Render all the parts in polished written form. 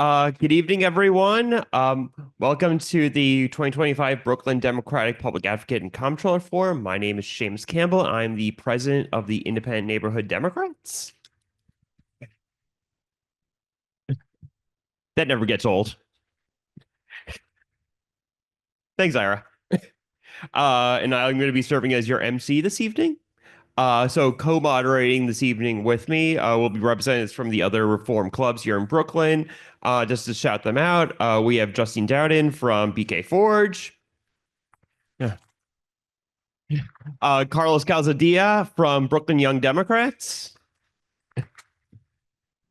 Good evening, everyone. Welcome to the 2025 Brooklyn Democratic Public Advocate and Comptroller Forum. My name is Seamus Campbell. I'm the president of the Independent Neighborhood Democrats. That never gets old. Thanks, Ira. And I'm going to be serving as your MC this evening. So co-moderating this evening with me will be representatives from the other reform clubs here in Brooklyn. Just to shout them out, we have Justine Dolan from BKForge. Yeah. Carlos Calzadilla from Brooklyn Young Democrats.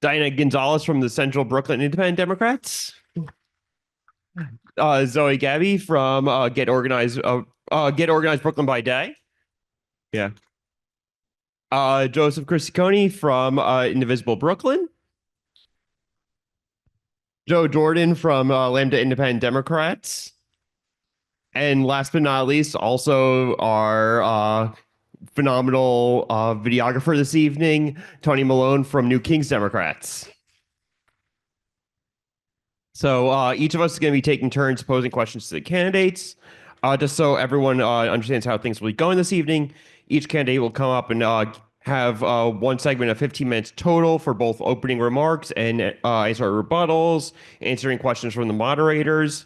Diana Gonzalez from the Central Brooklyn Independent Democrats. Zoe Gabby from Get Organized Brooklyn by Day. Yeah. Joseph Crisicone from Indivisible Brooklyn. Joe Jordan from Lambda Independent Democrats. And last but not least, also our phenomenal videographer this evening, Tony Malone from New Kings Democrats. So each of us is going to be taking turns posing questions to the candidates. Just so everyone understands how things will be going this evening, each candidate will come up and have one segment of 15 minutes total for both opening remarks and answer rebuttals, answering questions from the moderators.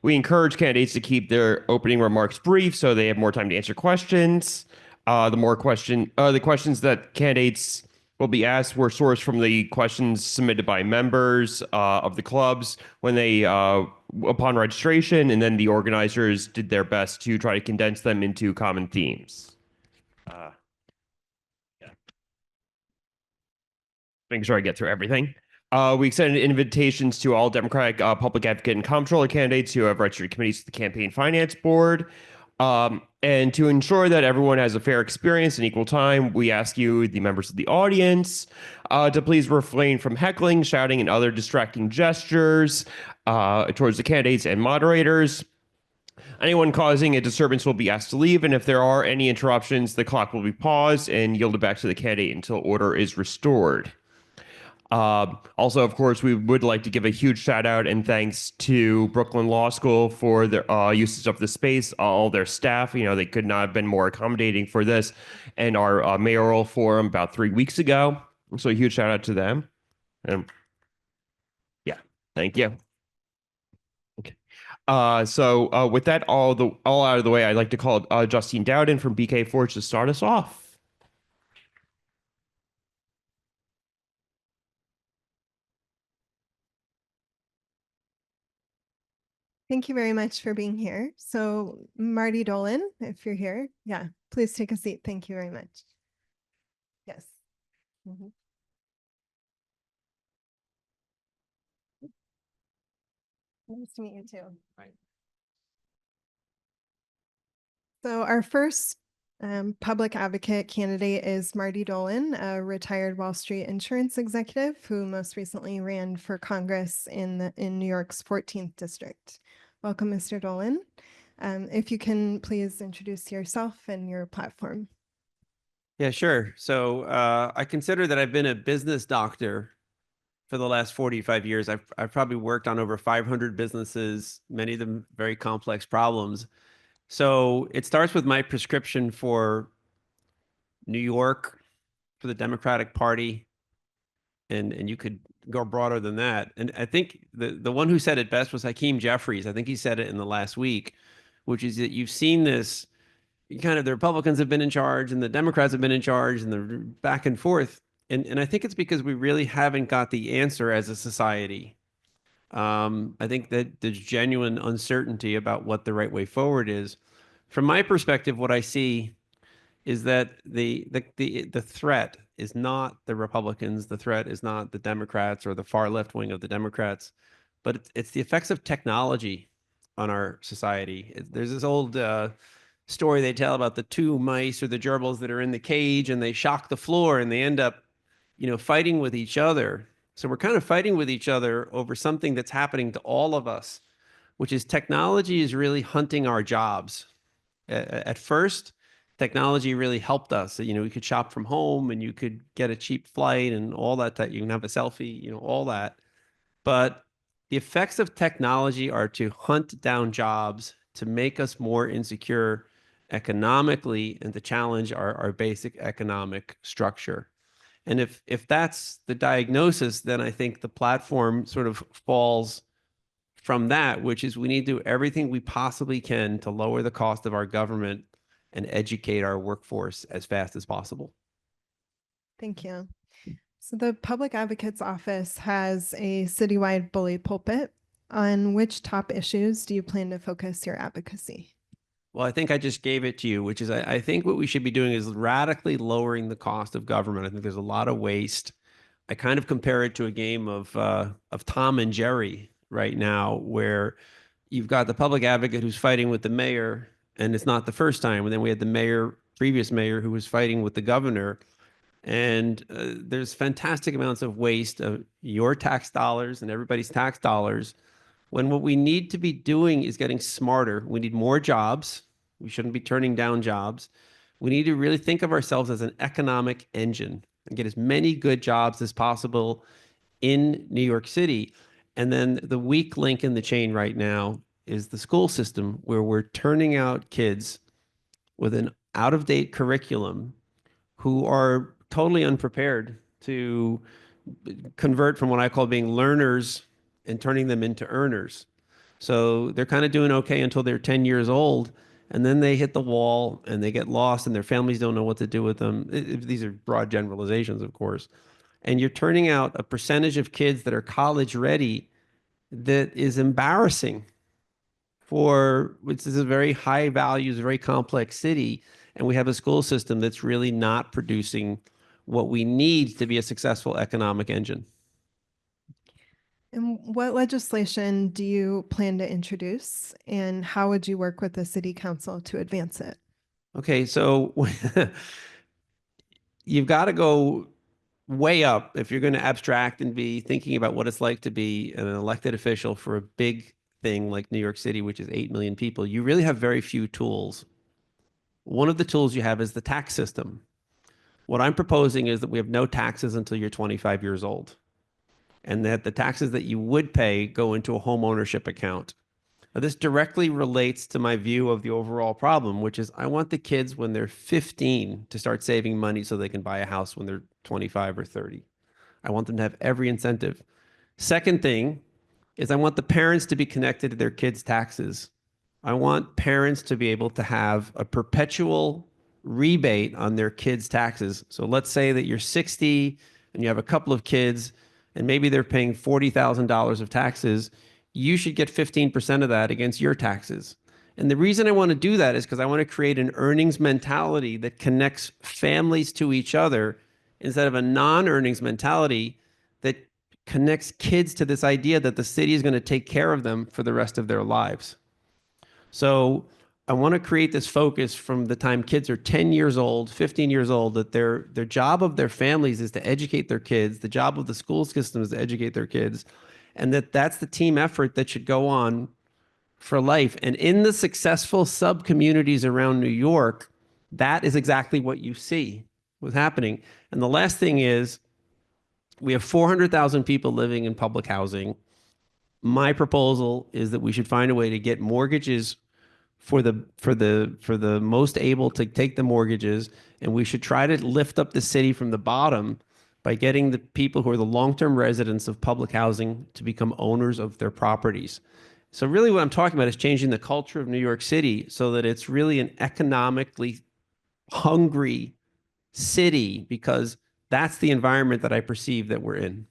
We encourage candidates to keep their opening remarks brief so they have more time to answer questions. The questions that candidates will be asked were sourced from the questions submitted by members of the clubs when they upon registration, and then the organizers did their best to try to condense them into common themes. Yeah. Making sure I get through everything. We extended invitations to all Democratic public advocate and comptroller candidates who have registered committees to the Campaign Finance Board. And to ensure that everyone has a fair experience and equal time, we ask you, the members of the audience, to please refrain from heckling, shouting, and other distracting gestures towards the candidates and moderators. Anyone causing a disturbance will be asked to leave, and if there are any interruptions, the clock will be paused and yielded back to the candidate until order is restored. Also, of course, we would like to give a huge shout out and thanks to Brooklyn Law School for their usage of the space, all their staff. You know, they could not have been more accommodating for this and our mayoral forum about 3 weeks ago. So a huge shout out to them. Yeah, thank you. Okay. So with that all out of the way, I'd like to call Justine Dolan from BKForge to start us off. Thank you very much for being here. So Marty Dolan, if you're here, yeah, please take a seat. Thank you very much. Yes. Nice to meet you too. Right. So our first public advocate candidate is Marty Dolan, a retired Wall Street insurance executive who most recently ran for Congress in New York's 14th district. Welcome, Mr. Dolan. If you can please introduce yourself and your platform. Yeah, sure. So I consider that I've been a business doctor for the last 45 years. I've probably worked on over 500 businesses, many of them very complex problems. So it starts with my prescription for New York, for the Democratic Party, and you could go broader than that. And I think the one who said it best was Hakeem Jeffries. I think he said it in the last week, which is that you've seen this kind of, the Republicans have been in charge and the Democrats have been in charge and the back and forth. And I think it's because we really haven't got the answer as a society. I think that there's genuine uncertainty about what the right way forward is. From my perspective, what I see is that the threat is not the Republicans, the threat is not the Democrats or the far left wing of the Democrats, but it's the effects of technology on our society. There's this old story they tell about the two mice or the gerbils that are in the cage and they shock the floor and they end up, fighting with each other. So we're kind of fighting with each other over something that's happening to all of us, which is technology is really hunting our jobs. At first, technology really helped us. We could shop from home and you could get a cheap flight and all that, you can have a selfie, all that. But the effects of technology are to hunt down jobs, to make us more insecure economically, and to challenge our basic economic structure. And if that's the diagnosis, then I think the platform sort of falls from that, which is we need to do everything we possibly can to lower the cost of our government and educate our workforce as fast as possible. Thank you. So the Public Advocate's Office has a citywide bully pulpit. On which top issues do you plan to focus your advocacy? Well, I think I just gave it to you, which is I think what we should be doing is radically lowering the cost of government. I think there's a lot of waste. I kind of compare it to a game of Tom and Jerry right now, where you've got the public advocate who's fighting with the mayor, and it's not the first time. And then we had the previous mayor, who was fighting with the governor. And there's fantastic amounts of waste of your tax dollars and everybody's tax dollars, when what we need to be doing is getting smarter. We need more jobs. We shouldn't be turning down jobs. We need to really think of ourselves as an economic engine and get as many good jobs as possible in New York City. And then the weak link in the chain right now is the school system, where we're turning out kids with an out-of-date curriculum who are totally unprepared to convert from what I call being learners and turning them into earners. So they're kind of doing okay until they're 10 years old, and then they hit the wall and they get lost and their families don't know what to do with them. These are broad generalizations, of course. And you're turning out a percentage of kids that are college ready that is embarrassing which is a very high values, very complex city. And we have a school system that's really not producing what we need to be a successful economic engine. And what legislation do you plan to introduce, and how would you work with the city council to advance it? Okay, so you've got to go way up if you're going to abstract and be thinking about what it's like to be an elected official for a big thing like New York City, which is 8 million people. You really have very few tools. One of the tools you have is the tax system. What I'm proposing is that we have no taxes until you're 25 years old, and that the taxes that you would pay go into a home ownership account. Now, this directly relates to my view of the overall problem, which is I want the kids when they're 15 to start saving money so they can buy a house when they're 25 or 30. I want them to have every incentive. Second thing is I want the parents to be connected to their kids' taxes. I want parents to be able to have a perpetual rebate on their kids' taxes. So let's say that you're 60 and you have a couple of kids and maybe they're paying $40,000 of taxes. You should get 15% of that against your taxes. And the reason I want to do that is because I want to create an earnings mentality that connects families to each other instead of a non-earnings mentality that connects kids to this idea that the city is going to take care of them for the rest of their lives. So I want to create this focus from the time kids are 10 years old, 15 years old, that their job of their families is to educate their kids. The job of the school system is to educate their kids. And that's the team effort that should go on for life. And in the successful sub-communities around New York, that is exactly what you see was happening. And the last thing is, we have 400,000 people living in public housing. My proposal is that we should find a way to get mortgages for the most able to take the mortgages, and we should try to lift up the city from the bottom by getting the people who are the long-term residents of public housing to become owners of their properties. So really what I'm talking about is changing the culture of New York City so that it's really an economically hungry city, because that's the environment that I perceive that we're in.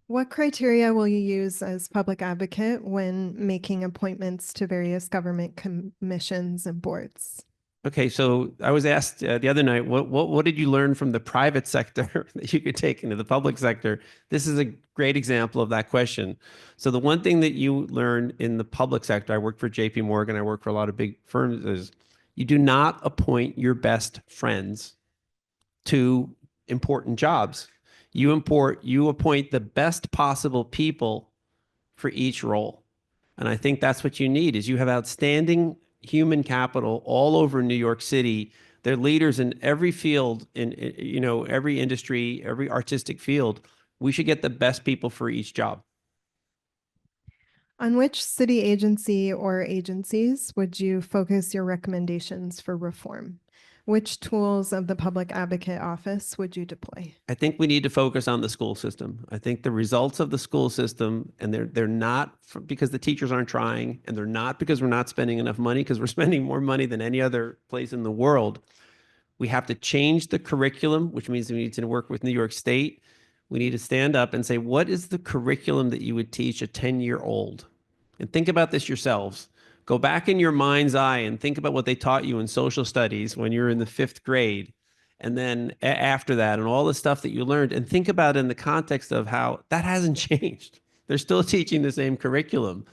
What criteria will you use as public advocate when making appointments to various government commissions and boards? Okay, so I was asked the other night, what did you learn from the private sector that you could take into the public sector? This is a great example of that question. So the one thing that you learn in the public sector, I worked for JP Morgan, I work for a lot of big firms, is you do not appoint your best friends to important jobs. You appoint the best possible people for each role. And I think that's what you need, is you have outstanding human capital all over New York City. They're leaders in every field, in every industry, every artistic field. We should get the best people for each job. On which city agency or agencies would you focus your recommendations for reform? Which tools of the Public Advocate Office would you deploy? I think we need to focus on the school system. I think the results of the school system, and they're not because the teachers aren't trying, and they're not because we're not spending enough money, because we're spending more money than any other place in the world. We have to change the curriculum, which means we need to work with New York State. We need to stand up and say, what is the curriculum that you would teach a 10-year-old? And think about this yourselves. Go back in your mind's eye and think about what they taught you in social studies when you're in the 5th grade. And then after that, and all the stuff that you learned, and think about it in the context of how that hasn't changed. They're still teaching the same curriculum.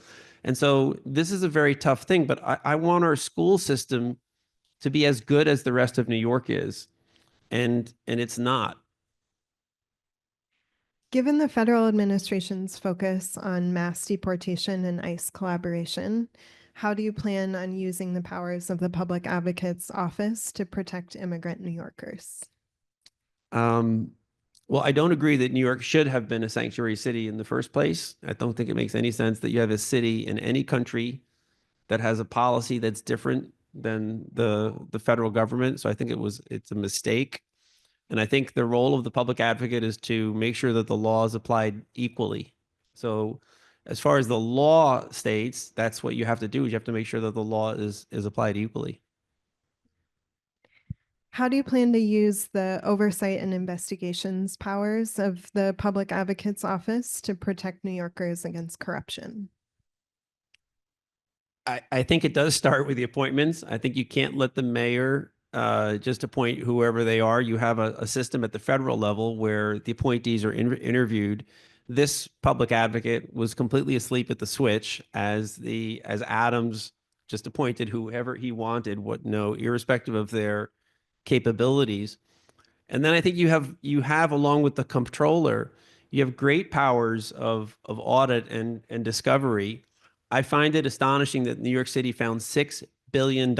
And so this is a very tough thing, but I want our school system to be as good as the rest of New York is. And it's not. Given the federal administration's focus on mass deportation and ICE collaboration, how do you plan on using the powers of the Public Advocate's Office to protect immigrant New Yorkers? Well, I don't agree that New York should have been a sanctuary city in the first place. I don't think it makes any sense that you have a city in any country that has a policy that's different than the federal government. So I think it's a mistake. And I think the role of the public advocate is to make sure that the law is applied equally. So as far as the law states, that's what you have to do, is you have to make sure that the law is applied equally. How do you plan to use the oversight and investigations powers of the Public Advocate's Office to protect New Yorkers against corruption? I think it does start with the appointments. I think you can't let the mayor just appoint whoever they are. You have a system at the federal level where the appointees are interviewed. This public advocate was completely asleep at the switch as Adams just appointed whoever he wanted, irrespective of their capabilities. And then I think you have along with the comptroller, you have great powers of audit and discovery. I find it astonishing that New York City found $6 billion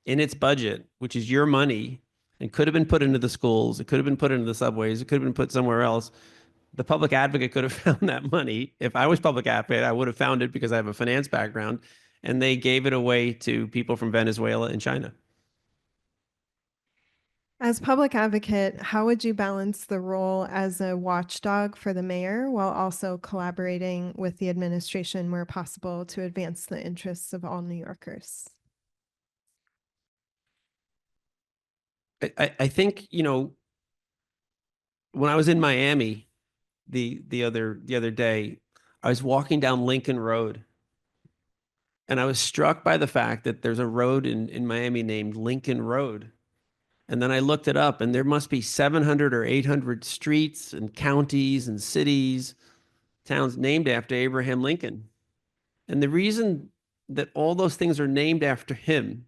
in its budget, which is your money, and could have been put into the schools. It could have been put into the subways. It could have been put somewhere else. The public advocate could have found that money. If I was public advocate, I would have found it because I have a finance background, and they gave it away to people from Venezuela and China. As public advocate, how would you balance the role as a watchdog for the mayor while also collaborating with the administration where possible to advance the interests of all New Yorkers? I think, when I was in Miami the other day, I was walking down Lincoln Road, and I was struck by the fact that there's a road in Miami named Lincoln Road. And then I looked it up, and there must be 700 or 800 streets and counties and cities, towns named after Abraham Lincoln. And the reason that all those things are named after him,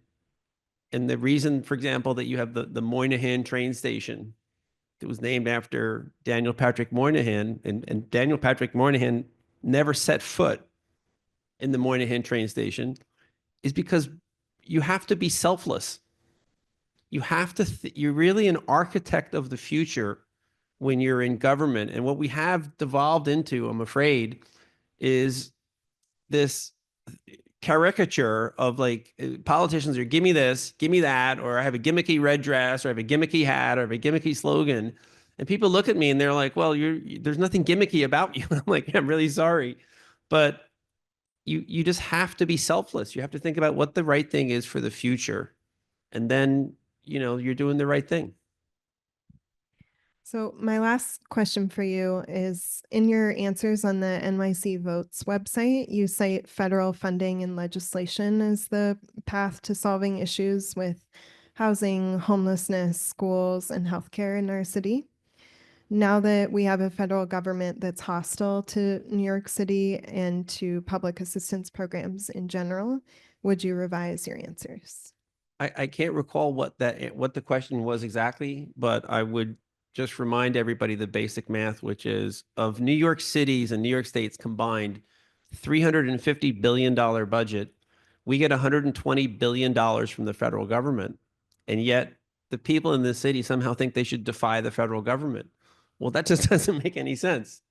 and the reason, for example, that you have the Moynihan train station, it was named after Daniel Patrick Moynihan, and Daniel Patrick Moynihan never set foot in the Moynihan train station, is because you have to be selfless. You have to, you're really an architect of the future when you're in government. And what we have devolved into, I'm afraid, is this caricature of politicians are, give me this, give me that, or I have a gimmicky red dress, or I have a gimmicky hat, or I have a gimmicky slogan. And people look at me and they're like, well, there's nothing gimmicky about you. I'm like, I'm really sorry. But you just have to be selfless. You have to think about what the right thing is for the future. And then, you're doing the right thing. So my last question for you is, in your answers on the NYC Votes website, you cite federal funding and legislation as the path to solving issues with housing, homelessness, schools, and healthcare in our city. Now that we have a federal government that's hostile to New York City and to public assistance programs in general, would you revise your answers? I can't recall what the question was exactly, but I would just remind everybody the basic math, which is of New York City's and New York State's combined $350 billion budget, we get $120 billion from the federal government. And yet the people in this city somehow think they should defy the federal government. Well, that just doesn't make any sense.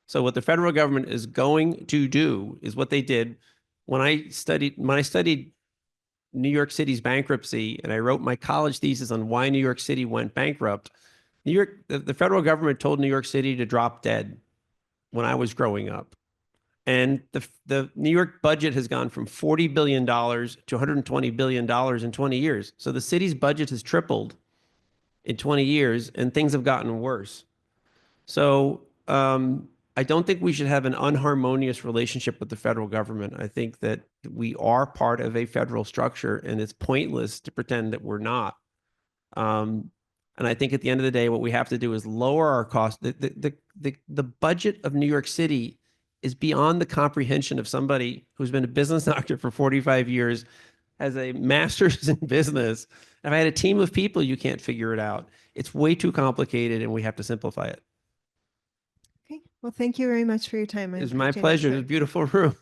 So what the federal government is going to do is what they did when I studied New York City's bankruptcy, and I wrote my college thesis on why New York City went bankrupt. The federal government told New York City to drop dead when I was growing up. And the New York budget has gone from $40 billion to $120 billion in 20 years. So the city's budget has tripled in 20 years, and things have gotten worse. So I don't think we should have an unharmonious relationship with the federal government. I think that we are part of a federal structure, and it's pointless to pretend that we're not. And I think at the end of the day, what we have to do is lower our costs. The budget of New York City is beyond the comprehension of somebody who's been a business doctor for 45 years, has a master's in business. If I had a team of people, you can't figure it out. It's way too complicated, and we have to simplify it. Okay, well, thank you very much for your time. It's my pleasure. It's a beautiful room.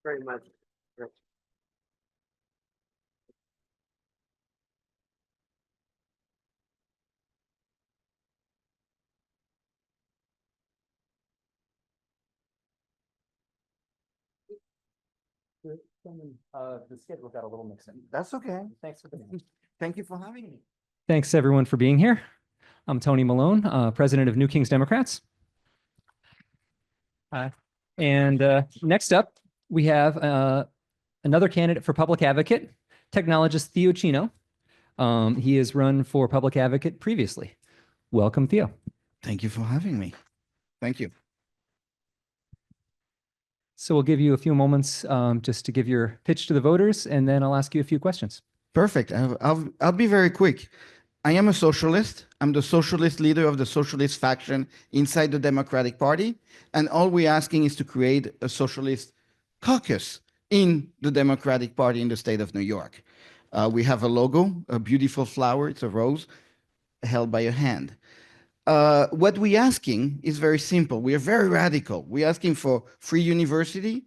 Very much. The schedule got a little mixed in. That's okay. Thanks for being here. Thank you for having me. Thanks, everyone, for being here. I'm Tony Malone, president of New Kings Democrats. Next up, we have another candidate for public advocate, technologist Theo Chino. He has run for public advocate previously. Welcome, Theo. Thank you for having me. Thank you. So we'll give you a few moments just to give your pitch to the voters, and then I'll ask you a few questions. Perfect. I'll be very quick. I am a socialist. I'm the socialist leader of the socialist faction inside the Democratic Party. And all we're asking is to create a socialist caucus in the Democratic Party in the state of New York. We have a logo, a beautiful flower. It's a rose held by a hand. What we're asking is very simple. We are very radical. We're asking for free university.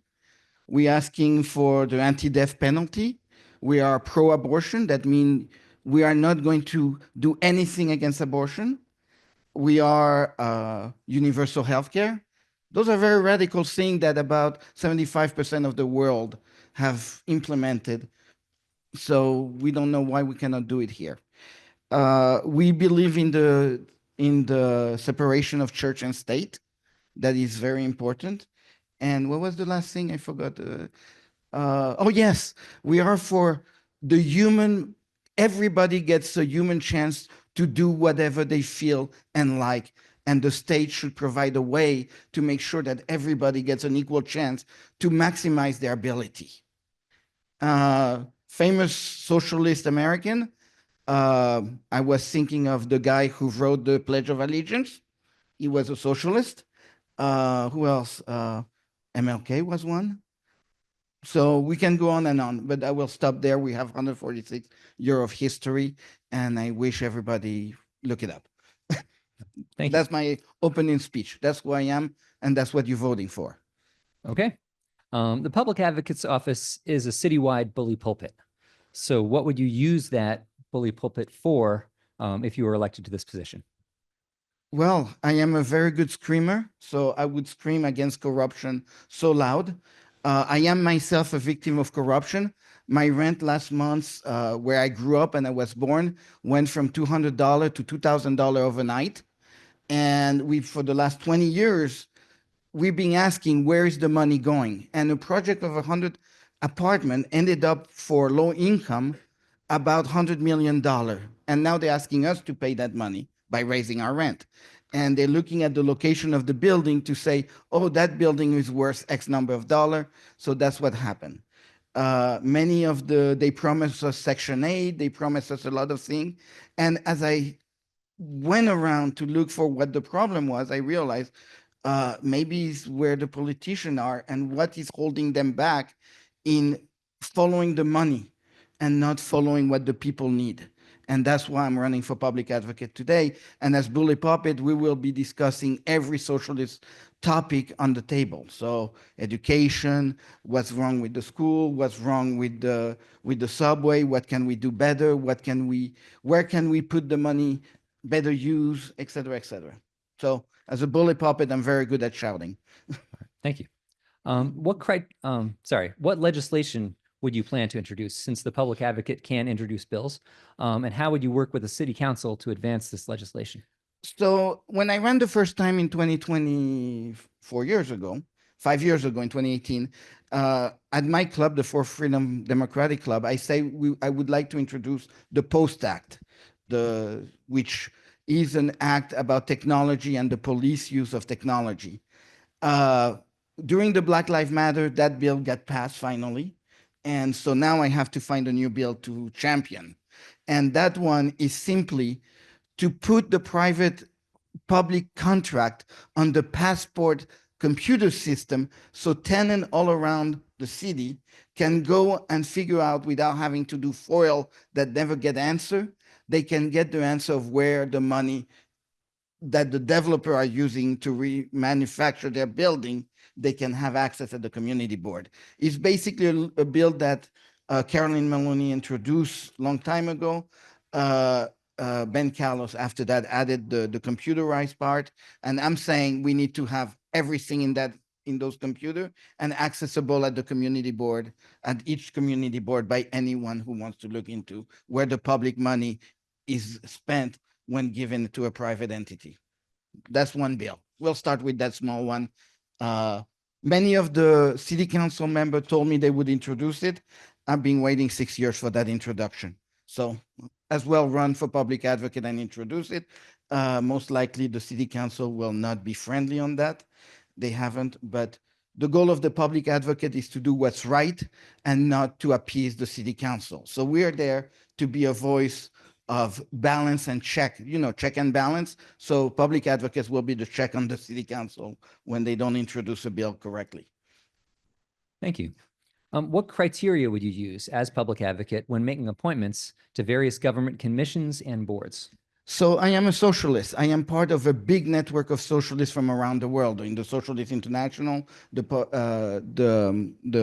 We're asking for the anti-death penalty. We are pro-abortion. That means we are not going to do anything against abortion. We are universal healthcare. Those are very radical things that about 75% of the world have implemented. So we don't know why we cannot do it here. We believe in the separation of church and state. That is very important. And what was the last thing? I forgot. Oh, yes, we are for the human. Everybody gets a human chance to do whatever they feel and like. And the state should provide a way to make sure that everybody gets an equal chance to maximize their ability. Famous socialist American. I was thinking of the guy who wrote the Pledge of Allegiance. He was a socialist. Who else? MLK was one. So we can go on, but I will stop there. We have 146 years of history, and I wish everybody look it up. Thank you. That's my opening speech. That's who I am, and that's what you're voting for. Okay. The public advocate's office is a citywide bully pulpit. So what would you use that bully pulpit for if you were elected to this position? Well, I am a very good screamer, so I would scream against corruption so loud. I am myself a victim of corruption. My rent last month, where I grew up and I was born, went from $200 to $2,000 overnight. And for the last 20 years, we've been asking, where is the money going? And a project of 100 apartment ended up for low income about $100 million. And now they're asking us to pay that money by raising our rent. And they're looking at the location of the building to say, oh, that building is worth X number of dollars. So that's what happened. They promised us Section 8, they promised us a lot of things. And as I went around to look for what the problem was, I realized maybe it's where the politicians are and what is holding them back in following the money and not following what the people need. And that's why I'm running for public advocate today. And as Bully Puppet, we will be discussing every socialist topic on the table. So education, what's wrong with the school, what's wrong with the subway, what can we do better, where can we put the money better use, et cetera, et cetera. So as a Bully Puppet, I'm very good at shouting. Thank you. What legislation would you plan to introduce, since the public advocate can introduce bills? And how would you work with the city council to advance this legislation? So when I ran the first time in 2020, 5 years ago in 2018, at my club, the For Freedom Democratic Club, I say I would like to introduce the Post Act, which is an act about technology and the police use of technology. During the Black Lives Matter, that bill got passed finally. And so now I have to find a new bill to champion. And that one is simply to put the private public contract on the passport computer system so tenants all around the city can go and figure out, without having to do FOIL that never get answer, they can get the answer of where the money that the developer are using to remanufacture their building, they can have access at the community board. It's basically a bill that Carolyn Maloney introduced a long time ago. Ben Callos after that added the computerized part. And I'm saying we need to have everything in those computers and accessible at the community board, at each community board, by anyone who wants to look into where the public money is spent when given to a private entity. That's one bill. We'll start with that small one. Many of the city council members told me they would introduce it. I've been waiting 6 years for that introduction. So as well run for public advocate and introduce it. Most likely the city council will not be friendly on that. They haven't, but the goal of the public advocate is to do what's right and not to appease the city council. So we are there to be a voice of balance and check and balance. So public advocates will be the check on the city council when they don't introduce a bill correctly. Thank you. What criteria would you use as public advocate when making appointments to various government commissions and boards? So I am a socialist. I am part of a big network of socialists from around the world, in the Socialist International, the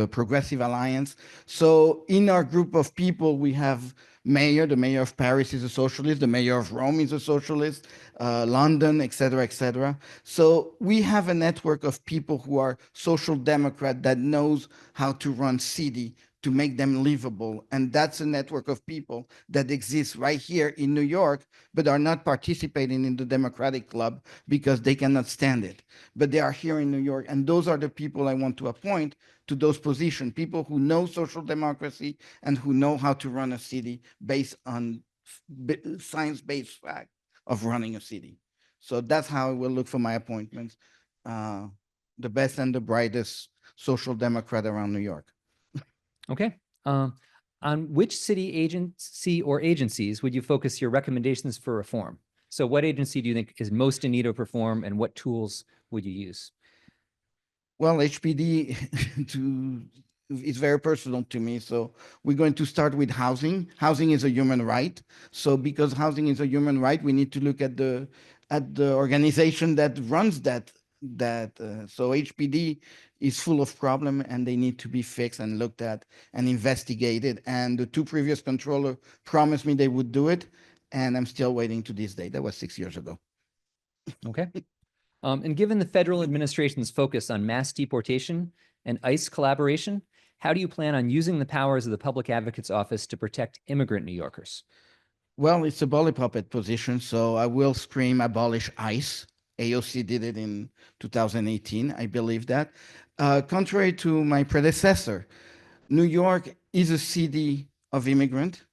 Progressive Alliance. So in our group of people, we have the mayor of Paris is a socialist, the mayor of Rome is a socialist, London, et cetera, et cetera. So we have a network of people who are social democrat that knows how to run city to make them livable. And that's a network of people that exists right here in New York, but are not participating in the Democratic Club because they cannot stand it. But they are here in New York. And those are the people I want to appoint to those positions, people who know social democracy and who know how to run a city based on science-based fact of running a city. So that's how I will look for my appointments. The best and the brightest social democrat around New York. Okay. On which city agency or agencies would you focus your recommendations for reform? So what agency do you think is most in need of reform, and what tools would you use? Well, HPD is very personal to me. So we're going to start with housing. Housing is a human right. So because housing is a human right, we need to look at the organization that runs that. So HPD is full of problems, and they need to be fixed and looked at and investigated. And the two previous controllers promised me they would do it, and I'm still waiting to this day. That was 6 years ago. Okay. And given the federal administration's focus on mass deportation and ICE collaboration, how do you plan on using the powers of the Public Advocate's Office to protect immigrant New Yorkers? Well, it's a bully puppet position, so I will scream abolish ICE. AOC did it in 2018, I believe that. Contrary to my predecessor, New York is a city of immigrant.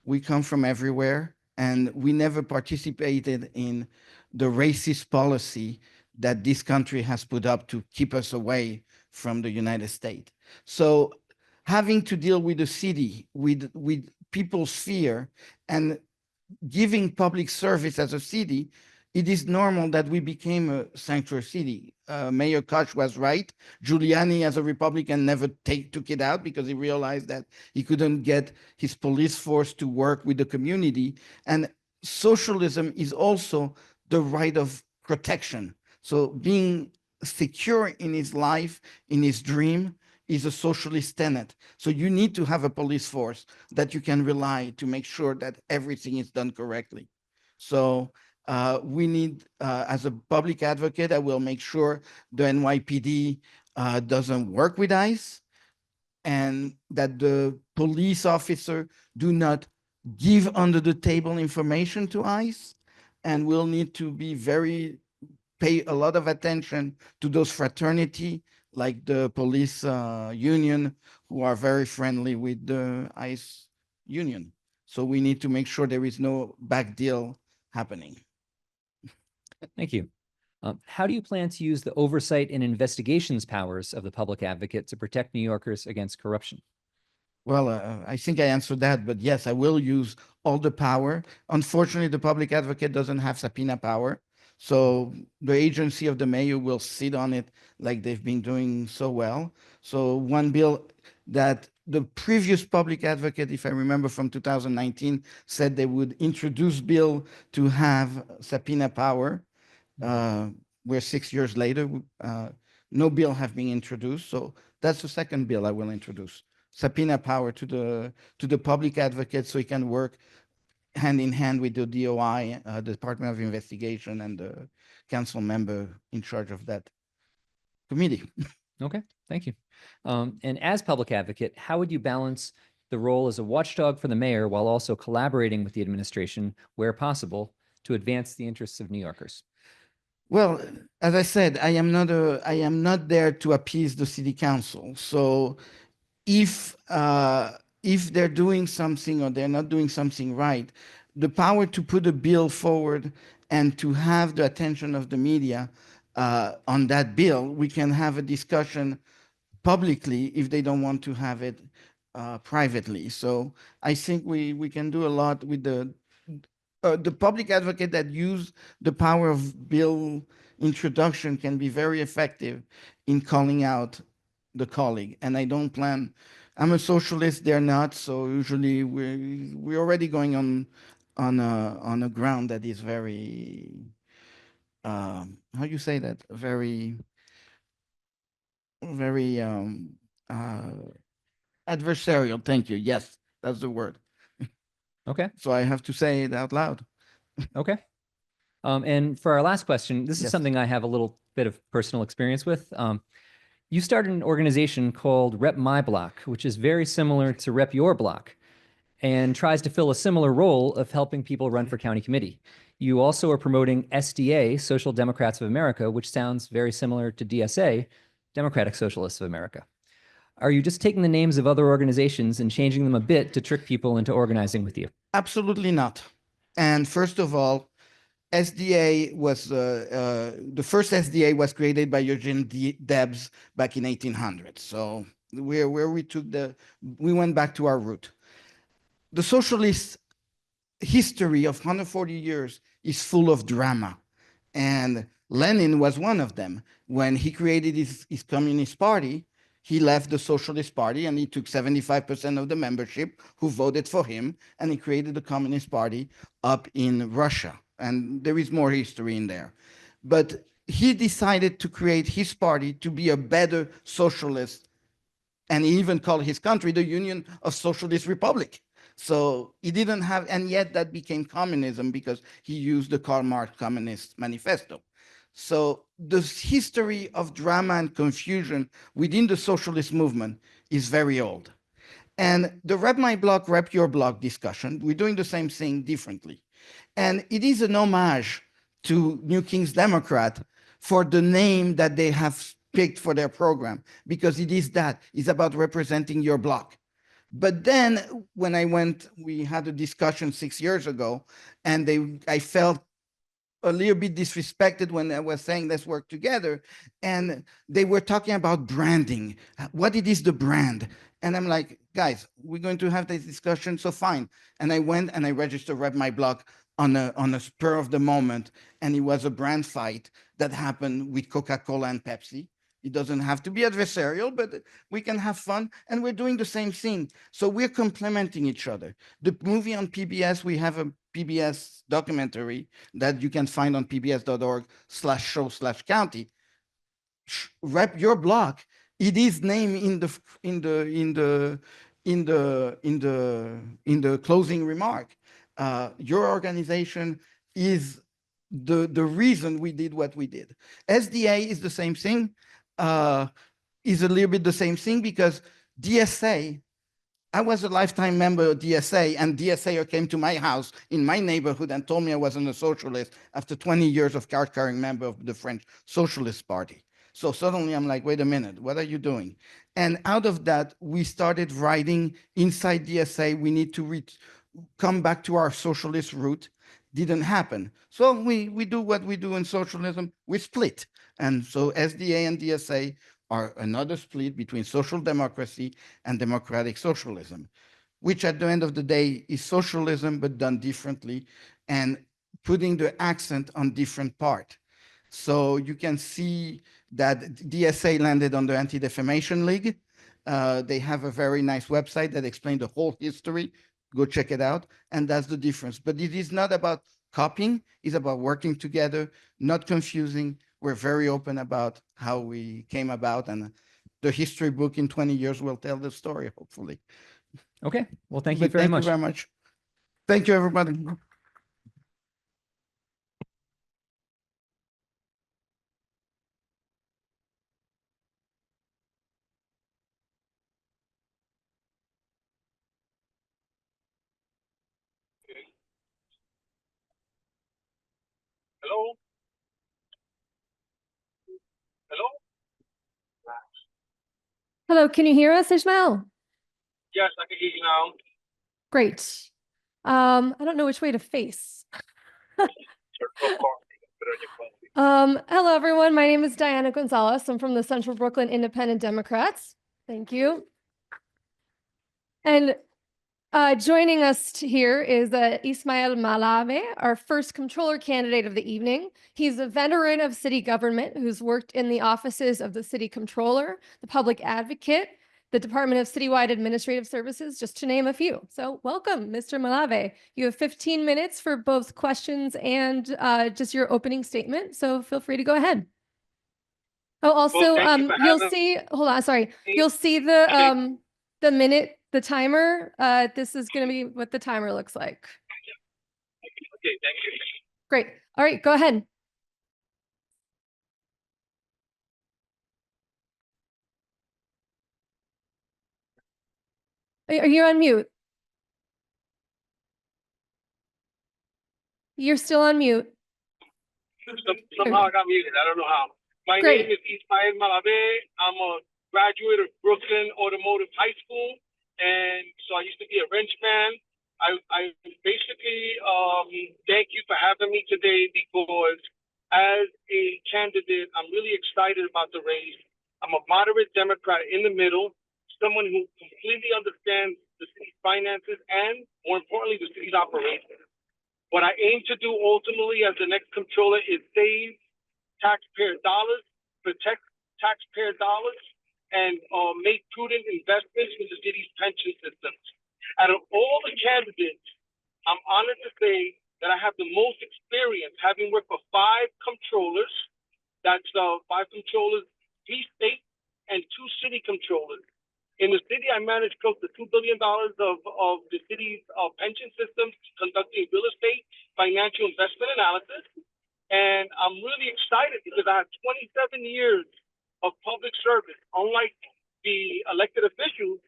We come from everywhere, and we never participated in the racist policy that this country has put up to keep us away from the United States. So having to deal with the city, with people's fear, and giving public service as a city it is normal that we became a sanctuary city. Mayor Koch was right. Giuliani, as a Republican, never took it out because he realized that he couldn't get his police force to work with the community. And socialism is also the right of protection. So being secure in his life, in his dream, is a socialist tenet. So you need to have a police force that you can rely to make sure that everything is done correctly. So we need, as a public advocate, I will make sure the NYPD doesn't work with ICE and that the police officer do not give under the table information to ICE. And we'll need to be pay a lot of attention to those fraternity, like the police union, who are very friendly with the ICE union. So we need to make sure there is no back deal happening. Thank you. How do you plan to use the oversight and investigations powers of the public advocate to protect New Yorkers against corruption? Well, I think I answered that, but yes, I will use all the power. Unfortunately, the public advocate doesn't have subpoena power. So the agency of the mayor will sit on it like they've been doing so well. So one bill that the previous public advocate, if I remember from 2019, said they would introduce bill to have subpoena power. We're 6 years later, no bill have been introduced. So that's the second bill I will introduce. Subpoena power to the public advocate so he can work hand in hand with the DOI, the Department of Investigation, and the council member in charge of that committee. Okay, thank you. And as public advocate, how would you balance the role as a watchdog for the mayor while also collaborating with the administration where possible to advance the interests of New Yorkers? Well, as I said, I am not there to appease the city council. So if they're doing something or they're not doing something right, the power to put a bill forward and to have the attention of the media on that bill, we can have a discussion publicly if they don't want to have it privately. So I think we can do a lot with the public advocate that use the power of bill introduction can be very effective in calling out the colleague. And I don't plan, I'm a socialist, they're not. So usually we're already going on a ground that is very, how you say that? Very adversarial. Thank you. Yes, that's the word. Okay. So I have to say it out loud. Okay. And for our last question, this is Yes. something I have a little bit of personal experience with. You started an organization called Rep My Block, which is very similar to Rep Your Block and tries to fill a similar role of helping people run for county committee. You also are promoting SDA, Social Democrats of America, which sounds very similar to DSA, Democratic Socialists of America. Are you just taking the names of other organizations and changing them a bit to trick people into organizing with you? Absolutely not. And first of all, SDA was the first SDA was created by Eugene Debs back in 1800. So where we went back to our root. The socialist history of 140 years is full of drama, and Lenin was one of them. When he created his Communist Party, he left the Socialist Party and he took 75% of the membership who voted for him, and he created the Communist Party up in Russia. And there is more history in there. But he decided to create his party to be a better socialist, and he even called his country the Union of Socialist Republic. So he didn't have, and yet that became communism because he used the Karl Marx Communist Manifesto. So the history of drama and confusion within the socialist movement is very old. And the Rep My Block, Rep Your Block discussion, we're doing the same thing differently. And it is an homage to New King's Democrat for the name that they have picked for their program, because it is that, it's about representing your block. But then when we had a discussion 6 years ago, and I felt a little bit disrespected when I was saying let's work together, and they were talking about branding. What it is the brand? And I'm like, guys, we're going to have this discussion, so fine. And I went and I registered Rep My Block on a spur of the moment, and it was a brand fight that happened with Coca-Cola and Pepsi. It doesn't have to be adversarial, but we can have fun, and we're doing the same thing. So we're complementing each other. The movie on PBS, we have a PBS documentary that you can find on pbs.org/show/county. Rep your block. It is named in the closing remark. Your organization is the reason we did what we did. SDA is the same thing. Is a little bit the same thing because DSA, I was a lifetime member of DSA, and DSA came to my house in my neighborhood and told me I wasn't a socialist after 20 years of card-carrying member of the French Socialist Party. So suddenly I'm like, wait a minute, what are you doing? And out of that, we started writing inside DSA, we need to come back to our socialist root. Didn't happen. So we do what we do in socialism, we split. And so SDA and DSA are another split between social democracy and democratic socialism, which at the end of the day is socialism, but done differently and putting the accent on different part. So you can see that DSA landed on the Anti-Defamation League. They have a very nice website that explains the whole history. Go check it out. And that's the difference. But it is not about copying, it's about working together, not confusing. We're very open about how we came about, and the history book in 20 years will tell the story, hopefully. Okay. Well, thank you But very much. Thank you very much. Thank you, everybody. Hello? Hello? Hello, can you hear us, Ismael? Yes, I can hear you now. Great. I don't know which way to face. Hello, everyone. My name is Diana Gonzalez. I'm from the Central Brooklyn Independent Democrats. Thank you. And joining us here is Ismael Malave, our first comptroller candidate of the evening. He's a veteran of city government who's worked in the offices of the city comptroller, the public advocate, the Department of Citywide Administrative Services, just to name a few. So welcome, Mr. Malave. You have 15 minutes for both questions and just your opening statement. So feel free to go ahead. Oh, also, you'll see, hold on, sorry. You'll see the timer. This is going to be what the timer looks like. Okay, thank you. Great. All right, go ahead. Are you on mute? You're still on mute. Somehow I got muted. I don't know how. My Great. name is Ismael Malave. I'm a graduate of Brooklyn Automotive High School, and so I used to be a wrenchman. I basically thank you for having me today because as a candidate, I'm really excited about the race. I'm a moderate Democrat in the middle, someone who completely understands the city's finances and, more importantly, the city's operations. What I aim to do ultimately as the next comptroller is save taxpayer dollars, protect taxpayer dollars, and make prudent investments in the city's pension systems. Out of all the candidates, I'm honored to say that I have the most experience, having worked for 5 comptrollers. That's 5 comptrollers, 3 state and 2 city comptrollers. In the city, I managed close to $2 billion of the city's pension systems, conducting real estate financial investment analysis. And I'm really excited because I have 27 years of public service, unlike the elected officials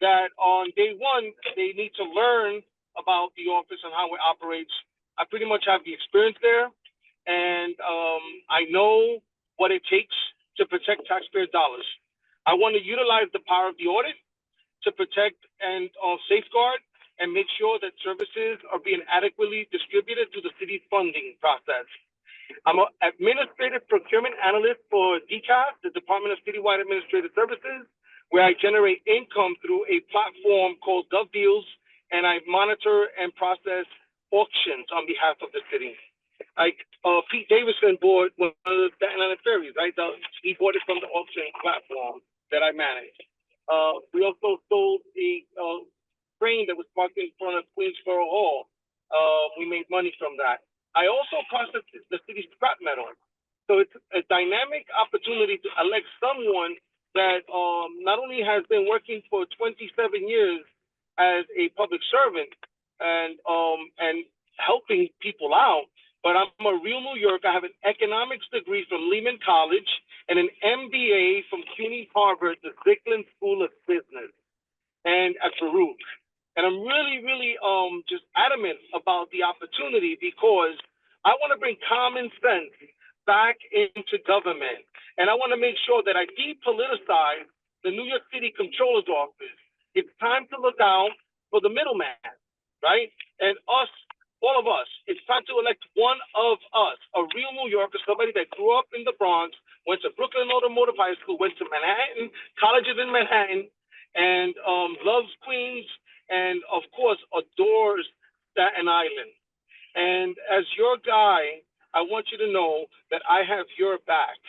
that on day one, they need to learn about the office and how it operates. I pretty much have the experience there, and I know what it takes to protect taxpayer dollars. I want to utilize the power of the audit to protect and safeguard and make sure that services are being adequately distributed through the city's funding process. I'm an administrative procurement analyst for DCAS, the Department of Citywide Administrative Services, where I generate income through a platform called GovDeals, and I monitor and process auctions on behalf of the city. Like Pete Davidson bought one of the Staten Island ferries, right? He bought it from the auction platform that I manage. We also sold a train that was parked in front of Queensboro Hall. We made money from that. I also processed the city's scrap metal. So it's a dynamic opportunity to elect someone that not only has been working for 27 years as a public servant and helping people out, but I'm a real New Yorker. I have an economics degree from Lehman College and an MBA from CUNY Harvard, the Zicklin School of Business, and at Baruch. And I'm really, really just adamant about the opportunity because I want to bring common sense back into government. And I want to make sure that I depoliticize the New York City Comptroller's office. It's time to look out for the middleman, right? And us, all of us, it's time to elect one of us, a real New Yorker, somebody that grew up in the Bronx, went to Brooklyn Automotive High School, went to Manhattan, colleges in Manhattan, and loves Queens, and of course, adores Staten Island. And as your guy, I want you to know that I have your back.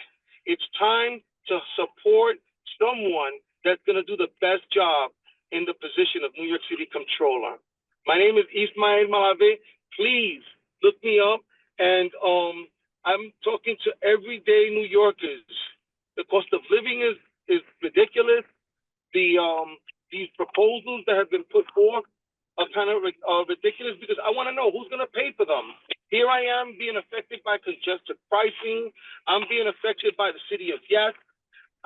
It's time to support someone that's going to do the best job in the position of New York City Comptroller. My name is Ismael Malave. Please look me up. And I'm talking to everyday New Yorkers. The cost of living is ridiculous. These proposals that have been put forth are kind of ridiculous because I want to know who's going to pay for them. Here I am being affected by congested pricing. I'm being affected by the city of yes.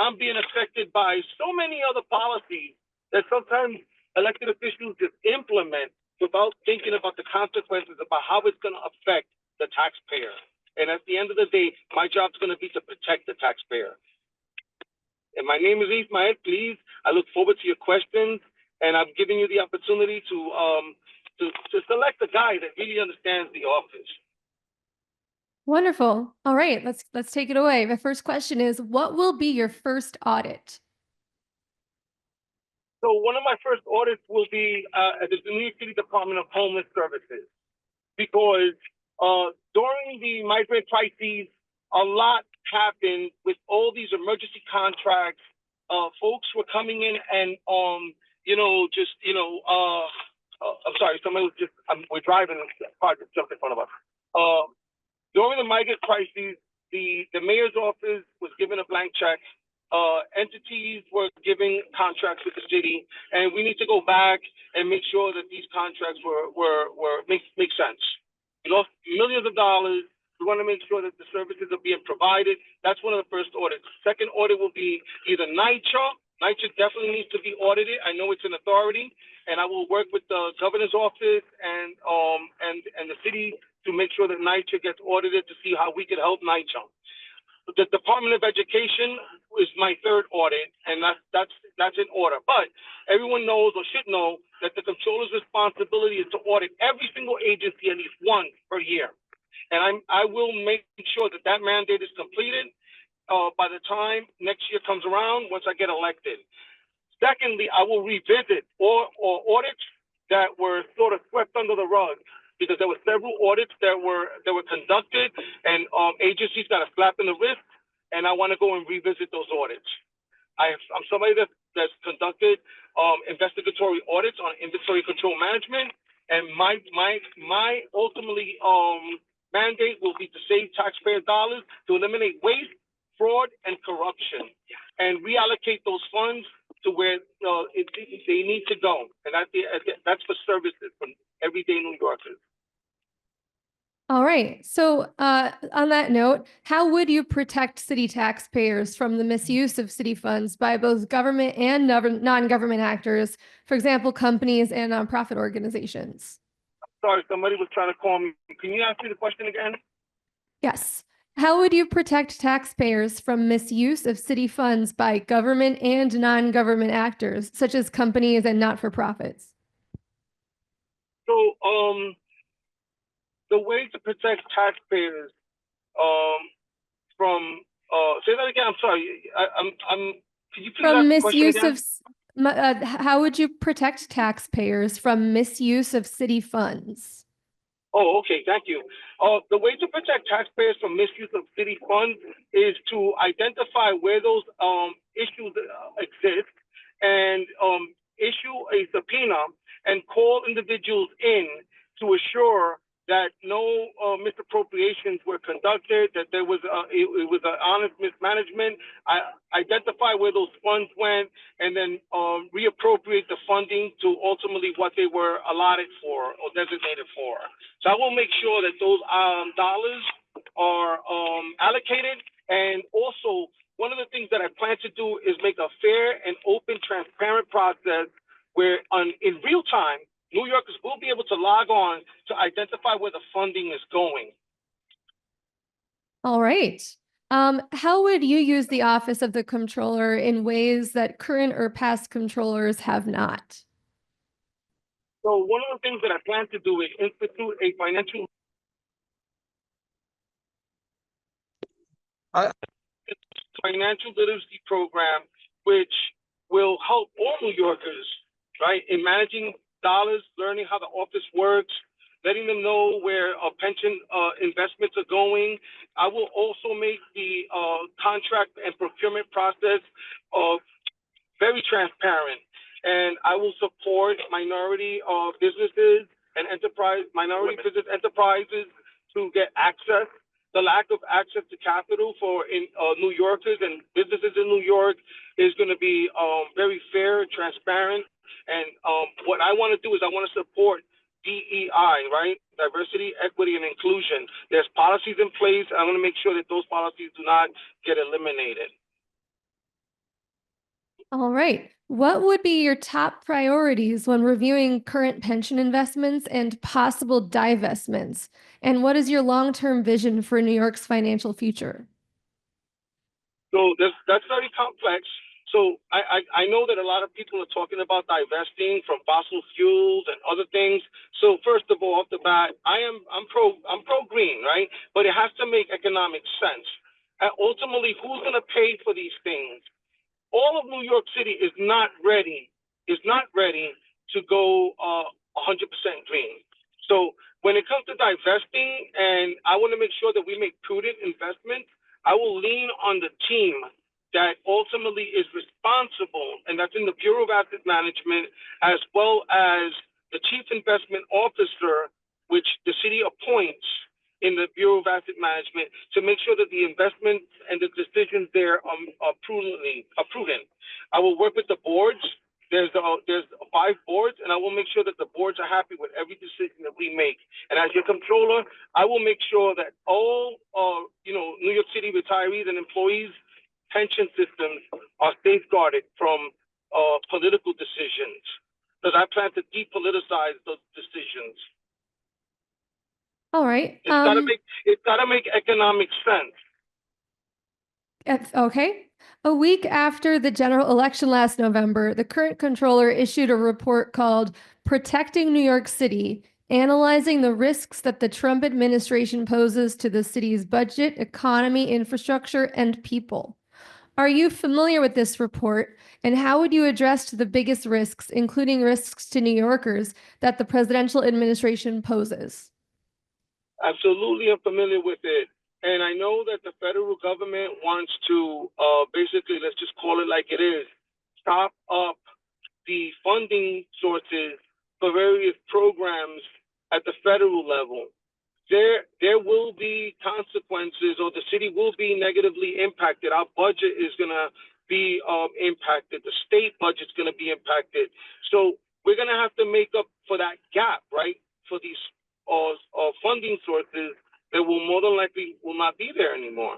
I'm being affected by so many other policies that sometimes elected officials just implement without thinking about the consequences about how it's going to affect the taxpayer. And at the end of the day, my job is going to be to protect the taxpayer. And my name is Ismael. Please, I look forward to your questions, and I'm giving you the opportunity to select a guy that really understands the office. Wonderful. All right, let's take it away. My first question is, what will be your first audit? So one of my first audits will be at the New York City Department of Homeless Services, because during the migrant crises, a lot happened with all these emergency contracts. Folks were coming in and I'm sorry, somebody was we're driving, a car just jumped in front of us. During the migrant crises, the mayor's office was given a blank check. Entities were giving contracts with the city, and we need to go back and make sure that these contracts make sense. We lost millions of dollars. We want to make sure that the services are being provided. That's one of the first audits. Second audit will be either NYCHA. NYCHA definitely needs to be audited. I know it's an authority, and I will work with the governor's office and the city to make sure that NYCHA gets audited to see how we can help NYCHA. The Department of Education is my third audit, and that's in order. But everyone knows or should know that the Comptroller's responsibility is to audit every single agency at least once per year. And I will make sure that that mandate is completed by the time next year comes around, once I get elected. Secondly, I will revisit or audits that were sort of swept under the rug, because there were several audits that were conducted, and agencies got a slap in the wrist, and I want to go and revisit those audits. I'm somebody that's conducted investigatory audits on inventory control management, and my ultimately mandate will be to save taxpayer dollars, to eliminate waste, fraud, and corruption, and reallocate those funds to where they need to go. And that's for services from everyday New Yorkers. All right. So on that note, how would you protect city taxpayers from the misuse of city funds by both government and non-government actors, for example, companies and nonprofit organizations? Sorry, somebody was trying to call me. Can you ask me the question again? Yes. How would you protect taxpayers from misuse of city funds by government and non-government actors, such as companies and not-for-profits? So, the way to protect taxpayers from say that again. I'm sorry. Can you please from ask the question misuse again? of how would you protect taxpayers from misuse of city funds? Oh, okay, thank you. The way to protect taxpayers from misuse of city funds is to identify where those issues exist and issue a subpoena and call individuals in to assure that no misappropriations were conducted, that there was it was an honest mismanagement. Identify where those funds went, and then reappropriate the funding to ultimately what they were allotted for or designated for. So I will make sure that those dollars are allocated. And also, one of the things that I plan to do is make a fair and open, transparent process where in real time, New Yorkers will be able to log on to identify where the funding is going. All right. How would you use the office of the Comptroller in ways that current or past controllers have not? So one of the things that I plan to do is institute a financial literacy program, which will help all New Yorkers, right, in managing dollars, learning how the office works, letting them know where pension investments are going. I will also make the contract and procurement process very transparent. And I will support minority businesses and minority business enterprises to get access. The lack of access to capital for New Yorkers and businesses in New York is going to be very fair and transparent. And what I want to do is I want to support DEI, right? Diversity, equity, and inclusion. There's policies in place. I want to make sure that those policies do not get eliminated. All right. What would be your top priorities when reviewing current pension investments and possible divestments? And what is your long-term vision for New York's financial future? So that's very complex. So I know that a lot of people are talking about divesting from fossil fuels and other things. So first of all, off the bat, I'm pro green, right? But it has to make economic sense. And ultimately, who's going to pay for these things? All of New York City is not ready to go 100% green. So when it comes to divesting, and I want to make sure that we make prudent investments, I will lean on the team that ultimately is responsible, and that's in the Bureau of Asset Management, as well as the Chief Investment Officer, which the city appoints in the Bureau of Asset Management, to make sure that the investments and the decisions there are prudent. I will work with the boards. There's 5 boards, and I will make sure that the boards are happy with every decision that we make. And as your controller, I will make sure that all New York City retirees and employees' pension systems are safeguarded from political decisions, because I plan to depoliticize those decisions. All right. It's gotta make economic sense. Okay. A week after the general election last November, the current controller issued a report called Protecting New York City, analyzing the risks that the Trump administration poses to the city's budget, economy, infrastructure, and people. Are you familiar with this report, and how would you address the biggest risks, including risks to New Yorkers, that the presidential administration poses? Absolutely, I'm familiar with it. And I know that the federal government wants to basically, let's just call it like it is, chop up the funding sources for various programs at the federal level. There will be consequences, or the city will be negatively impacted. Our budget is going to be impacted. The state budget's going to be impacted. So we're going to have to make up for that gap, right? For these funding sources that will more than likely will not be there anymore.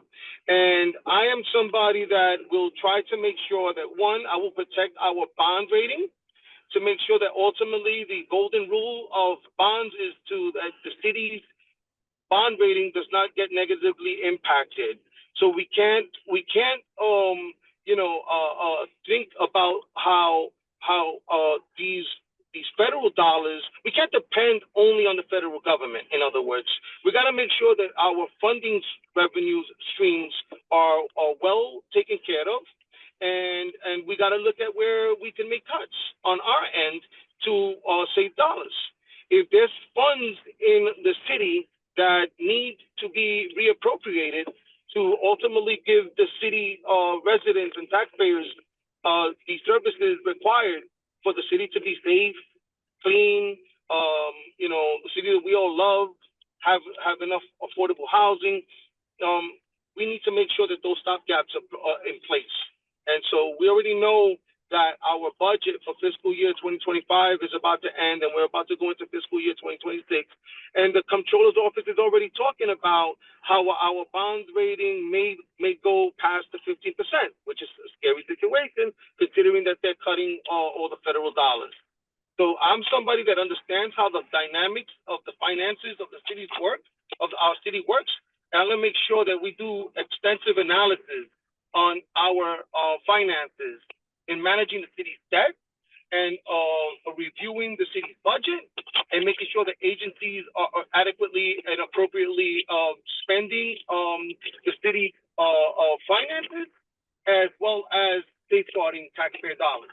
And I am somebody that will try to make sure that, one, I will protect our bond rating, to make sure that ultimately the golden rule of bonds is that the city's bond rating does not get negatively impacted. So we can't think about how these federal dollars, we can't depend only on the federal government. In other words, we got to make sure that our funding revenue streams are well taken care of, and we got to look at where we can make cuts on our end to save dollars. if there's funds in the city that need to be reappropriated to ultimately give the city residents and taxpayers the services required for the city to be safe, clean, the city that we all love, have enough affordable housing. We need to make sure that those stopgaps are in place. And so we already know that our budget for fiscal year 2025 is about to end, and we're about to go into fiscal year 2026. And the Comptroller's office is already talking about how our bond rating may go past the 15%, which is a scary situation considering that they're cutting all the federal dollars. So I'm somebody that understands how the dynamics of the finances of the city's work, of our city works, and I'm gonna make sure that we do extensive analysis on our finances in managing the city's debt and reviewing the city's budget and making sure that agencies are adequately and appropriately spending the city finances, as well as safeguarding taxpayer dollars.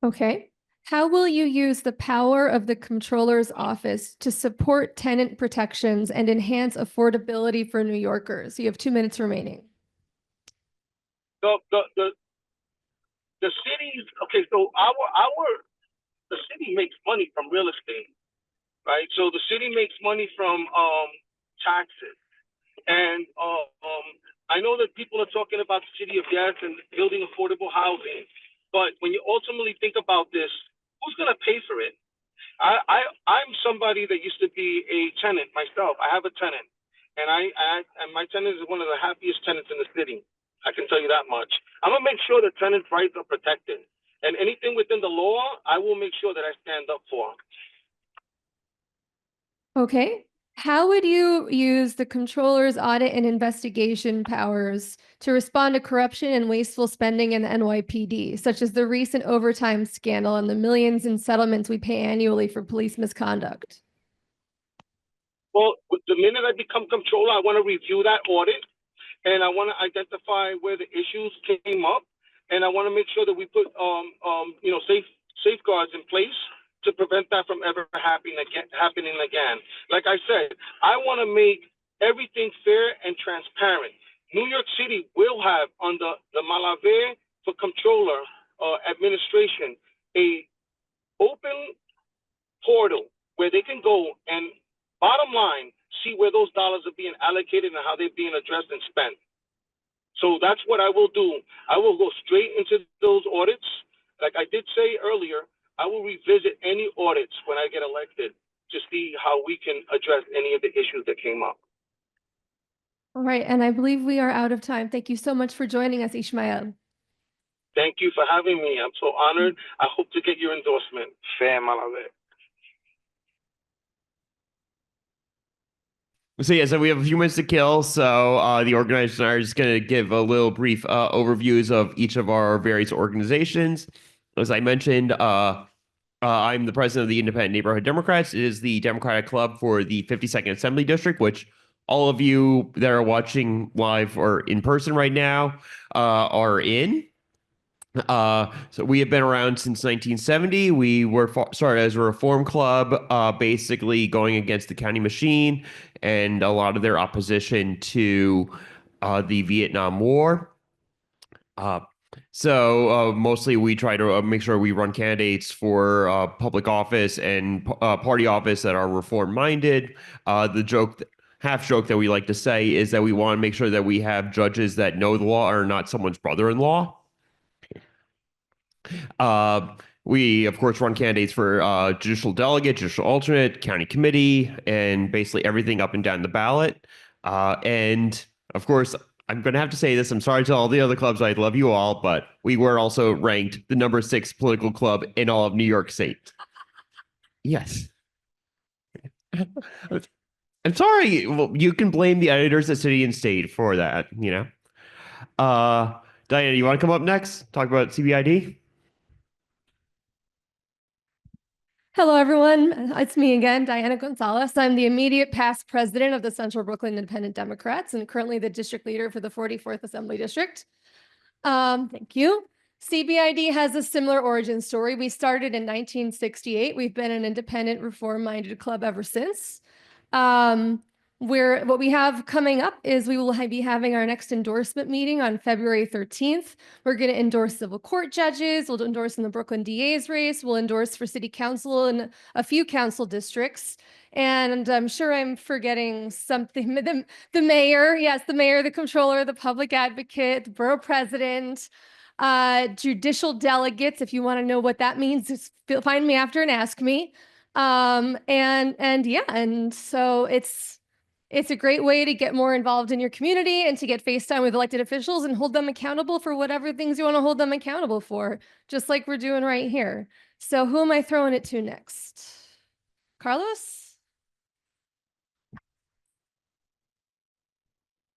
Okay. How will you use the power of the Comptroller's office to support tenant protections and enhance affordability for New Yorkers? You have 2 minutes remaining. The cities, okay, so the city makes money from real estate, right? So the city makes money from taxes. And I know that people are talking about the city of yes and building affordable housing, but when you ultimately think about this, who's gonna pay for it? I'm somebody that used to be a tenant myself. I have a tenant, and and my tenant is one of the happiest tenants in the city. I can tell you that much. I'm gonna make sure that tenants' rights are protected, and anything within the law, I will make sure that I stand up for. Okay. How would you use the Comptroller's audit and investigation powers to respond to corruption and wasteful spending in the NYPD, such as the recent overtime scandal and the millions in settlements we pay annually for police misconduct? Well, the minute I become Comptroller, I want to review that audit, and I want to identify where the issues came up, and I want to make sure that we put safeguards in place to prevent that from ever happening again. Like I said, I want to make everything fair and transparent. New York City will have, under the Malave for Comptroller administration, a open portal where they can go and, bottom line, see where those dollars are being allocated and how they're being addressed and spent. So that's what I will do. I will go straight into those audits. Like I did say earlier, I will revisit any audits when I get elected to see how we can address any of the issues that came up. All right. And I believe we are out of time. Thank you so much for joining us, Ismael. Thank you for having me. I'm so honored. I hope to get your endorsement. Fair Malave. So yeah, so we have a few minutes to kill. So the organizers are just going to give a little brief overviews of each of our various organizations. As I mentioned, I'm the president of the Independent Neighborhood Democrats. It is the Democratic Club for the 52nd Assembly District, which all of you that are watching live or in person right now are in. So we have been around since 1970. We were started as a reform club, basically going against the county machine and a lot of their opposition to the Vietnam War. So mostly we try to make sure we run candidates for public office and party office that are reform minded. The half joke that we like to say is that we want to make sure that we have judges that know the law are not someone's brother-in-law. We, of course, run candidates for judicial delegate, judicial alternate, county committee, and basically everything up and down the ballot. And, of course, I'm going to have to say this. I'm sorry to all the other clubs. I love you all, but we were also ranked the number 6 political club in all of New York State. Yes. I'm sorry. Well, you can blame the editors at City and State for that, you know. Diana, you want to come up next? Talk about CBID? Hello, everyone. It's me again, Diana Gonzalez. I'm the immediate past president of the Central Brooklyn Independent Democrats and currently the district leader for the 44th Assembly District. Thank you. CBID has a similar origin story. We started in 1968. We've been an independent, reform-minded club ever since. What we have coming up is we will be having our next endorsement meeting on February 13th. We're going to endorse civil court judges. We'll endorse in the Brooklyn DA's race. We'll endorse for city council and a few council districts. And I'm sure I'm forgetting something. The mayor, yes, the mayor, the comptroller, the public advocate, the borough president, judicial delegates. If you want to know what that means, just find me after and ask me. And so it's a great way to get more involved in your community and to get face time with elected officials and hold them accountable for whatever things you want to hold them accountable for, just like we're doing right here. So who am I throwing it to next? Carlos?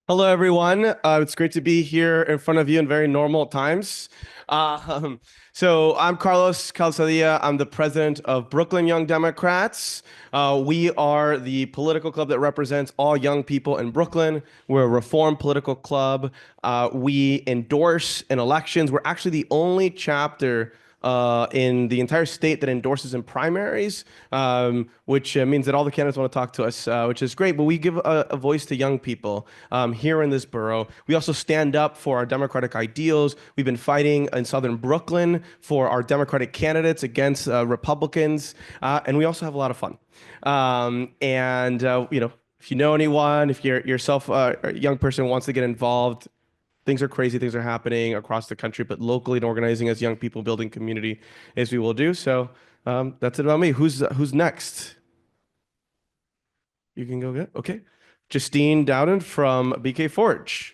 Hello, everyone. It's great to be here in front of you in very normal times. So I'm Carlos Calzadilla. I'm the president of Brooklyn Young Democrats. We are the political club that represents all young people in Brooklyn. We're a reform political club. We endorse in elections. We're actually the only chapter in the entire state that endorses in primaries, which means that all the candidates want to talk to us, which is great. But we give a voice to young people here in this borough. We also stand up for our democratic ideals. We've been fighting in Southern Brooklyn for our Democratic candidates against Republicans, and we also have a lot of fun. If you know anyone, if you're yourself a young person who wants to get involved, things are crazy, things are happening across the country, but locally and organizing as young people, building community as we will do. So that's it about me. Who's next? You can go get, okay. Justine Dowden from BKForge.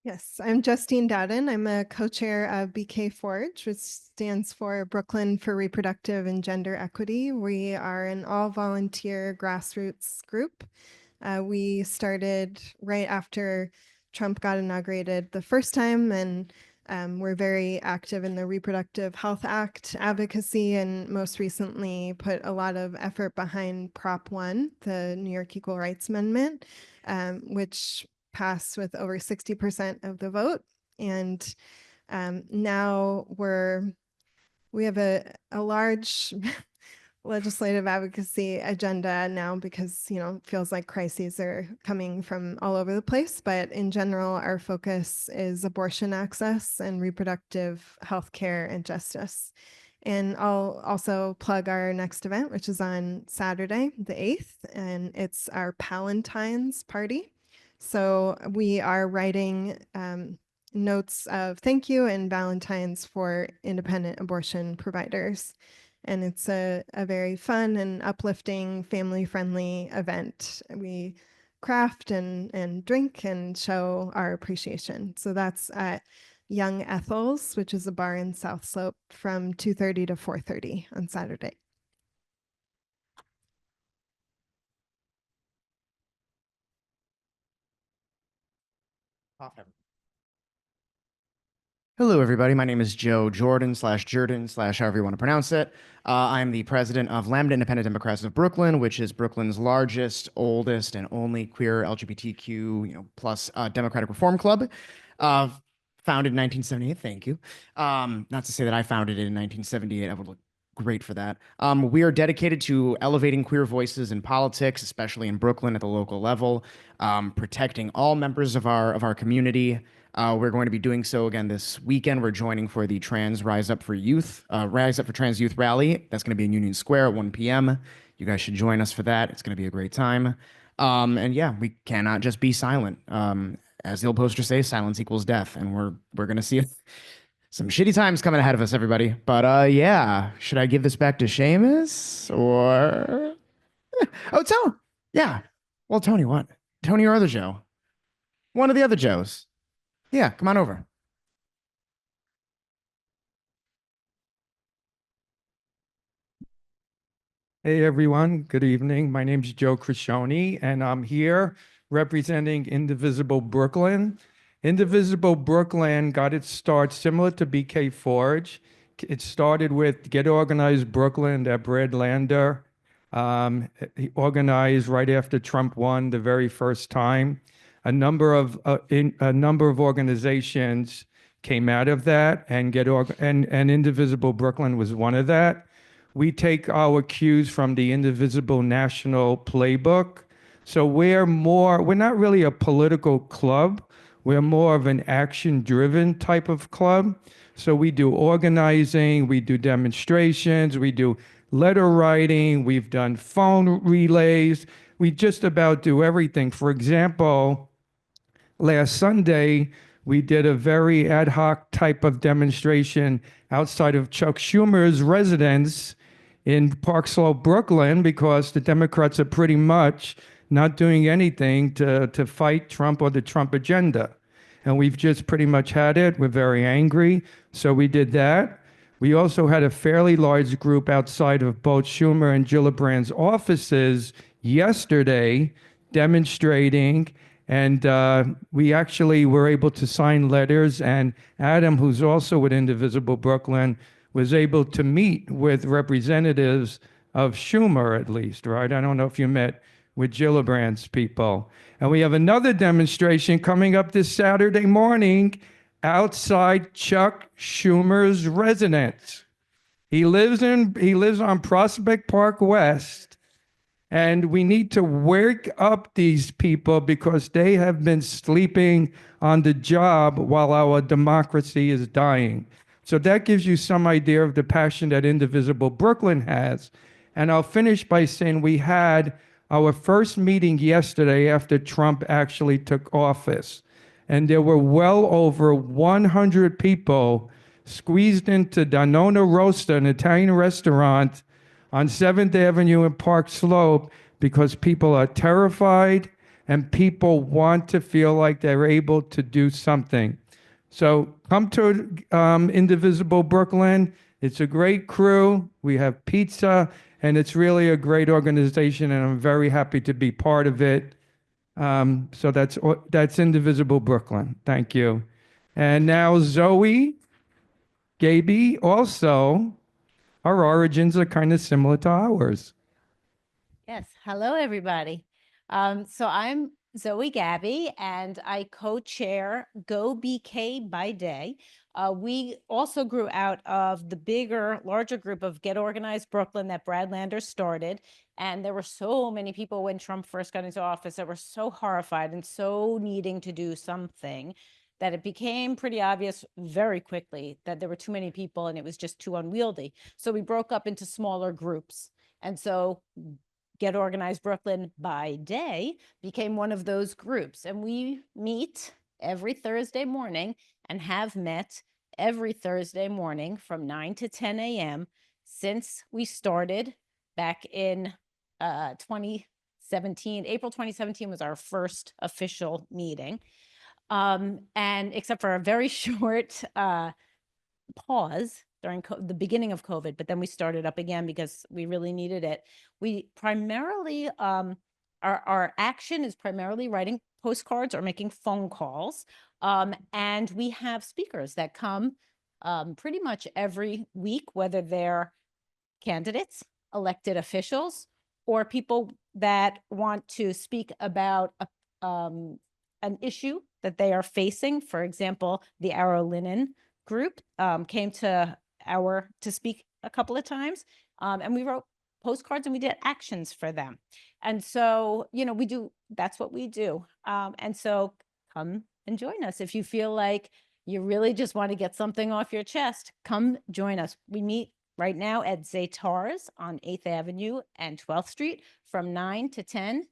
Yes, I'm Justine Dowden. I'm a co-chair of BKForge, which stands for Brooklyn for Reproductive and Gender Equity. We are an all-volunteer grassroots group. We started right after Trump got inaugurated the first time, and we're very active in the Reproductive Health Act advocacy, and most recently put a lot of effort behind Prop 1, the New York Equal Rights Amendment, which passed with over 60% of the vote. And now we have a large legislative advocacy agenda now because, it feels like crises are coming from all over the place. But in general, our focus is abortion access and reproductive health care and justice. And I'll also plug our next event, which is on Saturday, the 8th, and it's our Palentine's party. So we are writing notes of thank you and Valentine's for independent abortion providers. And it's a very fun and uplifting, family-friendly event. We craft and drink and show our appreciation. So that's at Young Ethel's, which is a bar in South Slope, from 2:30 to 4:30 on Saturday. Hello, everybody. My name is Joe Jordan / however you want to pronounce it. I'm the president of Lambda Independent Democrats of Brooklyn, which is Brooklyn's largest, oldest, and only queer LGBTQ plus democratic reform club. Founded in 1978. Thank you. Not to say that I founded it in 1978. I would look great for that. We are dedicated to elevating queer voices in politics, especially in Brooklyn at the local level, protecting all members of our community. We're going to be doing so again this weekend. We're joining for the Rise Up for Trans Youth Rally. That's going to be in Union Square at 1 p.m. You guys should join us for that. It's going to be a great time. And yeah, we cannot just be silent. As the old poster says, silence equals death. And we're going to see some shitty times coming ahead of us, everybody. But yeah, should I give this back to Seamus or? Oh, Tony. Yeah. Well, Tony, what? Tony or other Joe? One of the other Joes. Yeah, come on over. Hey everyone, good evening. My name is Joe Crescioni, and I'm here representing Indivisible Brooklyn. Indivisible Brooklyn got its start similar to BKForge. It started with Get Organized Brooklyn that Brad Lander he organized right after Trump won the very first time. a number of organizations came out of that, and Indivisible Brooklyn was one of that. We take our cues from the Indivisible National Playbook. So we're not really a political club. We're more of an action-driven type of club. So we do organizing, we do demonstrations, we do letter writing, we've done phone relays. We just about do everything. For example, last Sunday, we did a very ad hoc type of demonstration outside of Chuck Schumer's residence in Park Slope, Brooklyn, because the Democrats are pretty much not doing anything to fight Trump or the Trump agenda. And we've just pretty much had it. We're very angry. So we did that. We also had a fairly large group outside of both Schumer and Gillibrand's offices yesterday demonstrating. And we actually were able to sign letters. And Adam, who's also with Indivisible Brooklyn, was able to meet with representatives of Schumer, at least, right? I don't know if you met with Gillibrand's people. And we have another demonstration coming up this Saturday morning outside Chuck Schumer's residence. He lives on Prospect Park West, and we need to wake up these people because they have been sleeping on the job while our democracy is dying. So that gives you some idea of the passion that Indivisible Brooklyn has. And I'll finish by saying we had our first meeting yesterday after Trump actually took office. And there were well over 100 people squeezed into Danona Rosta, an Italian restaurant on 7th Avenue and Park Slope, because people are terrified and people want to feel like they're able to do something. So come to Indivisible Brooklyn. It's a great crew. We have pizza, and it's really a great organization, and I'm very happy to be part of it. So that's Indivisible Brooklyn. Thank you. And now Zoe, Gaby, also, our origins are kind of similar to ours. Yes. Hello, everybody. So I'm Zoe Gabby, and I co-chair Go BK by Day. We also grew out of the larger group of Get Organized Brooklyn that Brad Lander started. And there were so many people when Trump first got into office that were so horrified and so needing to do something that it became pretty obvious very quickly that there were too many people and it was just too unwieldy. So we broke up into smaller groups. And so Get Organized Brooklyn by Day became one of those groups. And we meet every Thursday morning and have met every Thursday morning from 9 to 10 a.m. since we started back in 2017. April 2017 was our first official meeting. And except for a very short pause during the beginning of COVID, but then we started up again because we really needed it. We primarily, our action is primarily writing postcards or making phone calls. And we have speakers that come pretty much every week, whether they're candidates, elected officials, or people that want to speak about an issue that they are facing. For example, the Arrow Linen group came to speak a couple of times, and we wrote postcards and we did actions for them. And so, that's what we do. And so come and join us. If you feel like you really just want to get something off your chest, come join us. We meet right now at Zaytar's on 8th Avenue and 12th Street from 9 to 10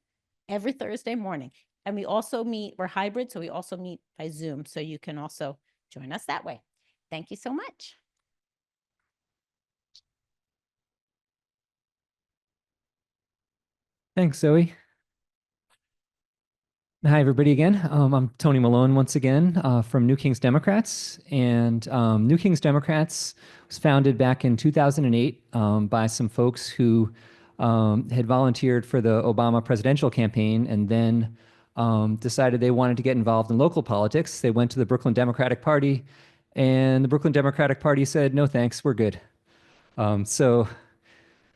every Thursday morning. And we also meet, we're hybrid, so we also meet by Zoom. So you can also join us that way. Thank you so much. Thanks, Zoe. Hi, everybody again. I'm Tony Malone once again from New Kings Democrats. And New Kings Democrats was founded back in 2008 by some folks who had volunteered for the Obama presidential campaign and then decided they wanted to get involved in local politics. They went to the Brooklyn Democratic Party, and the Brooklyn Democratic Party said, no, thanks, we're good. So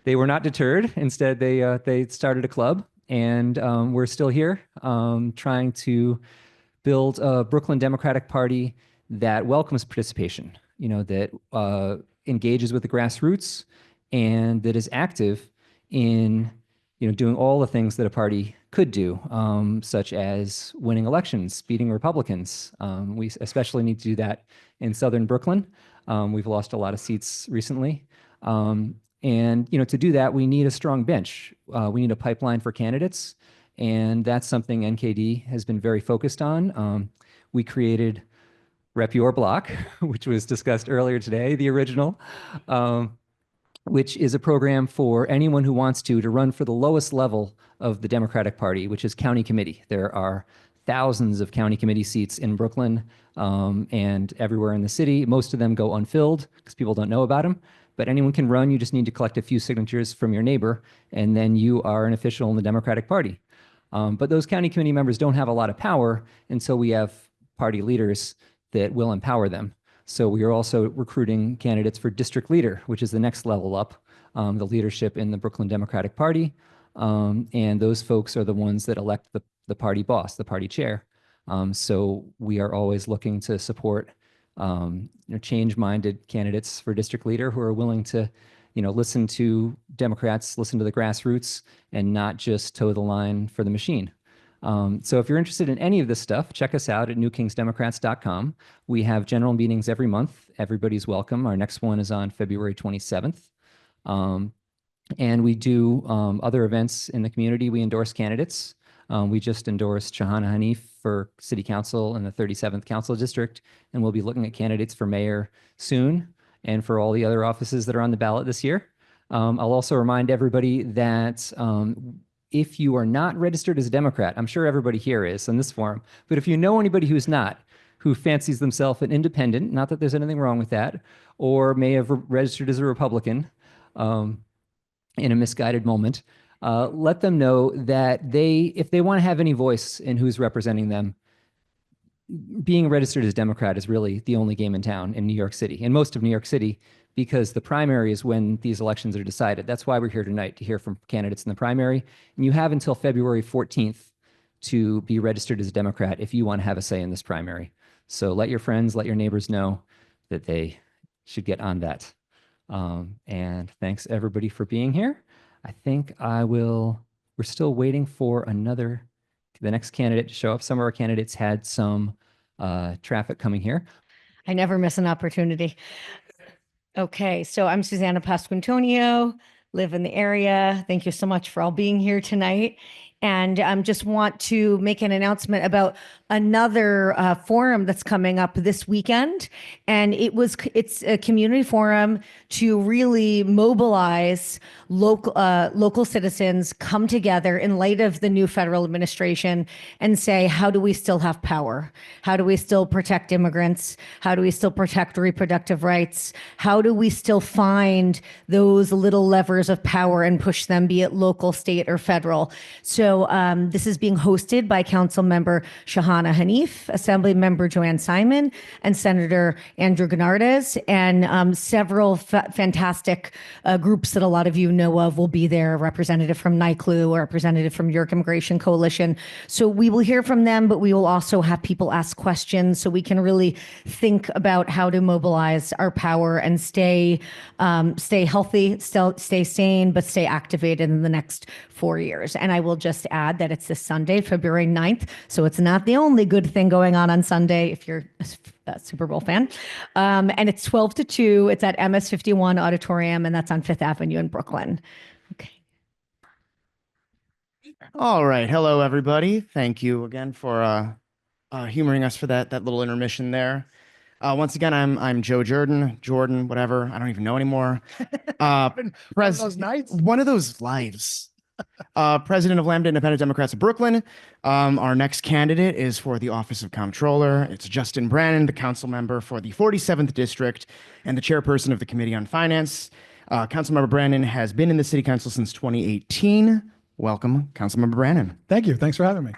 they were not deterred. Instead, they started a club. And we're still here trying to build a Brooklyn Democratic Party that welcomes participation, that engages with the grassroots and that is active in, doing all the things that a party could do, such as winning elections, beating Republicans. We especially need to do that in Southern Brooklyn. We've lost a lot of seats recently. And to do that, we need a strong bench. We need a pipeline for candidates. And that's something NKD has been very focused on. We created Rep Your Block, which was discussed earlier today, the original, which is a program for anyone who wants to run for the lowest level of the Democratic Party, which is county committee. There are thousands of county committee seats in Brooklyn and everywhere in the city. Most of them go unfilled because people don't know about them. But anyone can run. You just need to collect a few signatures from your neighbor, and then you are an official in the Democratic Party. But those county committee members don't have a lot of power until we have party leaders that will empower them. So we are also recruiting candidates for district leader, which is the next level up, the leadership in the Brooklyn Democratic Party. And those folks are the ones that elect the party boss, the party chair. So we are always looking to support change-minded candidates for district leader who are willing to, listen to Democrats, listen to the grassroots, and not just toe the line for the machine. So if you're interested in any of this stuff, check us out at newkingsdemocrats.com. We have general meetings every month. Everybody's welcome. Our next one is on February 27th. And we do other events in the community. We endorse candidates. We just endorsed Jumaane Hanif for City Council in the 37th Council District, and we'll be looking at candidates for mayor soon and for all the other offices that are on the ballot this year. I'll also remind everybody that if you are not registered as a Democrat, I'm sure everybody here is in this forum, but if you know anybody who's not, who fancies themselves an independent, not that there's anything wrong with that, or may have registered as a Republican in a misguided moment, let them know that if they want to have any voice in who's representing them, being registered as Democrat is really the only game in town in New York City, in most of New York City, because the primary is when these elections are decided. That's why we're here tonight, to hear from candidates in the primary. And you have until February 14th to be registered as a Democrat if you want to have a say in this primary. So let your friends, let your neighbors know that they should get on that. And thanks everybody for being here. I think we're still waiting for the next candidate to show up. Some of our candidates had some traffic coming here. I never miss an opportunity. Okay, so I'm Susanna Pasquantonio, live in the area. Thank you so much for all being here tonight. And just want to make an announcement about another forum that's coming up this weekend. And it's a community forum to really mobilize local citizens, come together in light of the new federal administration and say, how do we still have power? How do we still protect immigrants? How do we still protect reproductive rights? How do we still find those little levers of power and push them, be it local, state, or federal? So this is being hosted by Council Member Jumaane Hanif, Assembly Member Joanne Simon, and Senator Andrew Gennardes, and several fantastic groups that a lot of you know of will be there, a representative from NYCLU, a representative from York Immigration Coalition. So we will hear from them, but we will also have people ask questions so we can really think about how to mobilize our power and stay healthy, stay sane, but stay activated in the next 4 years. And I will just add that it's this Sunday, February 9th. So it's not the only good thing going on Sunday if you're a Super Bowl fan. And it's 12 to 2. It's at MS51 Auditorium, and that's on 5th Avenue in Brooklyn. Okay. All right. Hello, everybody. Thank you again for humoring us for that little intermission there. Once again, I'm Joe Jordan, whatever. I don't even know anymore. One of those nights? One of those lives. President of Lambda Independent Democrats of Brooklyn. Our next candidate is for the office of Comptroller. It's Justin Brannan, the council member for the 47th District and the chairperson of the Committee on Finance. Councilmember Brannan has been in the city council since 2018. Welcome, Councilmember Brannan. Thank you. Thanks for having me.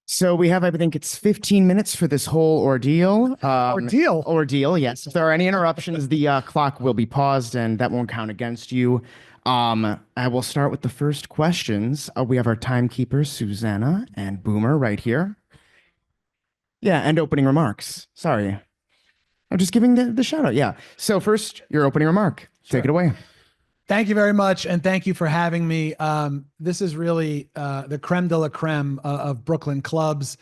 So we have, I think it's 15 minutes for this whole ordeal. Ordeal, yes. If there are any interruptions, the clock will be paused and that won't count against you. I will start with the first questions. We have our timekeepers, Susanna and Boomer, right here. Yeah, and opening remarks. Sorry. I'm just giving the shout out. Yeah. So first, your opening remark. Take it away. Thank you very much, and thank you for having me. This is really the creme de la creme of Brooklyn clubs.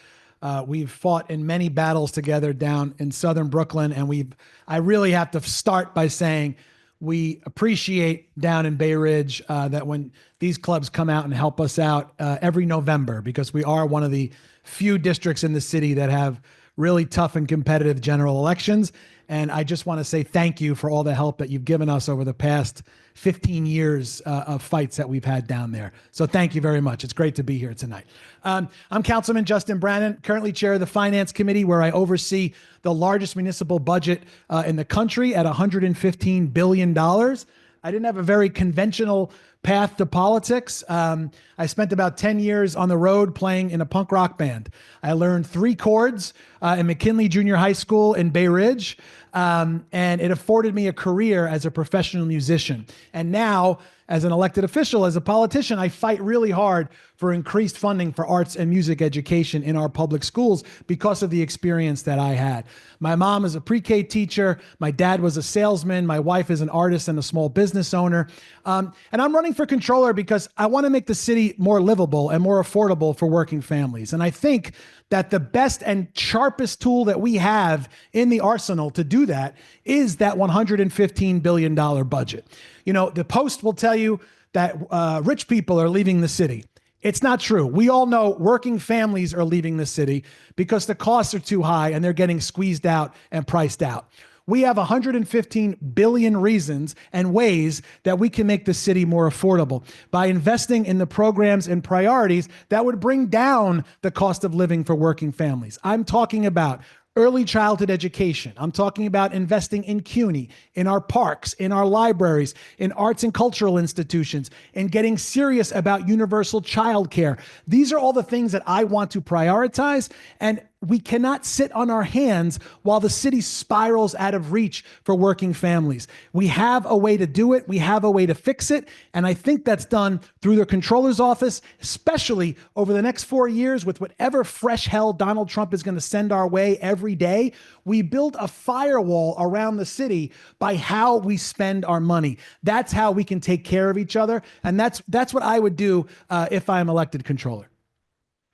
We've fought in many battles together down in Southern Brooklyn, and I really have to start by saying we appreciate down in Bay Ridge that when these clubs come out and help us out every November, because we are one of the few districts in the city that have really tough and competitive general elections. And I just want to say thank you for all the help that you've given us over the past 15 years of fights that we've had down there. So thank you very much. It's great to be here tonight. I'm Councilman Justin Brannan, currently chair of the Finance Committee, where I oversee the largest municipal budget in the country at $115 billion. I didn't have a very conventional path to politics. I spent about 10 years on the road playing in a punk rock band. I learned 3 chords in McKinley Junior High School in Bay Ridge, and it afforded me a career as a professional musician. And now, as an elected official, as a politician, I fight really hard for increased funding for arts and music education in our public schools because of the experience that I had. My mom is a pre-K teacher. My dad was a salesman. My wife is an artist and a small business owner. And I'm running for controller because I want to make the city more livable and more affordable for working families. And I think that the best and sharpest tool that we have in the arsenal to do that is that $115 billion budget. You know, the Post will tell you that rich people are leaving the city. It's not true. We all know working families are leaving the city because the costs are too high and they're getting squeezed out and priced out. We have 115 billion reasons and ways that we can make the city more affordable by investing in the programs and priorities that would bring down the cost of living for working families. I'm talking about early childhood education. I'm talking about investing in CUNY, in our parks, in our libraries, in arts and cultural institutions, and getting serious about universal childcare. These are all the things that I want to prioritize, and we cannot sit on our hands while the city spirals out of reach for working families. We have a way to do it. We have a way to fix it. And I think that's done through the Comptroller's office, especially over the next 4 years with whatever fresh hell Donald Trump is going to send our way every day. We build a firewall around the city by how we spend our money. That's how we can take care of each other. And that's what I would do if I'm elected controller.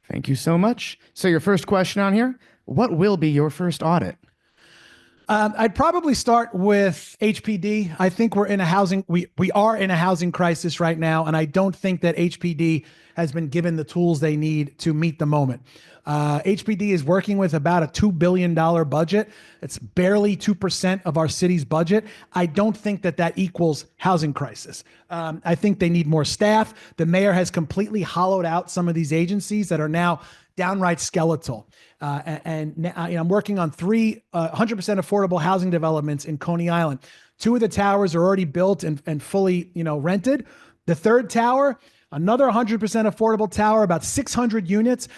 Thank you so much. So your first question on here, what will be your first audit? I'd probably start with HPD. I think we are in a housing crisis right now, and I don't think that HPD has been given the tools they need to meet the moment. HPD is working with about a $2 billion budget. It's barely 2% of our city's budget. I don't think that equals housing crisis. I think they need more staff. The mayor has completely hollowed out some of these agencies that are now downright skeletal. I'm working on 3 100% affordable housing developments in Coney Island. 2 of the towers are already built and fully, rented. The 3rd tower, another 100% affordable tower, about 600 units.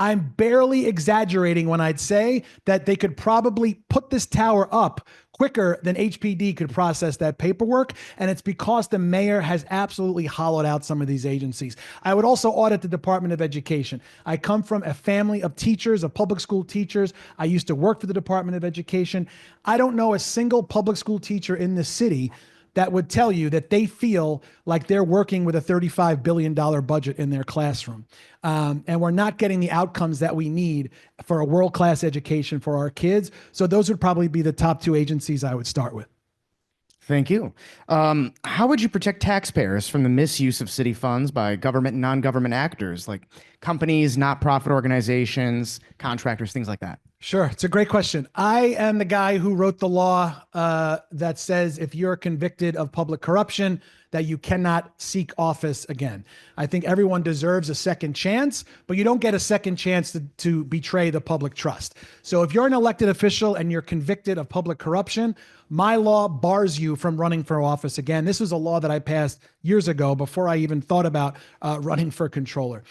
I'm barely exaggerating when I'd say that they could probably put this tower up quicker than HPD could process that paperwork. And it's because the mayor has absolutely hollowed out some of these agencies. I would also audit the Department of Education. I come from a family of teachers, of public school teachers. I used to work for the Department of Education. I don't know a single public school teacher in this city that would tell you that they feel like they're working with a $35 billion budget in their classroom. And we're not getting the outcomes that we need for a world-class education for our kids. So those would probably be the top 2 agencies I would start with. Thank you. How would you protect taxpayers from the misuse of city funds by government and non-government actors like companies, not-profit organizations, contractors, things like that? Sure. It's a great question. I am the guy who wrote the law that says if you're convicted of public corruption, that you cannot seek office again. I think everyone deserves a second chance, but you don't get a second chance to betray the public trust. So if you're an elected official and you're convicted of public corruption, my law bars you from running for office again. This was a law that I passed years ago before I even thought about running for controller.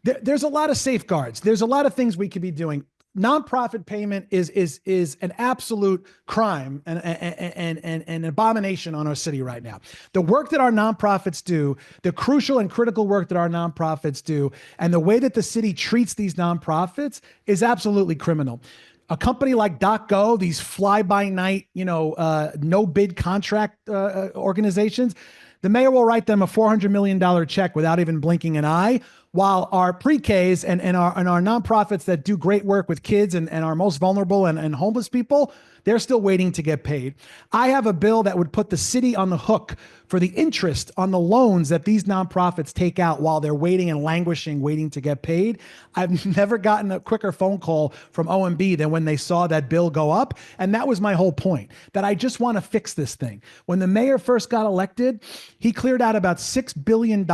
There's a lot of safeguards. There's a lot of things we could be doing. nonprofit payment is an absolute crime and an abomination on our city right now. The work that our nonprofits do, the crucial and critical work that our nonprofits do, and the way that the city treats these nonprofits is absolutely criminal. A company like DocGo, these fly-by-night, no bid contract organizations, the mayor will write them a $400 million check without even blinking an eye, while our pre-Ks and our nonprofits that do great work with kids and our most vulnerable and homeless people, they're still waiting to get paid. I have a bill that would put the city on the hook for the interest on the loans that these nonprofits take out while they're waiting and languishing, waiting to get paid. I've never gotten a quicker phone call from OMB than when they saw that bill go up. And that was my whole point, that I just want to fix this thing. When the mayor first got elected, he cleared out about $6 billion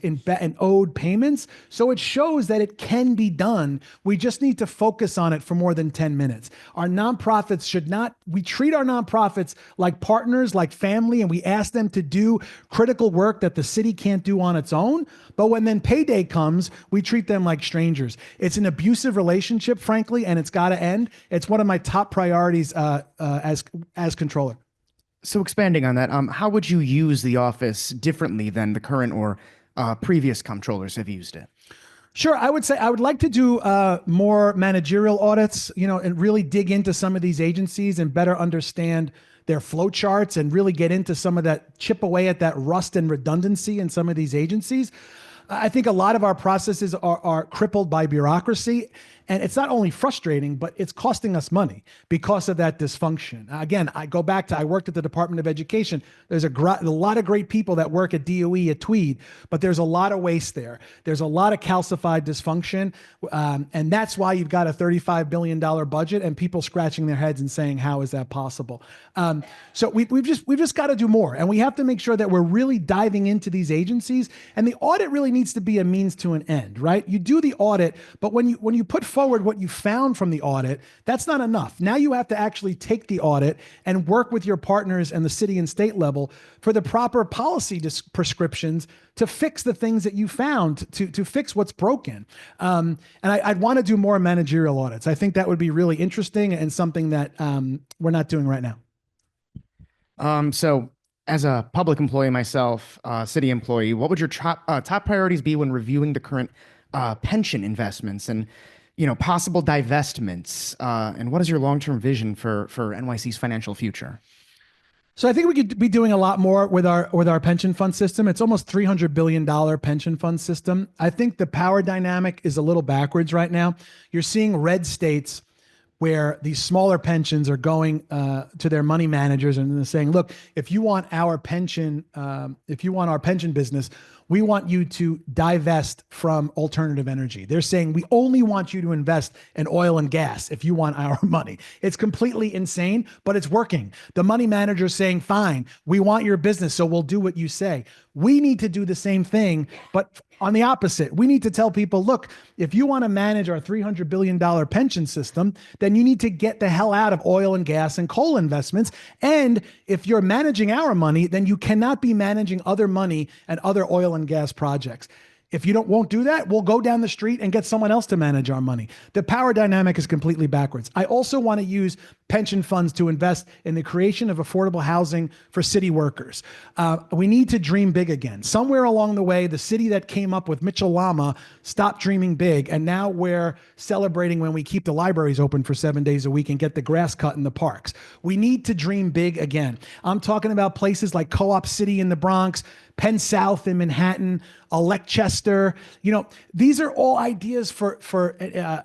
in owed payments. So it shows that it can be done. We just need to focus on it for more than 10 minutes. Our nonprofits should not, we treat our nonprofits like partners, like family, and we ask them to do critical work that the city can't do on its own. But when then payday comes, we treat them like strangers. It's an abusive relationship, frankly, and it's got to end. It's one of my top priorities as controller. So expanding on that, how would you use the office differently than the current or previous comptrollers have used it? Sure. I would say I would like to do more managerial audits, and really dig into some of these agencies and better understand their flow charts and really get into some of that, chip away at that rust and redundancy in some of these agencies. I think a lot of our processes are crippled by bureaucracy. And it's not only frustrating, but it's costing us money because of that dysfunction. Again, I go back to, I worked at the Department of Education. There's a lot of great people that work at DOE, at Tweed, but there's a lot of waste there. There's a lot of calcified dysfunction. And that's why you've got a $35 billion budget and people scratching their heads and saying, how is that possible? So we've just got to do more. And we have to make sure that we're really diving into these agencies. And the audit really needs to be a means to an end, right? You do the audit, but when you put forward what you found from the audit, that's not enough. Now you have to actually take the audit and work with your partners and the city and state level for the proper policy prescriptions to fix the things that you found, to fix what's broken. And I'd want to do more managerial audits. I think that would be really interesting and something that we're not doing right now. So as a public employee myself, city employee, what would your top priorities be when reviewing the current pension investments and possible divestments? And what is your long-term vision for NYC's financial future? So I think we could be doing a lot more with our pension fund system. It's almost $300 billion pension fund system. I think the power dynamic is a little backwards right now. You're seeing red states where these smaller pensions are going to their money managers and they're saying, look, if you want our pension business, we want you to divest from alternative energy. They're saying we only want you to invest in oil and gas if you want our money. It's completely insane, but it's working. The money manager's saying, fine, we want your business, so we'll do what you say. We need to do the same thing, but on the opposite. We need to tell people, look, if you want to manage our $300 billion pension system, then you need to get the hell out of oil and gas and coal investments. And if you're managing our money, then you cannot be managing other money and other oil and gas projects. If you won't do that, we'll go down the street and get someone else to manage our money. The power dynamic is completely backwards. I also want to use pension funds to invest in the creation of affordable housing for city workers. We need to dream big again. Somewhere along the way, the city that came up with Mitchell Lama stopped dreaming big, and now we're celebrating when we keep the libraries open for 7 days a week and get the grass cut in the parks. We need to dream big again. I'm talking about places like Co-op City in the Bronx, Penn South in Manhattan, Elecchester. These are all ideas for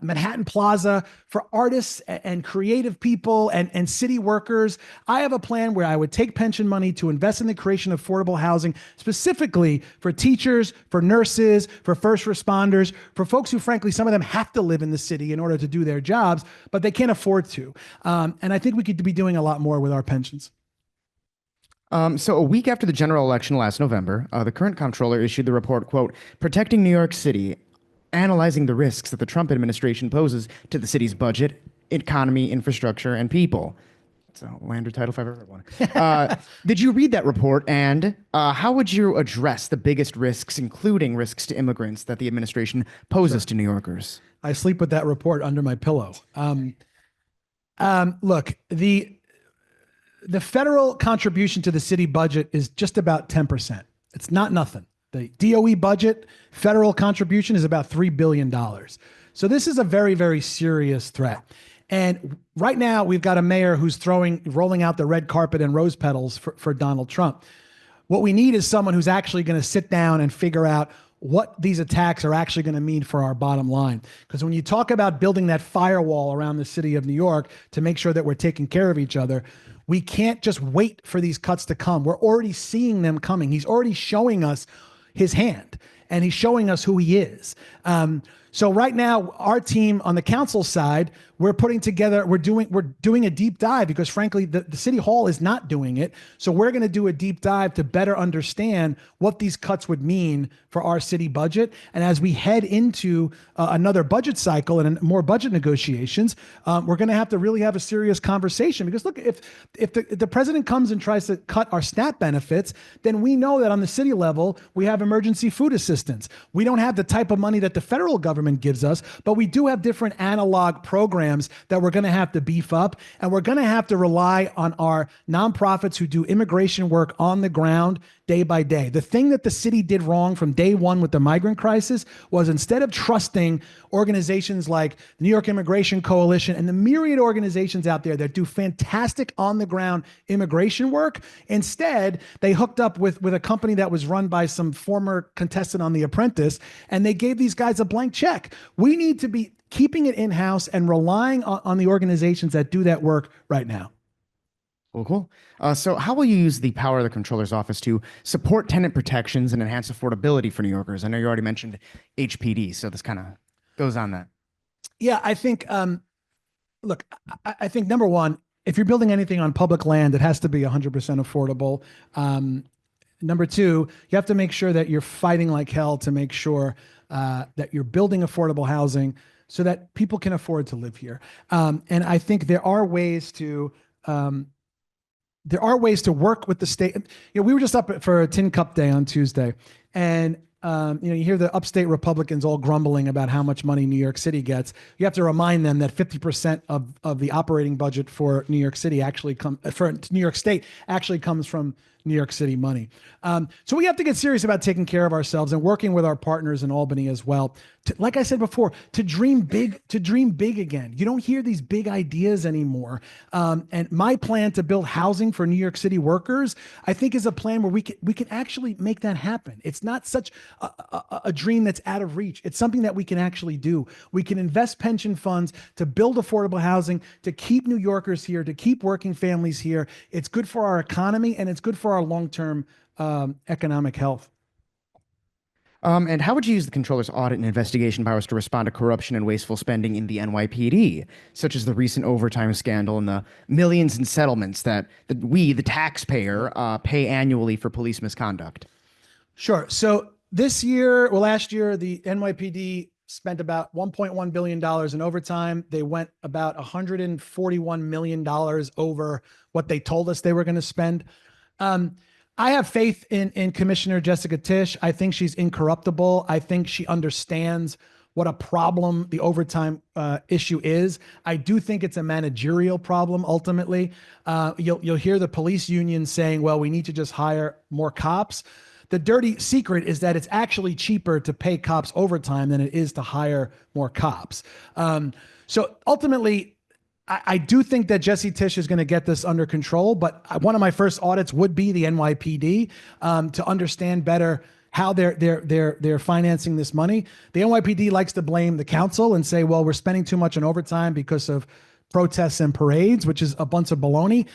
Manhattan Plaza, for artists and creative people and city workers. I have a plan where I would take pension money to invest in the creation of affordable housing, specifically for teachers, for nurses, for first responders, for folks who, frankly, some of them have to live in the city in order to do their jobs, but they can't afford to. And I think we could be doing a lot more with our pensions. So a week after the general election last November, the current comptroller issued the report, quote, Protecting New York City, analyzing the risks that the Trump administration poses to the city's budget, economy, infrastructure, and people. It's a Lander title if I've ever heard one. Did you read that report? And how would you address the biggest risks, including risks to immigrants, that the administration poses to New Yorkers? I sleep with that report under my pillow. Look, the federal contribution to the city budget is just about 10%. It's not nothing. The DOE budget, federal contribution is about $3 billion. So this is a very, very serious threat. And right now we've got a mayor who's rolling out the red carpet and rose petals for Donald Trump. What we need is someone who's actually going to sit down and figure out what these attacks are actually going to mean for our bottom line. Because when you talk about building that firewall around the city of New York to make sure that we're taking care of each other, we can't just wait for these cuts to come. We're already seeing them coming. He's already showing us his hand, and he's showing us who he is. So right now, our team on the council side, we're doing a deep dive because frankly, the city hall is not doing it. So we're going to do a deep dive to better understand what these cuts would mean for our city budget. And as we head into another budget cycle and more budget negotiations, we're going to have to really have a serious conversation because look, if the president comes and tries to cut our SNAP benefits, then we know that on the city level, we have emergency food assistance. We don't have the type of money that the federal government gives us, but we do have different analog programs that we're going to have to beef up, and we're going to have to rely on our nonprofits who do immigration work on the ground day by day. The thing that the city did wrong from day one with the migrant crisis was instead of trusting organizations like the New York Immigration Coalition and the myriad organizations out there that do fantastic on the ground immigration work, instead they hooked up with a company that was run by some former contestant on The Apprentice, and they gave these guys a blank check. We need to be keeping it in-house and relying on the organizations that do that work right now. Cool. So how will you use the power of the Comptroller's office to support tenant protections and enhance affordability for New Yorkers? I know you already mentioned HPD, so this kind of goes on that. Yeah, I think, look, I think number one, if you're building anything on public land, it has to be 100% affordable. Number two, you have to make sure that you're fighting like hell to make sure that you're building affordable housing so that people can afford to live here. And I think there are ways to work with the state. We were just up for a Tin Cup Day on Tuesday, and you hear the upstate Republicans all grumbling about how much money New York City gets. You have to remind them that 50% of the operating budget for New York City for New York State actually comes from New York City money. So we have to get serious about taking care of ourselves and working with our partners in Albany as well. Like I said before, to dream big again. You don't hear these big ideas anymore. And my plan to build housing for New York City workers, I think is a plan where we can actually make that happen. It's not such a dream that's out of reach. It's something that we can actually do. We can invest pension funds to build affordable housing, to keep New Yorkers here, to keep working families here. It's good for our economy and it's good for our long-term economic health. And how would you use the Comptroller's audit and investigation powers to respond to corruption and wasteful spending in the NYPD, such as the recent overtime scandal and the millions in settlements that we, the taxpayer, pay annually for police misconduct? Sure. So last year, the NYPD spent about $1.1 billion in overtime. They went about $141 million over what they told us they were going to spend. I have faith in Commissioner Jessica Tisch. I think she's incorruptible. I think she understands what a problem the overtime issue is. I do think it's a managerial problem ultimately. You'll hear the police union saying, well, we need to just hire more cops. The dirty secret is that it's actually cheaper to pay cops overtime than it is to hire more cops. So ultimately, I do think that Jesse Tisch is going to get this under control, but one of my first audits would be the NYPD to understand better how they're financing this money. The NYPD likes to blame the council and say, well, we're spending too much on overtime because of protests and parades, which is a bunch of baloney.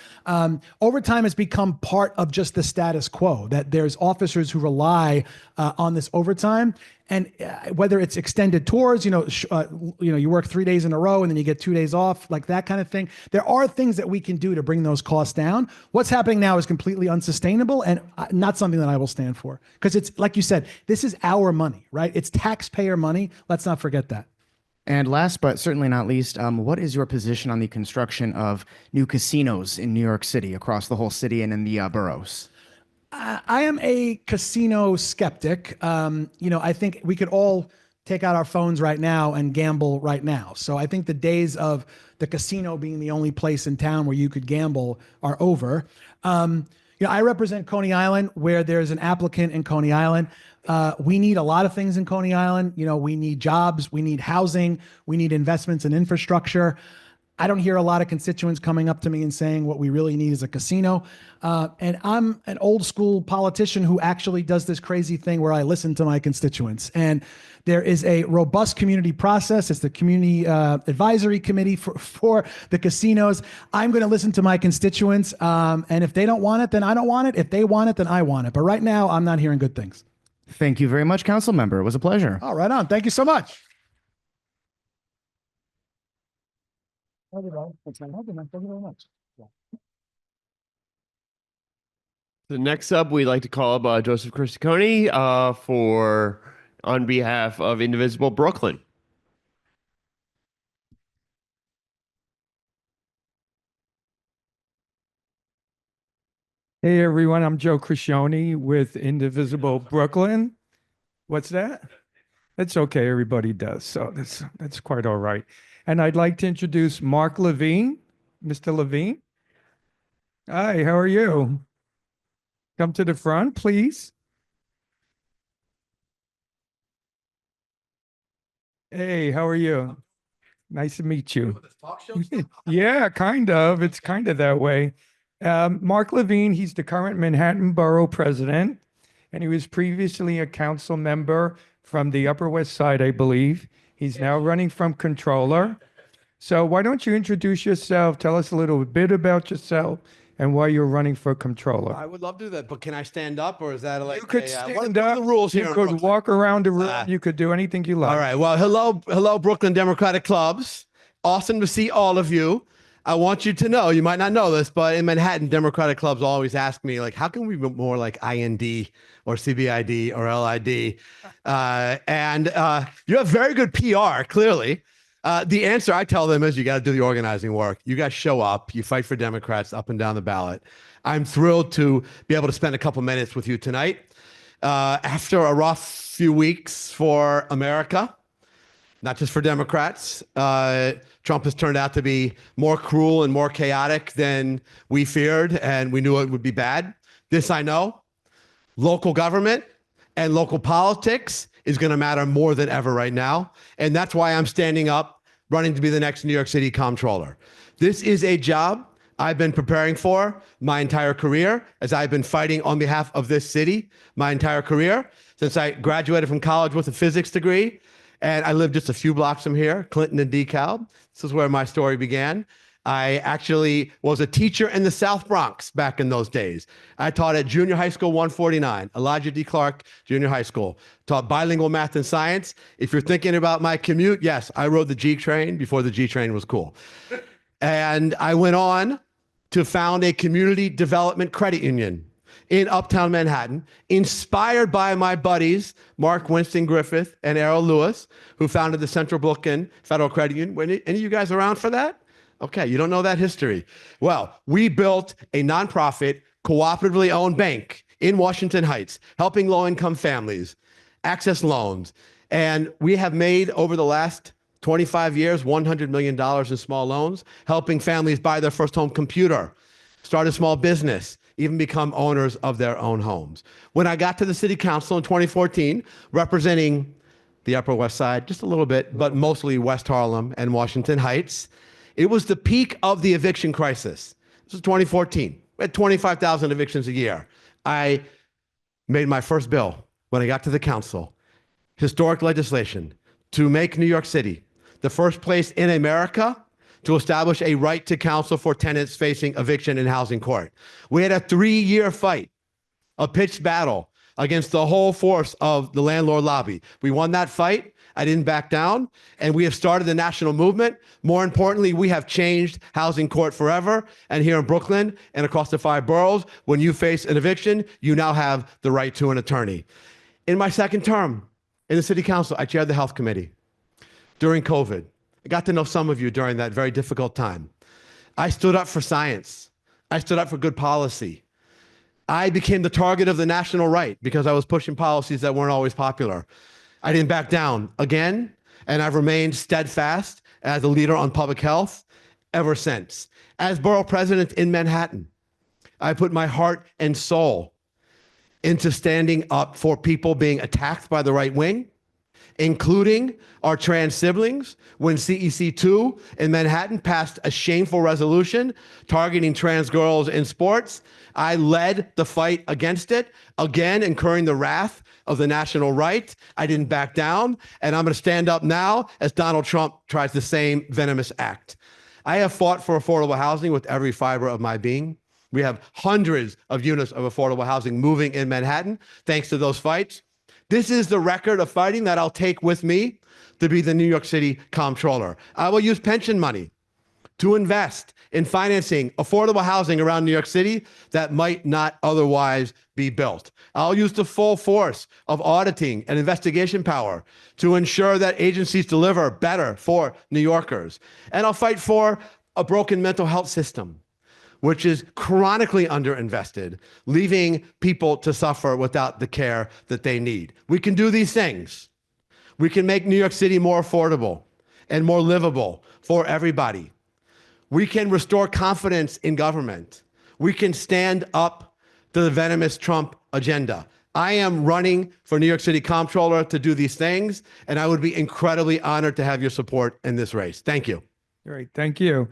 Overtime has become part of just the status quo, that there's officers who rely on this overtime. And whether it's extended tours, you work 3 days in a row and then you get 2 days off, like that kind of thing. There are things that we can do to bring those costs down. What's happening now is completely unsustainable and not something that I will stand for. Because it's like you said, this is our money, right? It's taxpayer money. Let's not forget that. And last but certainly not least, what is your position on the construction of new casinos in New York City, across the whole city and in the boroughs? I am a casino skeptic. I think we could all take out our phones right now and gamble right now. So I think the days of the casino being the only place in town where you could gamble are over. I represent Coney Island, where there's an applicant in Coney Island. We need a lot of things in Coney Island. We need jobs, we need housing, we need investments in infrastructure. I don't hear a lot of constituents coming up to me and saying what we really need is a casino. And I'm an old school politician who actually does this crazy thing where I listen to my constituents. And there is a robust community process. It's the community advisory committee for the casinos. I'm going to listen to my constituents. And if they don't want it, then I don't want it. If they want it, then I want it. But right now, I'm not hearing good things. Thank you very much, council member. It was a pleasure. Oh, right on. Thank you so much. So next up, we'd like to call up Joseph Criscone on behalf of Indivisible Brooklyn. Hey everyone, I'm Joe Criscione with Indivisible Brooklyn. What's that? That's okay, everybody does, so that's quite all right. And I'd like to introduce Mark Levine. Mr. Levine. Hi, how are you? Come to the front, please. Hey, how are you? Nice to meet you. Yeah, kind of. It's kind of that way. Mark Levine, he's the current Manhattan Borough President, and he was previously a council member from the Upper West Side, I believe. He's now running from Comptroller. So why don't you introduce yourself, tell us a little bit about yourself, and why you're running for Comptroller. I would love to do that, but can I stand up, or is that like You could what stand are up, the rules here? you in could Brooklyn? walk around the room, you could do anything you like. All right. Well, hello, Brooklyn Democratic Clubs. Awesome to see all of you. I want you to know, you might not know this, but in Manhattan, Democratic clubs always ask me, like, how can we be more like IND or CBID or LID? And you have very good PR, clearly. The answer I tell them is you got to do the organizing work. You guys show up, you fight for Democrats up and down the ballot. I'm thrilled to be able to spend a couple minutes with you tonight. After a rough few weeks for America, not just for Democrats, Trump has turned out to be more cruel and more chaotic than we feared, and we knew it would be bad. This I know. Local government and local politics is going to matter more than ever right now, and that's why I'm standing up, running to be the next New York City Comptroller. This is a job I've been preparing for my entire career, as I've been fighting on behalf of this city my entire career, since I graduated from college with a physics degree. And I live just a few blocks from here, Clinton and DeKalb. This is where my story began. I actually was a teacher in the South Bronx back in those days. I taught at Junior High School 149, Elijah D. Clark Junior High School. Taught bilingual math and science. If you're thinking about my commute, yes, I rode the G train before the G train was cool. And I went on to found a community development credit union in Uptown Manhattan, inspired by my buddies, Mark Winston Griffith and Errol Lewis, who founded the Central Brooklyn Federal Credit Union. Were any of you guys around for that? Okay, you don't know that history. Well, we built a nonprofit, cooperatively owned bank in Washington Heights, helping low-income families access loans. And we have made, over the last 25 years, $100 million in small loans, helping families buy their first home computer, start a small business, even become owners of their own homes. When I got to the city council in 2014, representing the Upper West Side, just a little bit, but mostly West Harlem and Washington Heights, it was the peak of the eviction crisis. This was 2014. We had 25,000 evictions a year. I made my first bill when I got to the council, historic legislation, to make New York City the first place in America to establish a right to counsel for tenants facing eviction in housing court. We had a 3-year fight, a pitched battle against the whole force of the landlord lobby. We won that fight. I didn't back down, and we have started the national movement. More importantly, we have changed housing court forever. And here in Brooklyn and across the 5 boroughs, when you face an eviction, you now have the right to an attorney. In my second term in the city council, I chaired the health committee. during COVID. I got to know some of you during that very difficult time. I stood up for science. I stood up for good policy. I became the target of the national right because I was pushing policies that weren't always popular. I didn't back down again, and I've remained steadfast as a leader on public health ever since. As borough president in Manhattan, I put my heart and soul into standing up for people being attacked by the right wing, including our trans siblings, when CEC2 in Manhattan passed a shameful resolution targeting trans girls in sports. I led the fight against it, again, incurring the wrath of the national right. I didn't back down, and I'm going to stand up now as Donald Trump tries the same venomous act. I have fought for affordable housing with every fiber of my being. We have hundreds of units of affordable housing moving in Manhattan, thanks to those fights. This is the record of fighting that I'll take with me to be the New York City Comptroller. I will use pension money to invest in financing affordable housing around New York City that might not otherwise be built. I'll use the full force of auditing and investigation power to ensure that agencies deliver better for New Yorkers. And I'll fight for a broken mental health system, which is chronically underinvested, leaving people to suffer without the care that they need. We can do these things. We can make New York City more affordable and more livable for everybody. We can restore confidence in government. We can stand up to the venomous Trump agenda. I am running for New York City Comptroller to do these things, and I would be incredibly honored to have your support in this race. Thank you. Great, thank you.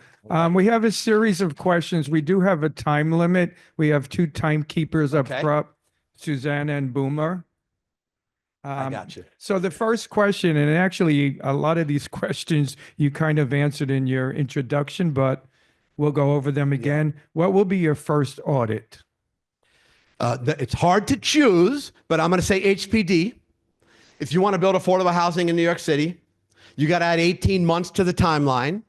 We have a series of questions. We do have a time limit. We have two timekeepers up front, Susanna and Boomer. I got you. So the first question, and actually a lot of these questions you kind of answered in your introduction, but we'll go over them again. What will be your first audit? It's hard to choose, but I'm going to say HPD. If you want to build affordable housing in New York City, you got to add 18 months to the timeline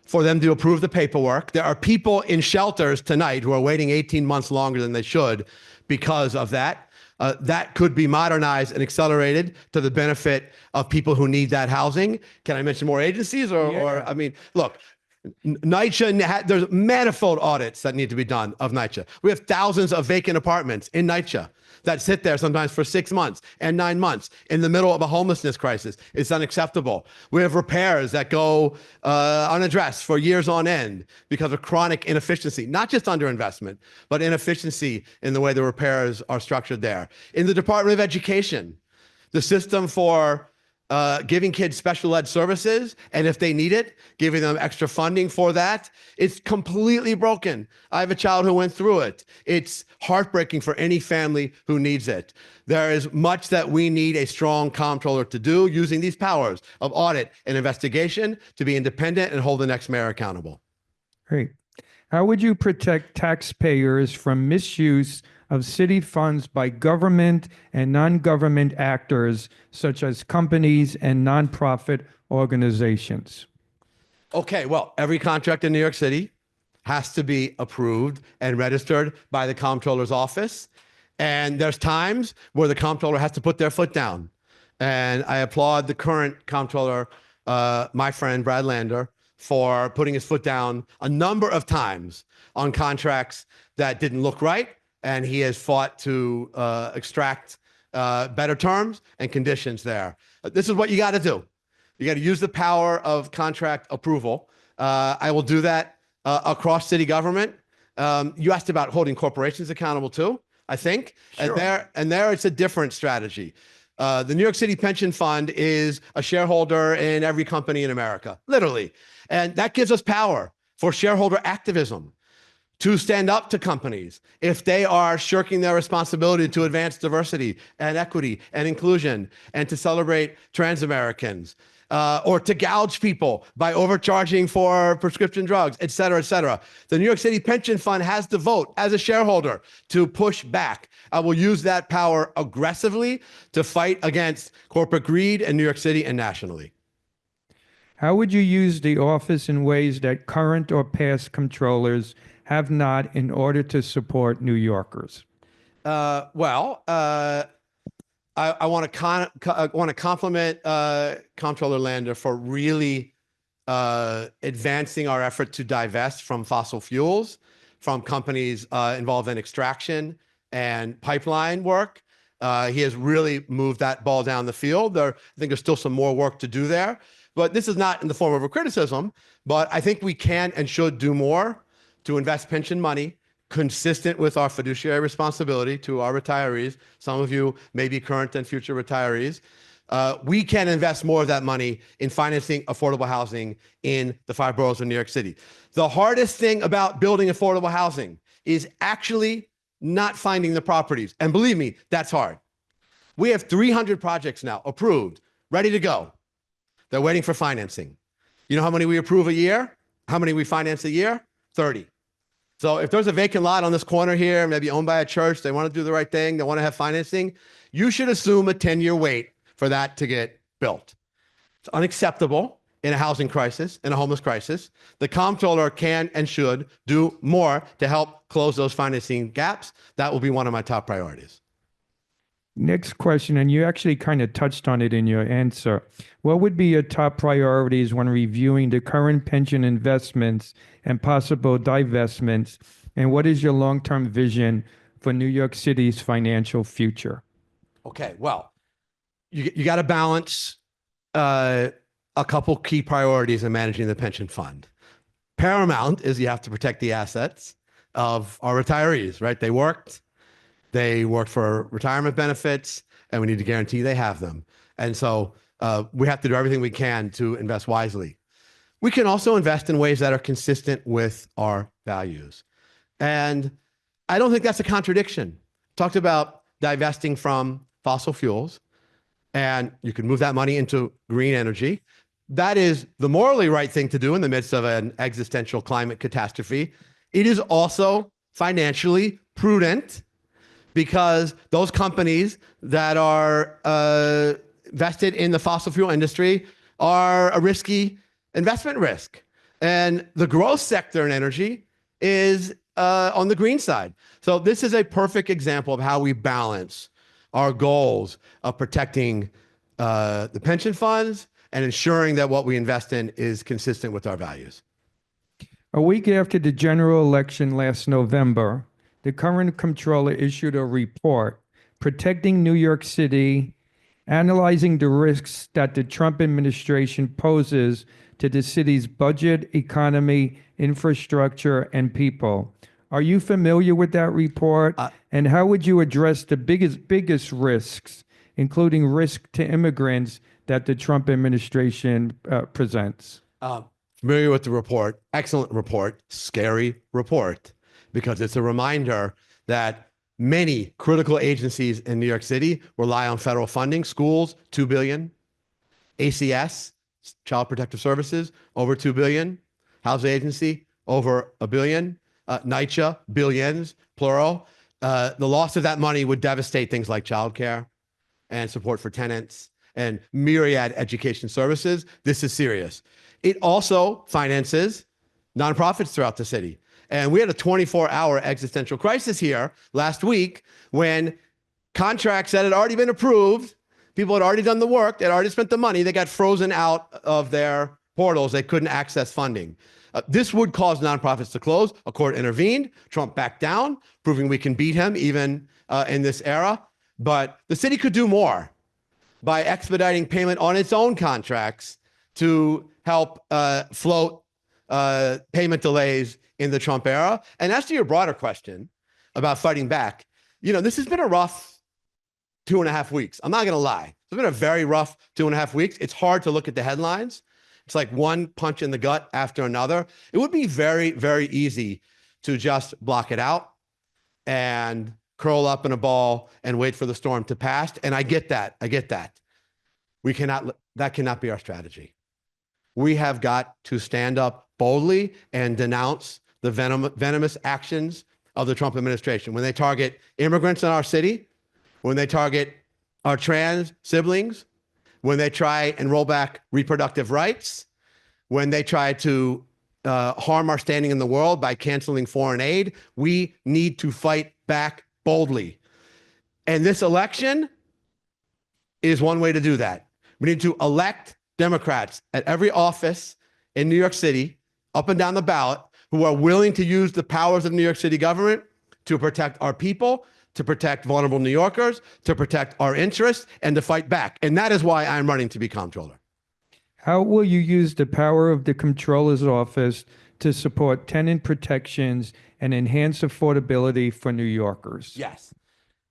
for them to approve the paperwork. There are people in shelters tonight who are waiting 18 months longer than they should because of that. That could be modernized and accelerated to the benefit of people who need that housing. Can I mention more agencies or I mean, look, NYCHA, there's manifold audits that need to be done of NYCHA. We have thousands of vacant apartments in NYCHA that sit there sometimes for 6 months and 9 months in the middle of a homelessness crisis. It's unacceptable. We have repairs that go unaddressed for years on end because of chronic inefficiency, not just underinvestment, but inefficiency in the way the repairs are structured there. In the Department of Education, the system for giving kids special ed services, and if they need it, giving them extra funding for that. It's completely broken. I have a child who went through it. It's heartbreaking for any family who needs it. There is much that we need a strong comptroller to do using these powers of audit and investigation to be independent and hold the next mayor accountable. Great. How would you protect taxpayers from misuse of city funds by government and non-government actors, such as companies and nonprofit organizations? Okay, well, every contract in New York City has to be approved and registered by the comptroller's office. And there's times where the comptroller has to put their foot down. And I applaud the current comptroller, my friend Brad Lander, for putting his foot down a number of times on contracts that didn't look right. And he has fought to extract better terms and conditions there. This is what you got to do. You got to use the power of contract approval. I will do that across city government. You asked about holding corporations accountable too, I think. Sure. And there it's a different strategy. The New York City Pension Fund is a shareholder in every company in America, literally. And that gives us power for shareholder activism, to stand up to companies if they are shirking their responsibility to advance diversity and equity and inclusion, and to celebrate trans Americans, or to gouge people by overcharging for prescription drugs, et cetera, et cetera. The New York City Pension Fund has the vote as a shareholder to push back. I will use that power aggressively to fight against corporate greed in New York City and nationally. How would you use the office in ways that current or past comptrollers have not in order to support New Yorkers? I I want to compliment Comptroller Lander for really advancing our effort to divest from fossil fuels, from companies involved in extraction and pipeline work. He has really moved that ball down the field. I think there's still some more work to do there, but this is not in the form of a criticism, but I think we can and should do more to invest pension money consistent with our fiduciary responsibility to our retirees. Some of you may be current and future retirees. We can invest more of that money in financing affordable housing in the 5 boroughs of New York City. The hardest thing about building affordable housing is actually not finding the properties. And believe me, that's hard. We have 300 projects now approved, ready to go. They're waiting for financing. You know how many we approve a year? How many we finance a year? 30. So if there's a vacant lot on this corner here, maybe owned by a church, they want to do the right thing, they want to have financing, you should assume a 10-year wait for that to get built. It's unacceptable in a housing crisis, in a homeless crisis. The comptroller can and should do more to help close those financing gaps. That will be one of my top priorities. Next question, and you actually kind of touched on it in your answer. What would be your top priorities when reviewing the current pension investments and possible divestments? And what is your long-term vision for New York City's financial future? Okay, well, you got to balance a couple key priorities in managing the pension fund. Paramount is you have to protect the assets of our retirees, right? They worked for retirement benefits, and we need to guarantee they have them. And so we have to do everything we can to invest wisely. We can also invest in ways that are consistent with our values. And I don't think that's a contradiction. Talked about divesting from fossil fuels, and you can move that money into green energy. That is the morally right thing to do in the midst of an existential climate catastrophe. It is also financially prudent because those companies that are vested in the fossil fuel industry are a risky investment risk. And the growth sector in energy is on the green side. So this is a perfect example of how we balance our goals of protecting the pension funds and ensuring that what we invest in is consistent with our values. A week after the general election last November, the current comptroller issued a report protecting New York City, analyzing the risks that the Trump administration poses to the city's budget, economy, infrastructure, and people. Are you familiar with that report? And how would you address the biggest risks, including risk to immigrants, that the Trump administration presents? Familiar with the report. Excellent report. Scary report, because it's a reminder that many critical agencies in New York City rely on federal funding. Schools, $2 billion. ACS, Child Protective Services, over $2 billion. Housing Agency, over $1 billion. NYCHA, billions, plural. The loss of that money would devastate things like childcare and support for tenants and myriad education services. This is serious. It also finances nonprofits throughout the city. And we had a 24-hour existential crisis here last week when contracts that had already been approved, people had already done the work, they had already spent the money, they got frozen out of their portals. They couldn't access funding. This would cause nonprofits to close. A court intervened. Trump backed down, proving we can beat him even in this era. But the city could do more by expediting payment on its own contracts to help float payment delays in the Trump era. And as to your broader question about fighting back, you know, this has been a rough 2.5 weeks. I'm not going to lie. It's been a very rough 2.5 weeks. It's hard to look at the headlines. It's like one punch in the gut after another. It would be very, very easy to just block it out and curl up in a ball and wait for the storm to pass. And I get that. I get that. That cannot be our strategy. We have got to stand up boldly and denounce the venomous actions of the Trump administration. When they target immigrants in our city, when they target our trans siblings, when they try and roll back reproductive rights, when they try to harm our standing in the world by canceling foreign aid, we need to fight back boldly. And this election is one way to do that. We need to elect Democrats at every office in New York City, up and down the ballot, who are willing to use the powers of New York City government to protect our people, to protect vulnerable New Yorkers, to protect our interests, and to fight back. And that is why I'm running to be comptroller. How will you use the power of the comptroller's office to support tenant protections and enhance affordability for New Yorkers? Yes.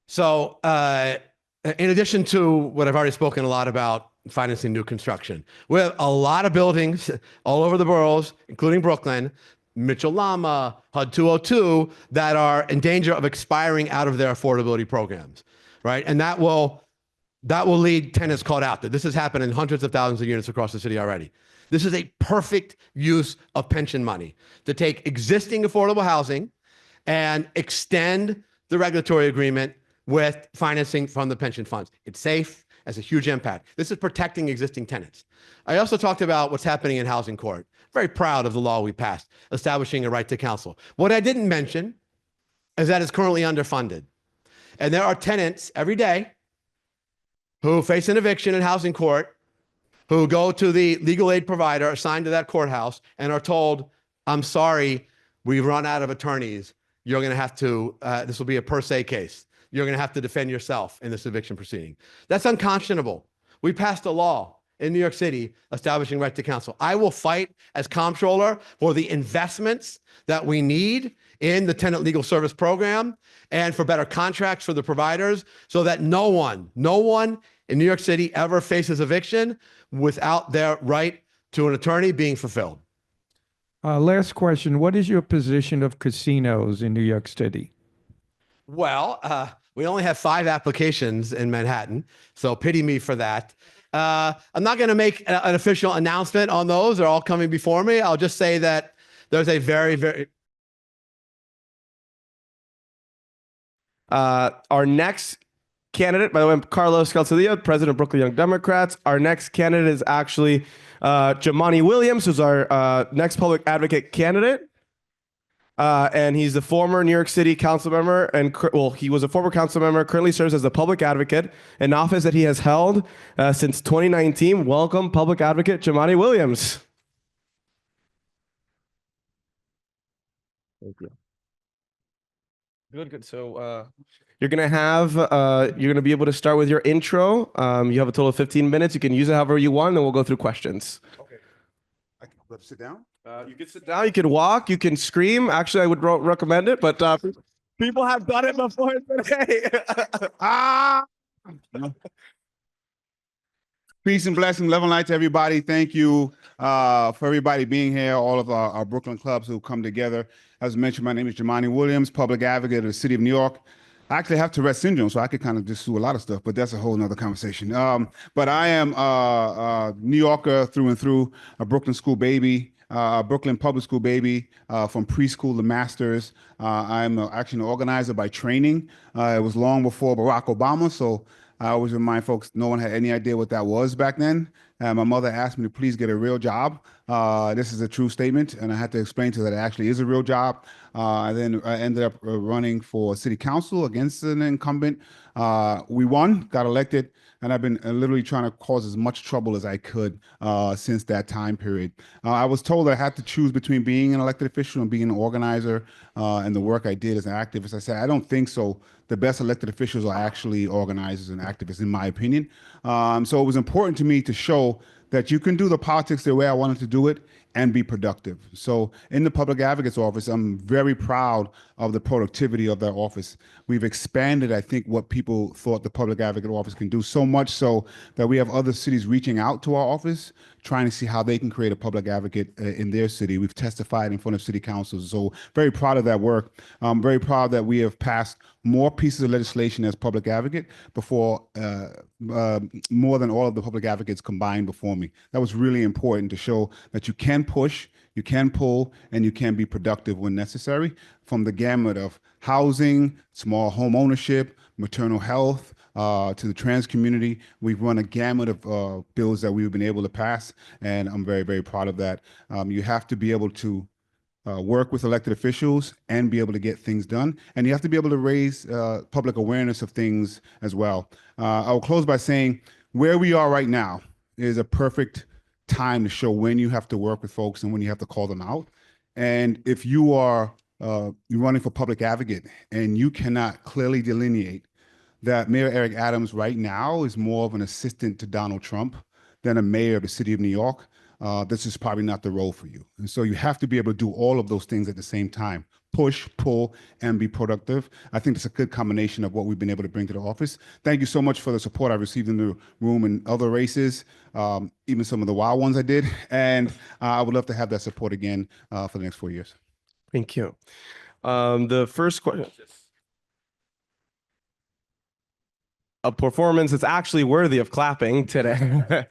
So in addition to what I've already spoken a lot about, financing new construction, we have a lot of buildings all over the boroughs, including Brooklyn, Mitchell-Lama, HUD 202, that are in danger of expiring out of their affordability programs, right? And that will lead tenants caught out there. This has happened in hundreds of thousands of units across the city already. This is a perfect use of pension money to take existing affordable housing and extend the regulatory agreement with financing from the pension funds. It's safe, has a huge impact. This is protecting existing tenants. I also talked about what's happening in housing court. Very proud of the law we passed, establishing a right to counsel. What I didn't mention is that it's currently underfunded. And there are tenants every day who face an eviction in housing court, who go to the legal aid provider assigned to that courthouse and are told, I'm sorry, we've run out of attorneys. You're going to have to, this will be a per se case. You're going to have to defend yourself in this eviction proceeding. That's unconscionable. We passed a law in New York City establishing right to counsel. I will fight as comptroller for the investments that we need in the tenant legal service program and for better contracts for the providers so that no one in New York City ever faces eviction without their right to an attorney being fulfilled. Last question. What is your position of casinos in New York City? Well, we only have 5 applications in Manhattan, so pity me for that. I'm not going to make an official announcement on those. They're all coming before me. I'll just say that there's a very our next candidate, by the way, I'm Carlos Calzadilla, president of Brooklyn Young Democrats. Our next candidate is actually Jumaane Williams, who's our next public advocate candidate. And he's a former New York City council member, and he was a former council member, currently serves as a public advocate, an office that he has held since 2019. Welcome, public advocate Jumaane Williams. Thank you. Good. So you're gonna be able to start with your intro. You have a total of 15 minutes. You can use it however you want, and we'll go through questions. Okay. I can sit down. You can sit down, you can walk, you can scream. Actually, I would recommend it, but people have done it before today. Peace and blessing, love and light to everybody. Thank you for everybody being here, all of our Brooklyn clubs who come together. As mentioned, my name is Jumaane Williams, public advocate of the city of New York. I actually have Tourette's syndrome, so I could kind of just do a lot of stuff, but that's a whole nother conversation. But I am a New Yorker through and through, a Brooklyn school baby. Brooklyn public school baby, from preschool to masters. I'm actually an organizer by training. It was long before Barack Obama, so I always remind folks no one had any idea what that was back then. My mother asked me to please get a real job. This is a true statement, and I had to explain to her that it actually is a real job. Then I ended up running for city council against an incumbent. We won, got elected, and I've been literally trying to cause as much trouble as I could since that time period. I was told I had to choose between being an elected official and being an organizer, and the work I did as an activist. I said, I don't think so. The best elected officials are actually organizers and activists, in my opinion. So it was important to me to show that you can do the politics the way I wanted to do it and be productive. So in the public advocate's office, I'm very proud of the productivity of that office. We've expanded, I think, what people thought the public advocate office can do, so much so that we have other cities reaching out to our office, trying to see how they can create a public advocate in their city. We've testified in front of city councils, so very proud of that work. I'm very proud that we have passed more pieces of legislation as public advocate before, more than all of the public advocates combined before me. That was really important to show that you can push, you can pull, and you can be productive when necessary, from the gamut of housing, small home ownership, maternal health, to the trans community. We've run a gamut of bills that we've been able to pass, and I'm very, very proud of that. You have to be able to work with elected officials and be able to get things done. And you have to be able to raise public awareness of things as well. I will close by saying where we are right now is a perfect time to show when you have to work with folks and when you have to call them out. And if you are you're running for public advocate and you cannot clearly delineate that Mayor Eric Adams right now is more of an assistant to Donald Trump than a mayor of the city of New York, this is probably not the role for you. And so you have to be able to do all of those things at the same time. Push, pull, and be productive. I think it's a good combination of what we've been able to bring to the office. Thank you so much for the support I received in the room and other races, even some of the wild ones I did. And I would love to have that support again for the next 4 years. Thank you. The first question. A performance that's actually worthy of clapping today.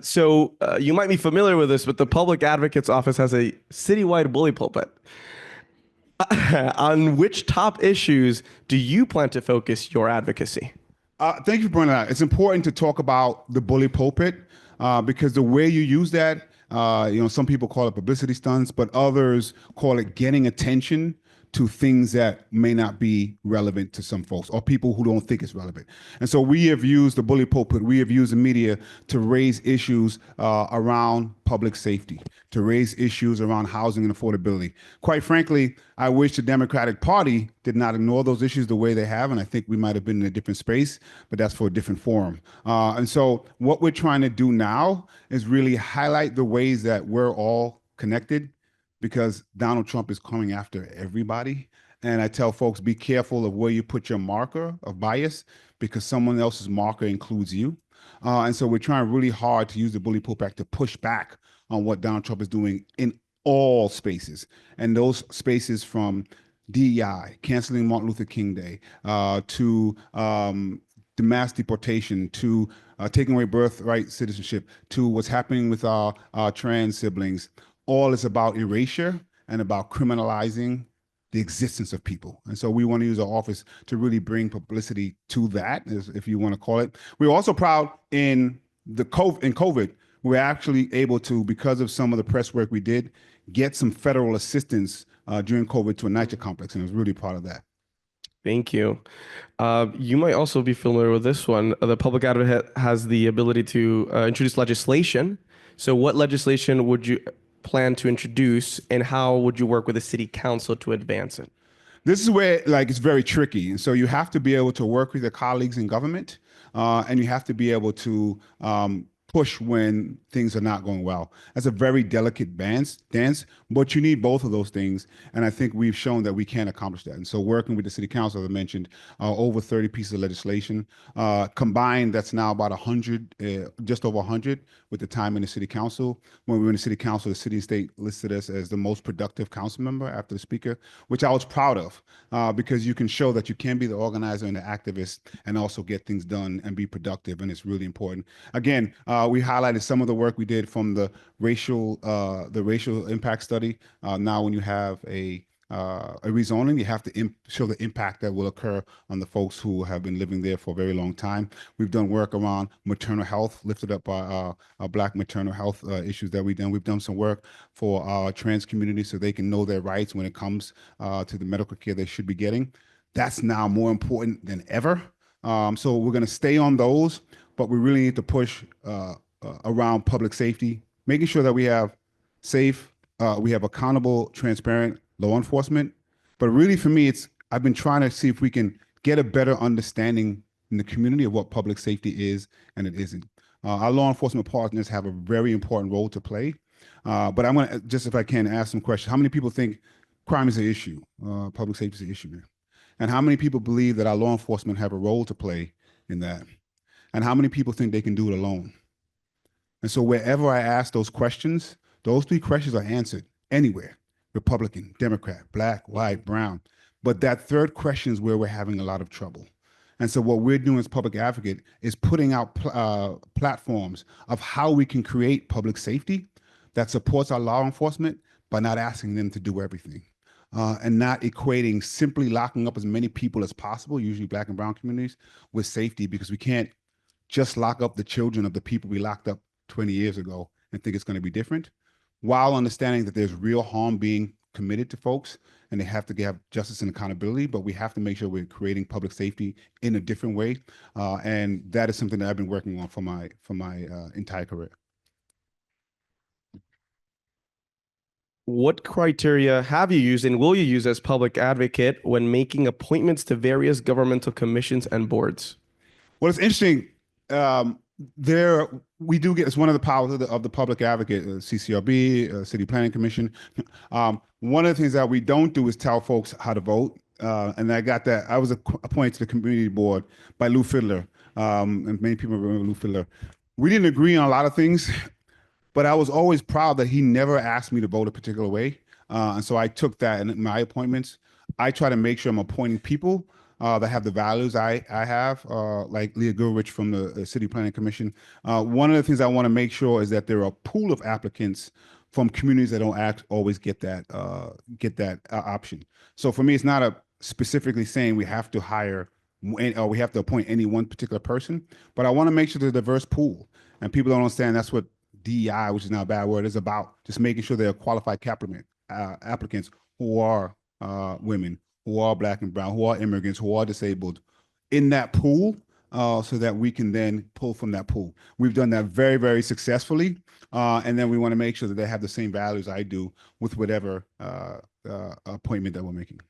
So you might be familiar with this, but the Public Advocate's Office has a citywide bully pulpit. On which top issues do you plan to focus your advocacy? Thank you for bringing that. It's important to talk about the bully pulpit because the way you use that, some people call it publicity stunts, but others call it getting attention to things that may not be relevant to some folks or people who don't think it's relevant. And so we have used the bully pulpit, we have used the media to raise issues around public safety, to raise issues around housing and affordability. Quite frankly, I wish the Democratic Party did not ignore those issues the way they have, and I think we might have been in a different space, but that's for a different forum. And so what we're trying to do now is really highlight the ways that we're all connected, because Donald Trump is coming after everybody. And I tell folks, be careful of where you put your marker of bias, because someone else's marker includes you. And so we're trying really hard to use the bully pulpit to push back on what Donald Trump is doing in all spaces. And those spaces from DEI, canceling Martin Luther King Day, to the mass deportation, to taking away birthright citizenship, to what's happening with our trans siblings. All is about erasure and about criminalizing the existence of people. And so we want to use our office to really bring publicity to that, if you want to call it. We're also proud in COVID, we're actually able to, because of some of the press work we did, get some federal assistance during COVID to a NYCHA complex, and I was really proud of that. Thank you. You might also be familiar with this one. The Public Advocate has the ability to introduce legislation. So what legislation would you plan to introduce, and how would you work with the city council to advance it? This is where it's very tricky. And so you have to be able to work with your colleagues in government, and you have to be able to push when things are not going well. That's a very delicate dance, but you need both of those things. And I think we've shown that we can accomplish that. And so working with the city council, as I mentioned, over 30 pieces of legislation, combined, that's now about 100, just over 100 with the time in the city council. When we were in the city council, the city and state listed us as the most productive council member after the speaker, which I was proud of, because you can show that you can be the organizer and the activist and also get things done and be productive. And it's really important. Again, we highlighted some of the work we did from the racial impact study. Now, when you have a rezoning, you have to show the impact that will occur on the folks who have been living there for a very long time. We've done work around maternal health, lifted up our Black maternal health issues that we've done. We've done some work for our trans community so they can know their rights when it comes to the medical care they should be getting. That's now more important than ever. So we're going to stay on those, but we really need to push around public safety, making sure that we have safe, we have accountable, transparent law enforcement. But really, for me, I've been trying to see if we can get a better understanding in the community of what public safety is and it isn't. Our law enforcement partners have a very important role to play. But I'm going to, just if I can, ask some questions. How many people think crime is an issue? Public safety is an issue there? And how many people believe that our law enforcement have a role to play in that? And how many people think they can do it alone? And so wherever I ask those questions, those three questions are answered anywhere: Republican, Democrat, Black, white, brown. But that third question is where we're having a lot of trouble. And so what we're doing as Public Advocate is putting out platforms of how we can create public safety that supports our law enforcement, but not asking them to do everything. And not equating simply locking up as many people as possible, usually Black and brown communities, with safety, because we can't just lock up the children of the people we locked up 20 years ago and think it's going to be different, while understanding that there's real harm being committed to folks, and they have to have justice and accountability, but we have to make sure we're creating public safety in a different way. And that is something that I've been working on for my entire career. What criteria have you used and will you use as public advocate when making appointments to various governmental commissions and boards? Well, it's interesting. We do get, it's one of the powers of the public advocate, CCRB, City Planning Commission. One of the things that we don't do is tell folks how to vote. And I was appointed to the community board by Lou Fiddler. And many people remember Lou Fiddler. We didn't agree on a lot of things, but I was always proud that he never asked me to vote a particular way. And so I took that in my appointments. I try to make sure I'm appointing people that have the values I have, like Leah Gurwitch from the City Planning Commission. One of the things I want to make sure is that there are a pool of applicants from communities that don't always get that option. So for me, it's not specifically saying we have to hire or we have to appoint any one particular person, but I want to make sure there's a diverse pool. And people don't understand that's what DEI, which is not a bad word, is about. Just making sure there are qualified applicants who are women, who are Black and brown, who are immigrants, who are disabled in that pool, so that we can then pull from that pool. We've done that very, very successfully. And then we want to make sure that they have the same values I do with whatever appointment that we're making.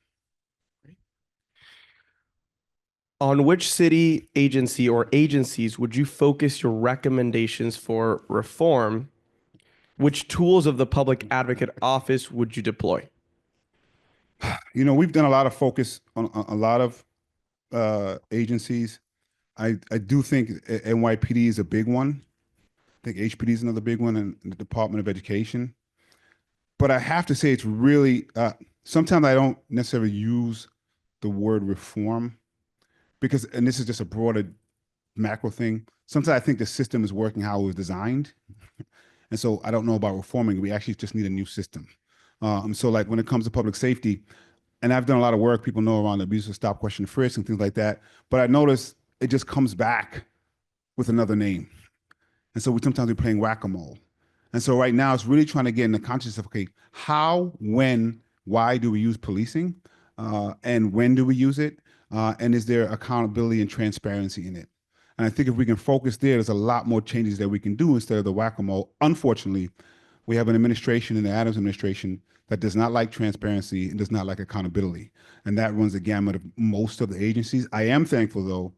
On which city, agency, or agencies would you focus your recommendations for reform? Which tools of the public advocate office would you deploy? You know, we've done a lot of focus on a lot of agencies. I do think NYPD is a big one. I think HPD is another big one, and the Department of Education. But I have to say it's really, sometimes I don't necessarily use the word reform because, and this is just a broader macro thing, sometimes I think the system is working how it was designed. And so I don't know about reforming. We actually just need a new system. So like when it comes to public safety, and I've done a lot of work, people know around abuse of stop, question, frisk and things like that, but I notice it just comes back with another name. And so sometimes we're playing whack-a-mole. And so right now it's really trying to get in the consciousness of, okay, how, when, why do we use policing? And when do we use it? And is there accountability and transparency in it? And I think if we can focus there's a lot more changes that we can do instead of the whack-a-mole. Unfortunately, we have an administration in the Adams administration that does not like transparency and does not like accountability. And that runs the gamut of most of the agencies. I am thankful, though,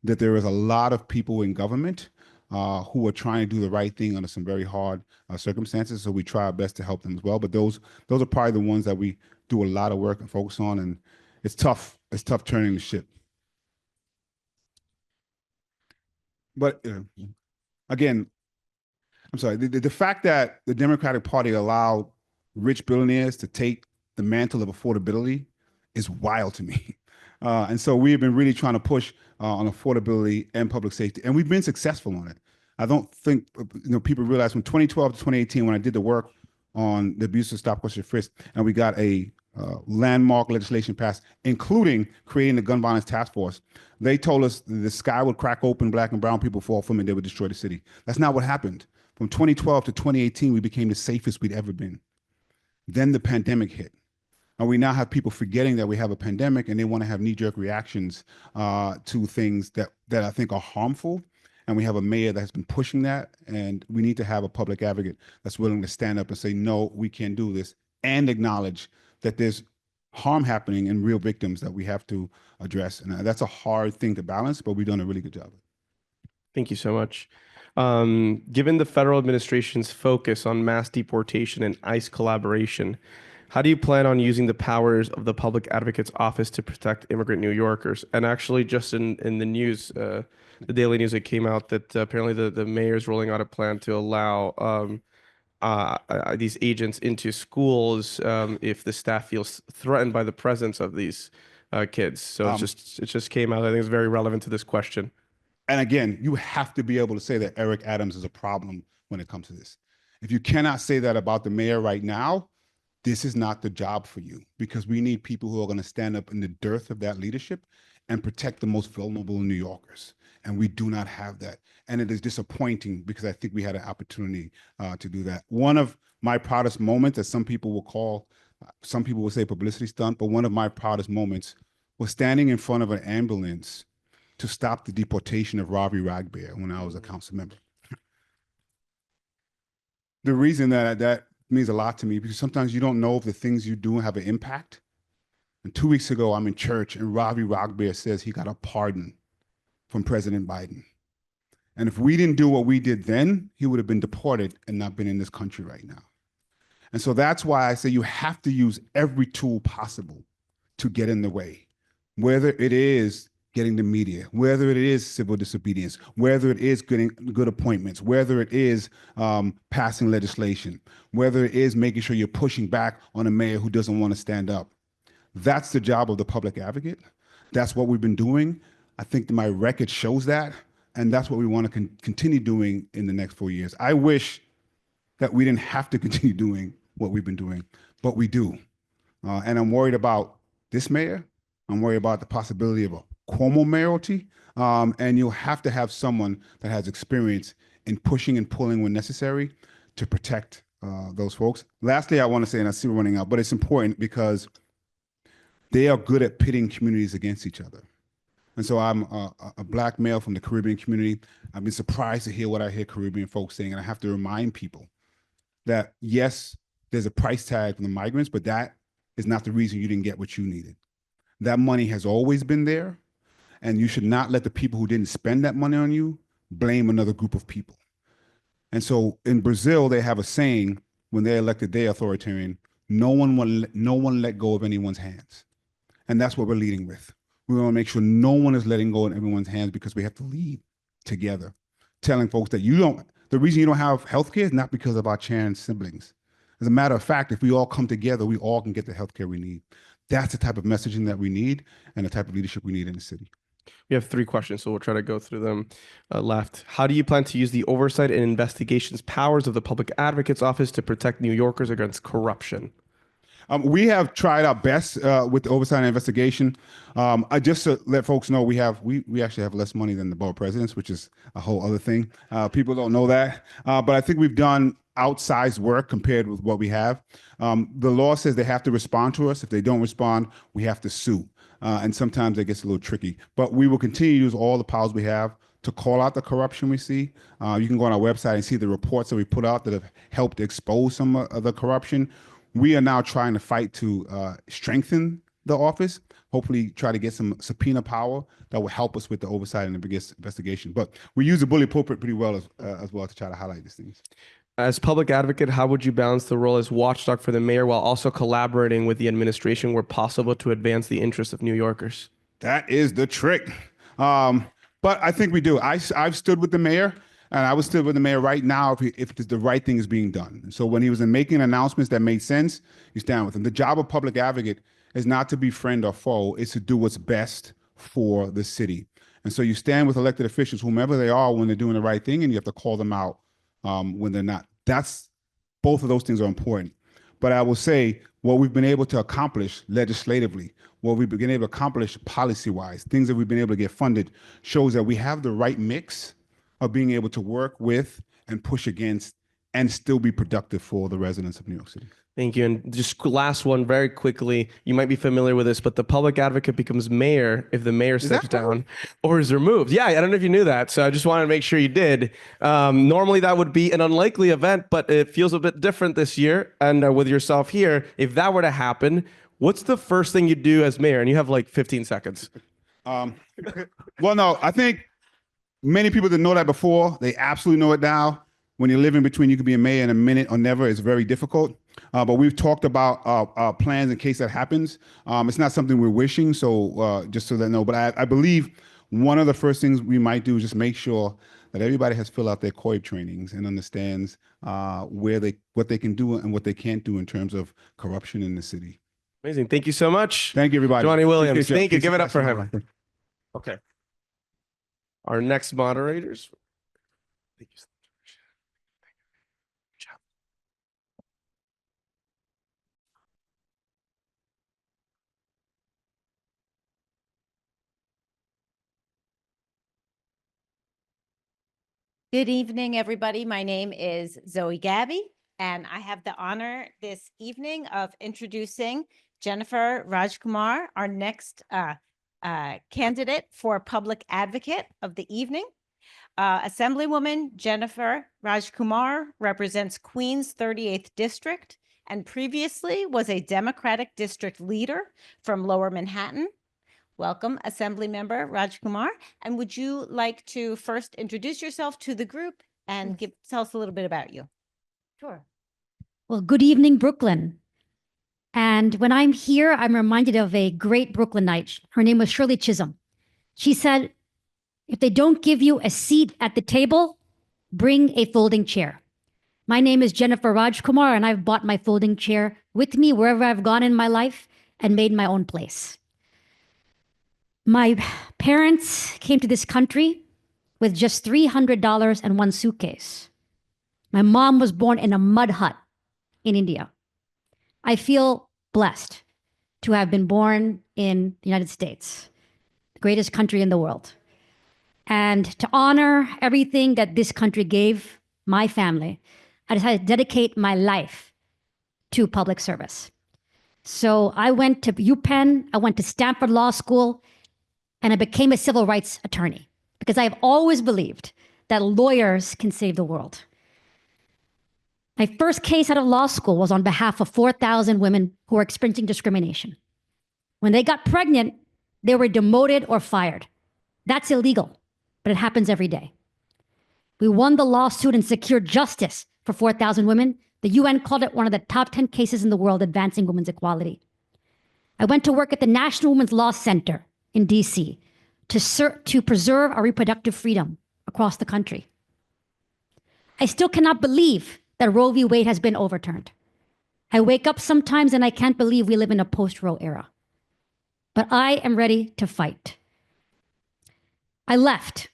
that there is a lot of people in government who are trying to do the right thing under some very hard circumstances. So we try our best to help them as well. But those are probably the ones that we do a lot of work and focus on. And it's tough. It's tough turning the ship. But again, I'm sorry, the fact that the Democratic Party allowed rich billionaires to take the mantle of affordability is wild to me. And so we've been really trying to push on affordability and public safety, and we've been successful on it. I don't think people realize from 2012 to 2018, when I did the work on the abuse of stop, question, frisk, and we got a landmark legislation passed, including creating the gun violence task force. They told us the sky would crack open, Black and brown people fall from it, they would destroy the city. That's not what happened. From 2012 to 2018, we became the safest we'd ever been. Then the pandemic hit. And we now have people forgetting that we have a pandemic, and they want to have knee-jerk reactions to things that I think are harmful. And we have a mayor that has been pushing that, and we need to have a public advocate that's willing to stand up and say, no, we can't do this, and acknowledge that there's harm happening and real victims that we have to address. And that's a hard thing to balance, but we've done a really good job. Thank you so much. Given the federal administration's focus on mass deportation and ICE collaboration, how do you plan on using the powers of the public advocate's office to protect immigrant New Yorkers? And actually, just in the news, the Daily News, it came out that apparently the mayor is rolling out a plan to allow these agents into schools if the staff feels threatened by the presence of these kids. So it just came out. I think it's very relevant to this question. And again, you have to be able to say that Eric Adams is a problem when it comes to this. If you cannot say that about the mayor right now, this is not the job for you, because we need people who are going to stand up in the dearth of that leadership and protect the most vulnerable New Yorkers. And we do not have that. And it is disappointing because I think we had an opportunity to do that. One of my proudest moments, as some people will call Some people will say publicity stunt, but one of my proudest moments was standing in front of an ambulance to stop the deportation of Ravi Ragbear when I was a council member. The reason that means a lot to me, because sometimes you don't know if the things you do have an impact. And 2 weeks ago, I'm in church and Ravi Ragbear says he got a pardon from President Biden. And if we didn't do what we did then, he would have been deported and not been in this country right now. And so that's why I say you have to use every tool possible to get in the way, whether it is getting the media, whether it is civil disobedience, whether it is getting good appointments, whether it is passing legislation, whether it is making sure you're pushing back on a mayor who doesn't want to stand up. That's the job of the public advocate. That's what we've been doing. I think that my record shows that, and that's what we want to continue doing in the next 4 years. I wish that we didn't have to continue doing what we've been doing, but we do. And I'm worried about this mayor. I'm worried about the possibility of a Cuomo mayoralty, and you'll have to have someone that has experience in pushing and pulling when necessary to protect those folks. Lastly, I want to say, and I see we're running out, but it's important because they are good at pitting communities against each other. And so I'm a Black male from the Caribbean community. I've been surprised to hear what I hear Caribbean folks saying, and I have to remind people that, yes, there's a price tag for the migrants, but that is not the reason you didn't get what you needed. That money has always been there, and you should not let the people who didn't spend that money on you blame another group of people. And so in Brazil, they have a saying when they're elected, they're authoritarian, no one let go of anyone's hands. And that's what we're leading with. We want to make sure no one is letting go of everyone's hands because we have to lead together, telling folks that the reason you don't have healthcare is not because of our Chan siblings. As a matter of fact, if we all come together, we all can get the healthcare we need. That's the type of messaging that we need and the type of leadership we need in the city. We have 3 questions, so we'll try to go through them left. How do you plan to use the oversight and investigations powers of the Public Advocate's Office to protect New Yorkers against corruption? We have tried our best with the oversight and investigation. Just to let folks know, we actually have less money than the borough presidents, which is a whole other thing. People don't know that, but I think we've done outsized work compared with what we have. The law says they have to respond to us. If they don't respond, we have to sue. And sometimes it gets a little tricky, but we will continue to use all the powers we have to call out the corruption we see. You can go on our website and see the reports that we put out that have helped expose some of the corruption. We are now trying to fight to strengthen the office, hopefully try to get some subpoena power that will help us with the oversight and the biggest investigation. But we use the bully pulpit pretty well as well to try to highlight these things. As public advocate, how would you balance the role as watchdog for the mayor while also collaborating with the administration where possible to advance the interests of New Yorkers? That is the trick. But I think we do. I've stood with the mayor, and I would stood with the mayor right now if the right thing is being done. And so when he was making announcements that made sense, you stand with him. The job of public advocate is not to be friend or foe. It's to do what's best for the city. And so you stand with elected officials, whomever they are, when they're doing the right thing, and you have to call them out when they're not. Both of those things are important. But I will say what we've been able to accomplish legislatively, what we've been able to accomplish policy-wise, things that we've been able to get funded, shows that we have the right mix of being able to work with and push against and still be productive for the residents of New York City. Thank you. And just last one very quickly, you might be familiar with this, but the public advocate becomes mayor if the mayor steps down or is removed. Yeah, I don't know if you knew that. So I just wanted to make sure you did. Normally that would be an unlikely event, but it feels a bit different this year. And with yourself here, if that were to happen, what's the first thing you do as mayor? And you have like 15 seconds. Well, no, I think many people didn't know that before. They absolutely know it now. When you're living between, you could be a mayor in a minute or never, it's very difficult. But we've talked about our plans in case that happens. It's not something we're wishing, so just so that know. But I believe one of the first things we might do is just make sure that everybody has filled out their COIB trainings and understands what they can do and what they can't do in terms of corruption in the city. Amazing. Thank you so much. Thank you, everybody. Jumaane Williams. Appreciate Thank you. Give it up for Appreciate him. Okay. Our next moderators. Thank you so much. Good evening, everybody. My name is Zoe Gabby. And I have the honor this evening of introducing Jenifer Rajkumar, our next candidate for public advocate of the evening. Assemblywoman Jenifer Rajkumar represents Queens 38th District and previously was a Democratic district leader from Lower Manhattan. Welcome, Assemblymember Rajkumar. And would you like to first introduce yourself to the group and tell us a little bit about you? Sure. Well, good evening, Brooklyn. And when I'm here, I'm reminded of a great Brooklynite. Her name was Shirley Chisholm. She said, if they don't give you a seat at the table, bring a folding chair. My name is Jenifer Rajkumar, and I've bought my folding chair with me wherever I've gone in my life and made my own place. My parents came to this country with just $300 and one suitcase. My mom was born in a mud hut in India. I feel blessed to have been born in the United States, the greatest country in the world. And to honor everything that this country gave my family, I decided to dedicate my life to public service. So I went to UPenn, I went to Stanford Law School, and I became a civil rights attorney because I've always believed that lawyers can save the world. My first case out of law school was on behalf of 4,000 women who were experiencing discrimination. When they got pregnant, they were demoted or fired. That's illegal, but it happens every day. We won the lawsuit and secured justice for 4,000 women. The UN called it one of the top 10 cases in the world advancing women's equality. I went to work at the National Women's Law Center in DC to preserve our reproductive freedom across the country. I still cannot believe that Roe v. Wade has been overturned. I wake up sometimes and I can't believe we live in a post-Roe era. But I am ready to fight. I left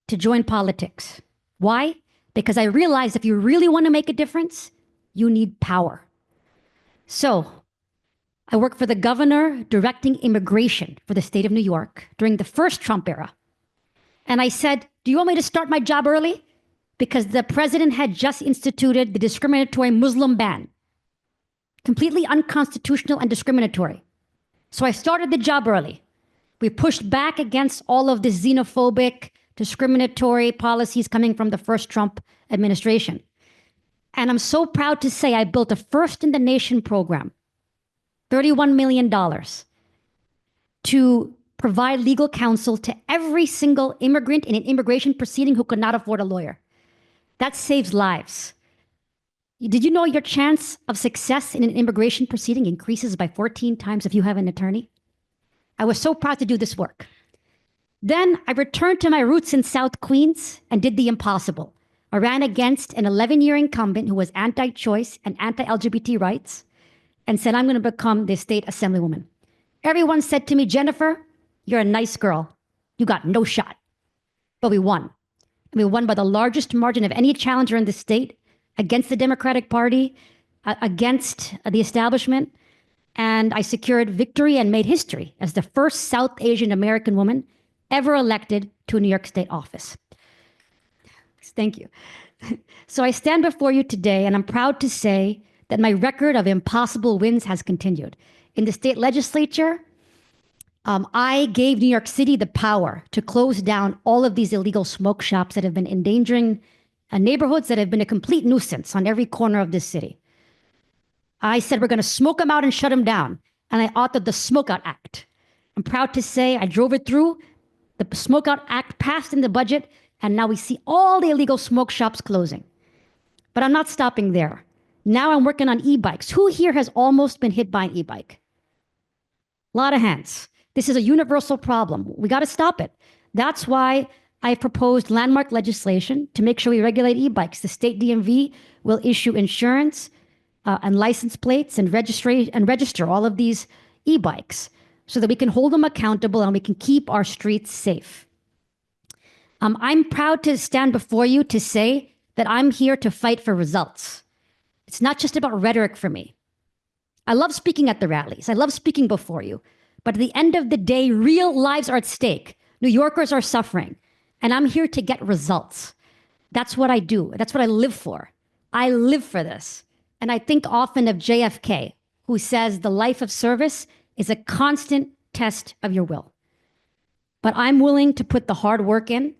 to join politics. Why? Because I realized if you really want to make a difference, you need power. So I worked for the governor directing immigration for the state of New York during the first Trump era. And I said, do you want me to start my job early? Because the president had just instituted the discriminatory Muslim ban, completely unconstitutional and discriminatory. So I started the job early. We pushed back against all of this xenophobic, discriminatory policies coming from the first Trump administration. And I'm so proud to say I built a first in the nation program, $31 million, to provide legal counsel to every single immigrant in an immigration proceeding who could not afford a lawyer. That saves lives. Did you know your chance of success in an immigration proceeding increases by 14 times if you have an attorney? I was so proud to do this work. Then I returned to my roots in South Queens and did the impossible. I ran against an 11-year incumbent who was anti-choice and anti-LGBT rights and said, I'm going to become the state assemblywoman. Everyone said to me, Jenifer, you're a nice girl. You got no shot. But we won. And we won by the largest margin of any challenger in the state against the Democratic Party, against the establishment. And I secured victory and made history as the first South Asian American woman ever elected to a New York State office. Thank you. So I stand before you today, and I'm proud to say that my record of impossible wins has continued. In the state legislature, I gave New York City the power to close down all of these illegal smoke shops that have been endangering neighborhoods that have been a complete nuisance on every corner of this city. I said, we're going to smoke them out and shut them down. And I authored the Smoke Out Act. I'm proud to say I drove it through. The Smoke Out Act passed in the budget, and now we see all the illegal smoke shops closing. But I'm not stopping there. Now I'm working on e-bikes. Who here has almost been hit by an e-bike? A lot of hands. This is a universal problem. We got to stop it. That's why I proposed landmark legislation to make sure we regulate e-bikes. The state DMV will issue insurance and license plates and register all of these e-bikes so that we can hold them accountable and we can keep our streets safe. I'm proud to stand before you to say that I'm here to fight for results. It's not just about rhetoric for me. I love speaking at the rallies. I love speaking before you. But at the end of the day, real lives are at stake. New Yorkers are suffering. And I'm here to get results. That's what I do. That's what I live for. I live for this. And I think often of JFK, who says the life of service is a constant test of your will. But I'm willing to put the hard work in.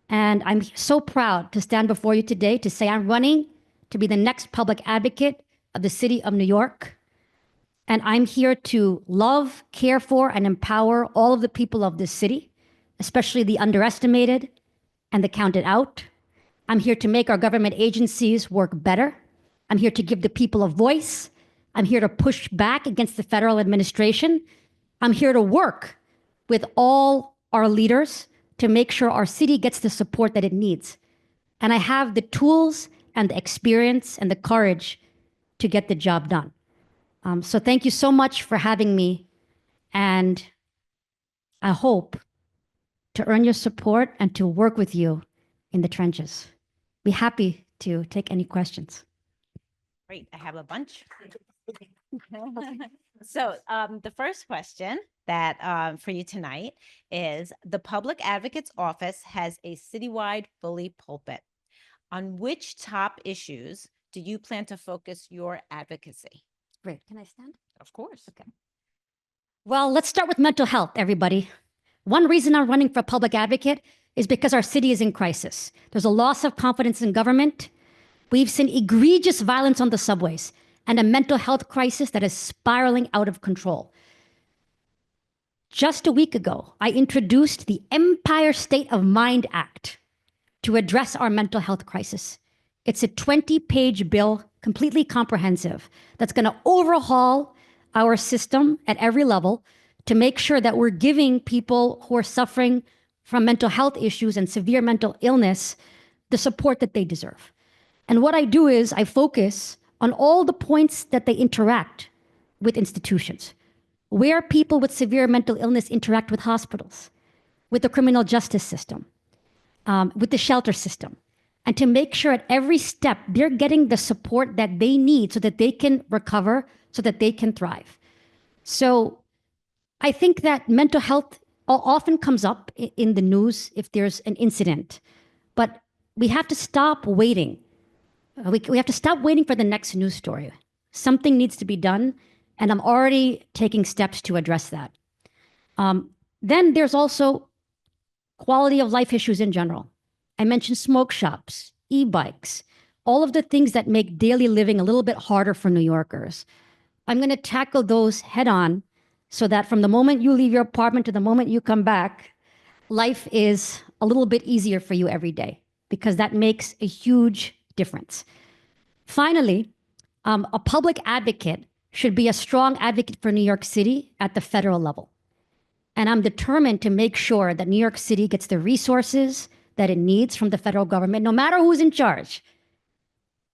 And I'm so proud to stand before you today to say I'm running to be the next public advocate of the city of New York. And I'm here to love, care for, and empower all of the people of this city, especially the underestimated and the counted out. I'm here to make our government agencies work better. I'm here to give the people a voice. I'm here to push back against the federal administration. I'm here to work with all our leaders to make sure our city gets the support that it needs. And I have the tools and the experience and the courage to get the job done. So thank you so much for having me. And I hope to earn your support and to work with you in the trenches. Be happy to take any questions. Great, I have a bunch. So the first question that for you tonight is, the Public Advocate's Office has a citywide bully pulpit. On which top issues do you plan to focus your advocacy? Great, can I stand? Of course. Okay. Well, let's start with mental health, everybody. One reason I'm running for public advocate is because our city is in crisis. There's a loss of confidence in government. We've seen egregious violence on the subways and a mental health crisis that is spiraling out of control. Just a week ago, I introduced the Empire State of Mind Act to address our mental health crisis. It's a 20-page bill, completely comprehensive, that's going to overhaul our system at every level to make sure that we're giving people who are suffering from mental health issues and severe mental illness the support that they deserve. And what I do is I focus on all the points that they interact with institutions, where people with severe mental illness interact with hospitals, with the criminal justice system, with the shelter system, and to make sure at every step they're getting the support that they need so that they can recover, so that they can thrive. So I think that mental health often comes up in the news if there's an incident, but we have to stop waiting. We have to stop waiting for the next news story. Something needs to be done, and I'm already taking steps to address that. Then there's also quality of life issues in general. I mentioned smoke shops, e-bikes, all of the things that make daily living a little bit harder for New Yorkers. I'm going to tackle those head on so that from the moment you leave your apartment to the moment you come back, life is a little bit easier for you every day, because that makes a huge difference. Finally, a public advocate should be a strong advocate for New York City at the federal level. And I'm determined to make sure that New York City gets the resources that it needs from the federal government, no matter who's in charge,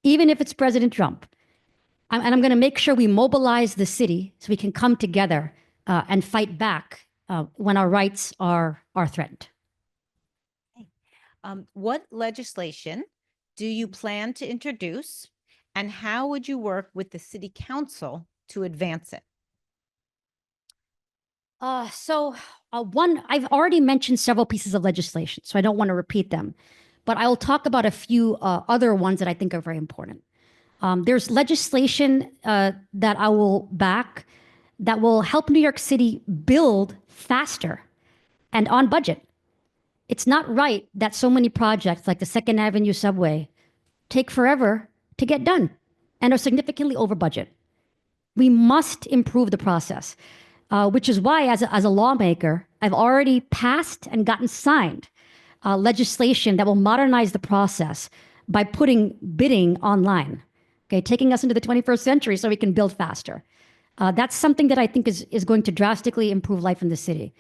even if it's President Trump. And I'm going to make sure we mobilize the city so we can come together and fight back when our rights are threatened. What legislation do you plan to introduce, and how would you work with the city council to advance it? I've already mentioned several pieces of legislation, so I don't want to repeat them, but I will talk about a few other ones that I think are very important. There's legislation that I will back that will help New York City build faster and on budget. It's not right that so many projects like the 2nd Avenue subway take forever to get done and are significantly over budget. We must improve the process, which is why as a lawmaker, I've already passed and gotten signed legislation that will modernize the process by putting bidding online, okay, taking us into the 21st century so we can build faster. That's something that I think is going to drastically improve life in the city.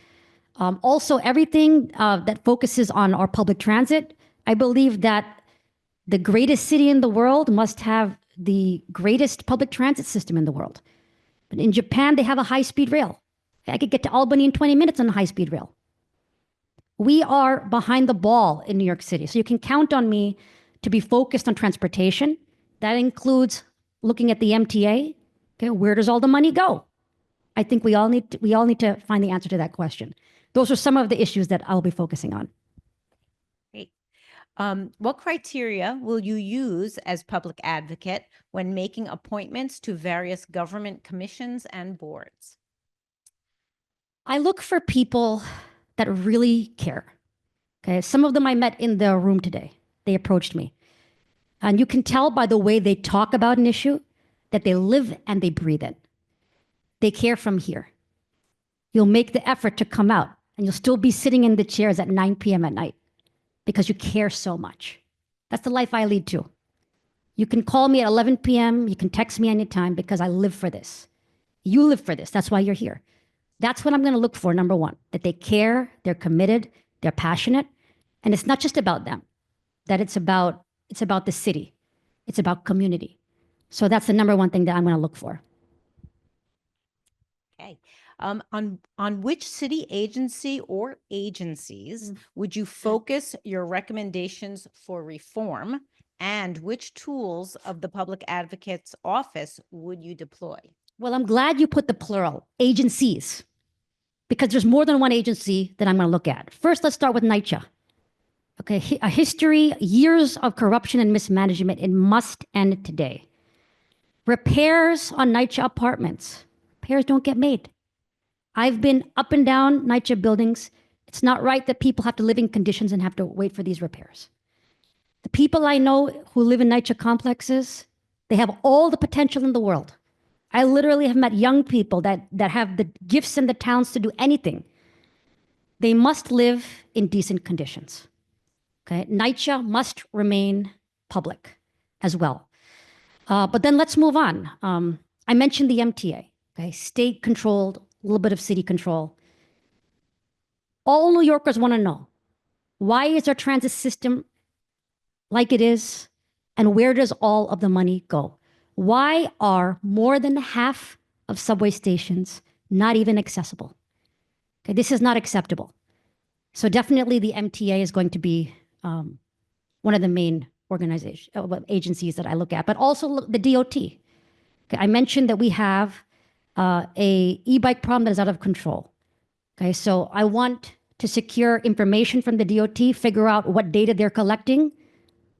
Also, everything that focuses on our public transit, I believe that the greatest city in the world must have the greatest public transit system in the world. But in Japan, they have a high-speed rail. I could get to Albany in 20 minutes on a high-speed rail. We are behind the ball in New York City, so you can count on me to be focused on transportation. That includes looking at the MTA. Okay, where does all the money go? I think we all need to find the answer to that question. Those are some of the issues that I'll be focusing on. Great. What criteria will you use as public advocate when making appointments to various government commissions and boards? I look for people that really care. Okay, some of them I met in the room today. They approached me. And you can tell by the way they talk about an issue that they live and they breathe it. They care from here. You'll make the effort to come out and you'll still be sitting in the chairs at 9 p.m. at night because you care so much. That's the life I lead too. You can call me at 11 p.m. You can text me anytime because I live for this. You live for this. That's why you're here. That's what I'm going to look for, number one, that they care, they're committed, they're passionate. And it's not just about them, that it's about the city. It's about community. So that's the number one thing that I'm going to look for. Okay. On which city agency or agencies would you focus your recommendations for reform, and which tools of the public advocate's office would you deploy? Well, I'm glad you put the plural, agencies, because there's more than one agency that I'm going to look at. First, let's start with NYCHA. Okay, a history, years of corruption and mismanagement. It must end today. Repairs on NYCHA apartments. Repairs don't get made. I've been up and down NYCHA buildings. It's not right that people have to live in conditions and have to wait for these repairs. The people I know who live in NYCHA complexes, they have all the potential in the world. I literally have met young people that have the gifts and the talents to do anything. They must live in decent conditions. Okay, NYCHA must remain public as well. But then let's move on. I mentioned the MTA, okay, state controlled, a little bit of city control. All New Yorkers want to know, why is our transit system like it is, and where does all of the money go? Why are more than half of subway stations not even accessible? Okay, this is not acceptable. So definitely the MTA is going to be one of the main agencies that I look at, but also the DOT. Okay, I mentioned that we have a e-bike problem that is out of control. Okay, so I want to secure information from the DOT, figure out what data they're collecting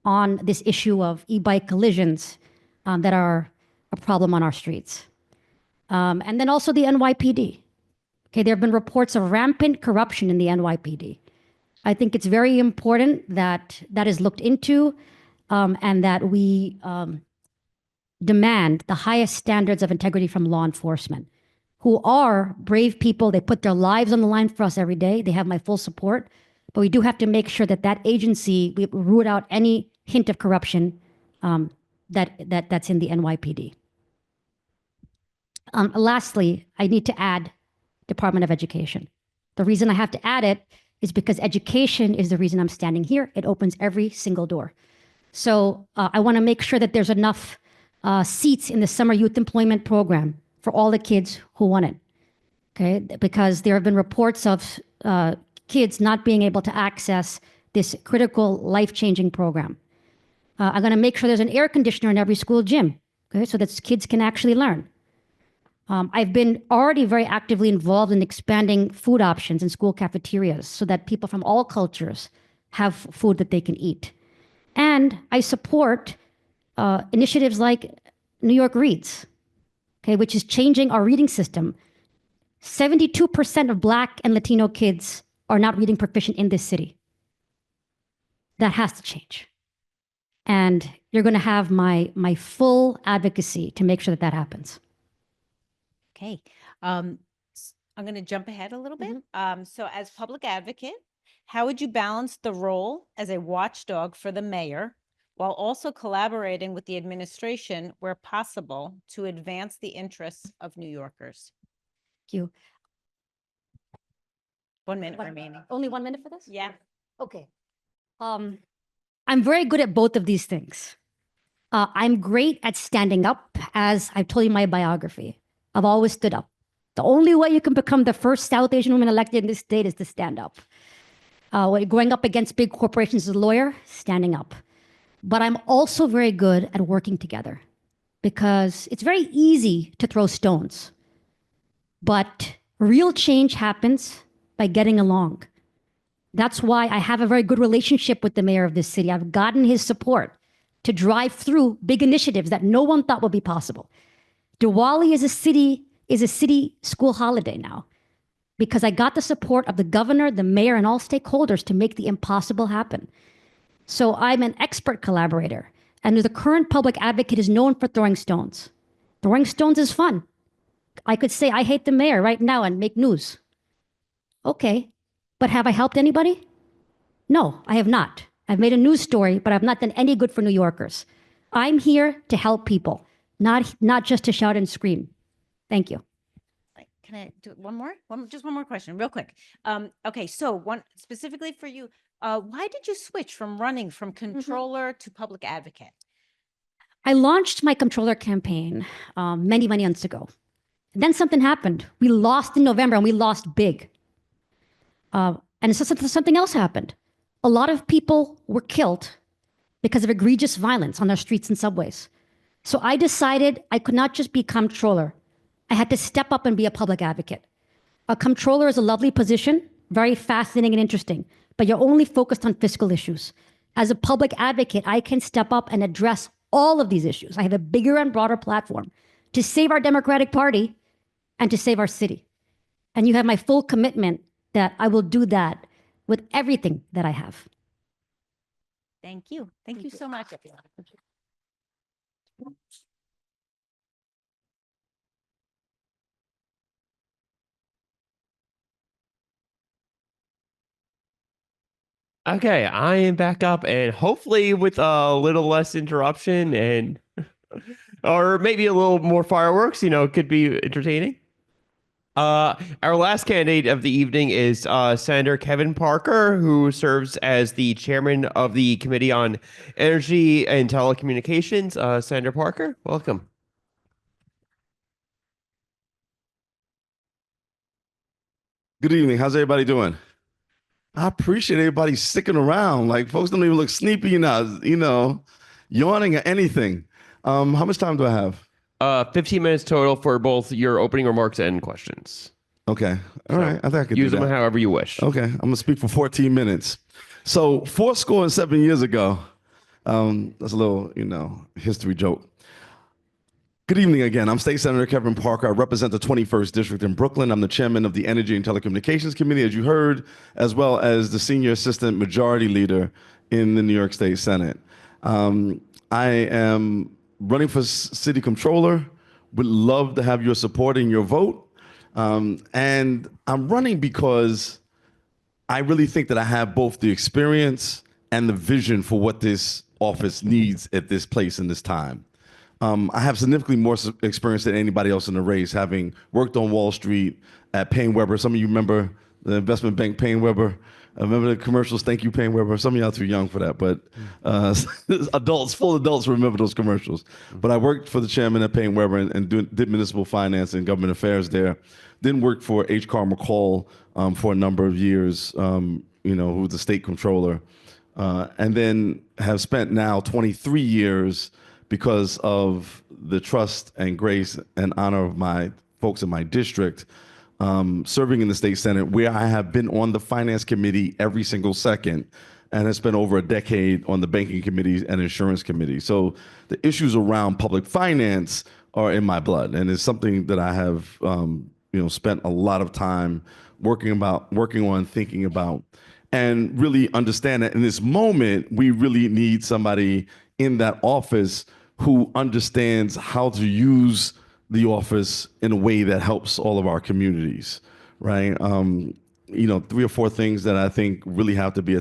on this issue of e-bike collisions that are a problem on our streets. And then also the NYPD. Okay, there have been reports of rampant corruption in the NYPD. I think it's very important that that is looked into and that we demand the highest standards of integrity from law enforcement, who are brave people. They put their lives on the line for us every day. They have my full support. But we do have to make sure that that agency, we root out any hint of corruption that's in the NYPD. Lastly, I need to add Department of Education. The reason I have to add it is because education is the reason I'm standing here. It opens every single door. So I want to make sure that there's enough seats in the summer youth employment program for all the kids who want it. Okay, because there have been reports of kids not being able to access this critical life-changing program. I'm going to make sure there's an air conditioner in every school gym, okay, so that kids can actually learn. I've been already very actively involved in expanding food options in school cafeterias so that people from all cultures have food that they can eat. And I support initiatives like New York Reads, okay, which is changing our reading system. 72% of Black and Latino kids are not reading proficient in this city. That has to change. And you're going to have my full advocacy to make sure that that happens. Okay. I'm going to jump ahead a little bit. So as public advocate, how would you balance the role as a watchdog for the mayor while also collaborating with the administration where possible to advance the interests of New Yorkers? Thank you. 1 minute remaining. Only 1 minute for this? Yeah. Okay. I'm very good at both of these things. I'm great at standing up, as I've told you in my biography. I've always stood up. The only way you can become the first South Asian woman elected in this state is to stand up. Going up against big corporations as a lawyer, standing up. But I'm also very good at working together because it's very easy to throw stones. But real change happens by getting along. That's why I have a very good relationship with the mayor of this city. I've gotten his support to drive through big initiatives that no one thought would be possible. Diwali is a city school holiday now because I got the support of the governor, the mayor, and all stakeholders to make the impossible happen. So I'm an expert collaborator, and the current public advocate is known for throwing stones. Throwing stones is fun. I could say I hate the mayor right now and make news. Okay, but have I helped anybody? No, I have not. I've made a news story, but I've not done any good for New Yorkers. I'm here to help people, not just to shout and scream. Thank you. Can I do one more? Just one more question, real quick. Okay, so one specifically for you, why did you switch from running from controller to public advocate? I launched my Comptroller campaign many months ago. Then something happened. We lost in November, and we lost big. And so something else happened. A lot of people were killed because of egregious violence on our streets and subways. So I decided I could not just be comptroller. I had to step up and be a public advocate. A comptroller is a lovely position, very fascinating and interesting, but you're only focused on fiscal issues. As a public advocate, I can step up and address all of these issues. I have a bigger and broader platform to save our Democratic Party and to save our city. And you have my full commitment that I will do that with everything that I have. Thank you. Thank you so much. Okay, I am back up, and hopefully with a little less interruption and or maybe a little more fireworks, it could be entertaining. Our last candidate of the evening is Senator Kevin Parker, who serves as the chairman of the Committee on Energy and Telecommunications. Senator Parker, welcome. Good evening. How's everybody doing? I appreciate everybody sticking around. Like, folks don't even look sleepy now, yawning or anything. How much time do I have? 15 minutes total for both your opening remarks and questions. Okay. All right. I think I could use do them that. however you wish. Okay. I'm going to speak for 14 minutes. So 47 years ago, that's a little, history joke. Good evening again. I'm State Senator Kevin Parker. I represent the 21st District in Brooklyn. I'm the chairman of the Energy and Telecommunications Committee, as you heard, as well as the senior assistant majority leader in the New York State Senate. I am running for city controller. Would love to have your support and your vote. And I'm running because I really think that I have both the experience and the vision for what this office needs at this place in this time. I have significantly more experience than anybody else in the race, having worked on Wall Street at Payne Webber. Some of you remember the investment bank Payne Webber. I remember the commercials, thank you, Payne Webber. Some of y'all too young for that, but full adults remember those commercials. But I worked for the chairman at Payne Webber and did municipal finance and government affairs there. Then worked for H. Carr McCall for a number of years, who was the state controller. And then have spent now 23 years because of the trust and grace and honor of my folks in my district, serving in the state Senate, where I have been on the finance committee every single second and have spent over a decade on the banking committees and insurance committee. So the issues around public finance are in my blood, and it's something that I have spent a lot of time working on, thinking about, and really understand that in this moment, we really need somebody in that office who understands how to use the office in a way that helps all of our communities, right? 3 or 4 things that I think really have to be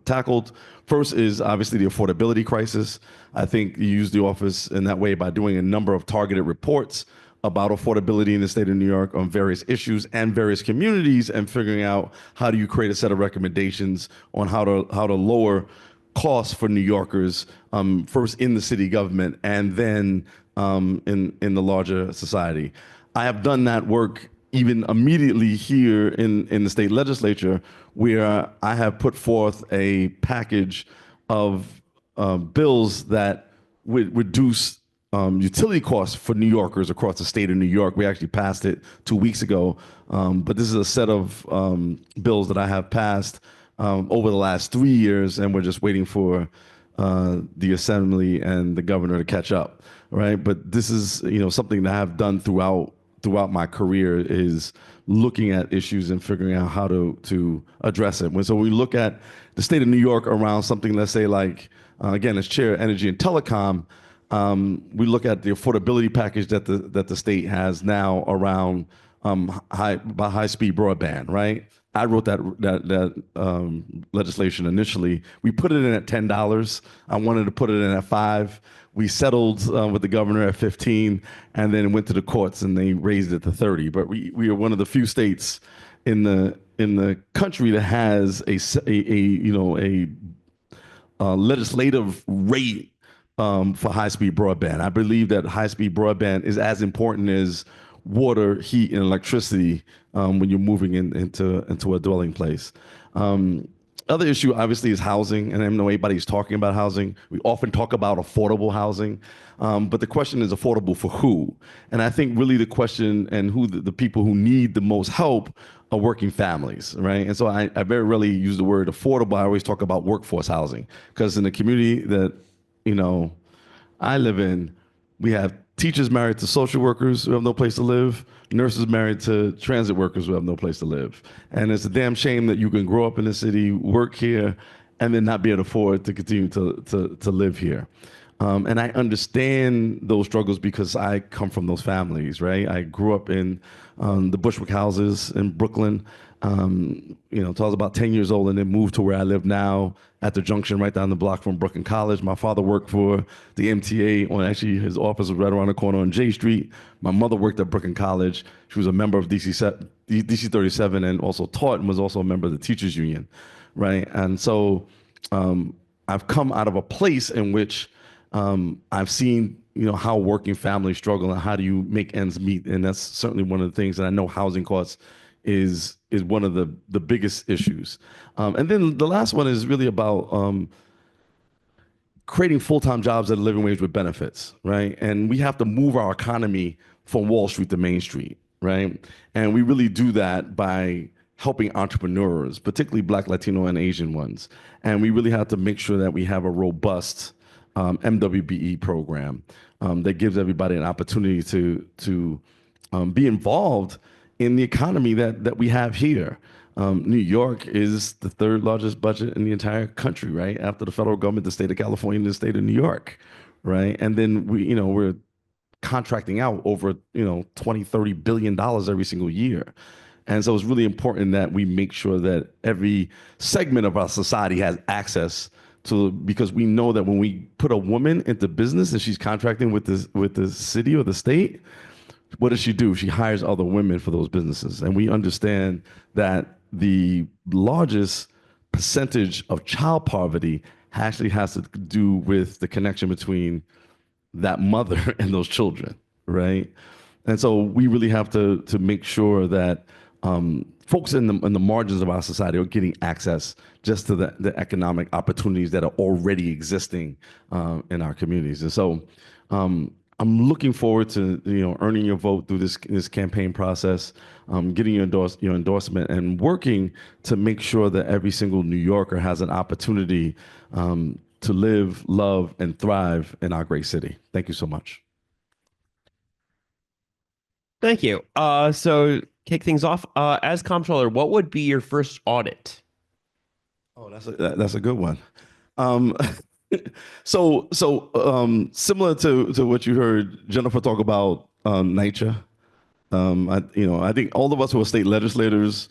tackled. First is obviously the affordability crisis. I think you use the office in that way by doing a number of targeted reports about affordability in the state of New York on various issues and various communities, and figuring out how do you create a set of recommendations on how to lower costs for New Yorkers, first in the city government and then in the larger society. I have done that work even immediately here in the state legislature, where I have put forth a package of bills that would reduce utility costs for New Yorkers across the state of New York. We actually passed it 2 weeks ago, but this is a set of bills that I have passed over the last 3 years, and we're just waiting for the Assembly and the governor to catch up, right? But this is, something that I've done throughout my career, is looking at issues and figuring out how to address it. So we look at the state of New York around something, let's say like, again, as chair of Energy and Telecom, we look at the affordability package that the state has now around high-speed broadband, right? I wrote that legislation initially. We put it in at $10. I wanted to put it in at $5. We settled with the governor at 15, and then went to the courts and they raised it to 30. But we are one of the few states in the country that has a legislative rate for high-speed broadband. I believe that high-speed broadband is as important as water, heat, and electricity when you're moving into a dwelling place. Other issue, obviously, is housing, and I know everybody's talking about housing. We often talk about affordable housing, but the question is affordable for who? And I think really the question, and who the people who need the most help, are working families, right? And so I very rarely use the word affordable. I always talk about workforce housing, because in the community that I live in, we have teachers married to social workers who have no place to live, nurses married to transit workers who have no place to live. And it's a damn shame that you can grow up in the city, work here, and then not be able to afford to continue to live here. And I understand those struggles because I come from those families, right? I grew up in the Bushwick houses in Brooklyn, till I was about 10 years old, and then moved to where I live now at the junction right down the block from Brooklyn College. My father worked for the MTA, actually his office was right around the corner on J Street. My mother worked at Brooklyn College. She was a member of DC 37 and also taught, and was also a member of the teachers union, right? And so I've come out of a place in which I've seen how working families struggle and how do you make ends meet, and that's certainly one of the things. And I know housing costs is one of the biggest issues. And then the last one is really about creating full-time jobs at a living wage with benefits, right? And we have to move our economy from Wall Street to Main Street, right? And we really do that by helping entrepreneurs, particularly Black, Latino, and Asian ones. And we really have to make sure that we have a robust MWBE program that gives everybody an opportunity to be involved in the economy that we have here. New York is the third largest budget in the entire country, right? After the federal government, the state of California, and the state of New York, right? And then we're contracting out over, $20-30 billion every single year. And so it's really important that we make sure that every segment of our society has access to, because we know that when we put a woman into business and she's contracting with the city or the state, what does she do? She hires other women for those businesses. And we understand that the largest percentage of child poverty actually has to do with the connection between that mother and those children, right? And so we really have to make sure that folks in the margins of our society are getting access just to the economic opportunities that are already existing in our communities. And so I'm looking forward to earning your vote through this campaign process, getting your endorsement, and working to make sure that every single New Yorker has an opportunity to live, love, and thrive in our great city. Thank you so much. Thank you. So kick things off. As comptroller, what would be your first audit? Oh, that's a good one. So similar to what you heard Jenifer talk about NYCHA. I think all of us who are state legislators,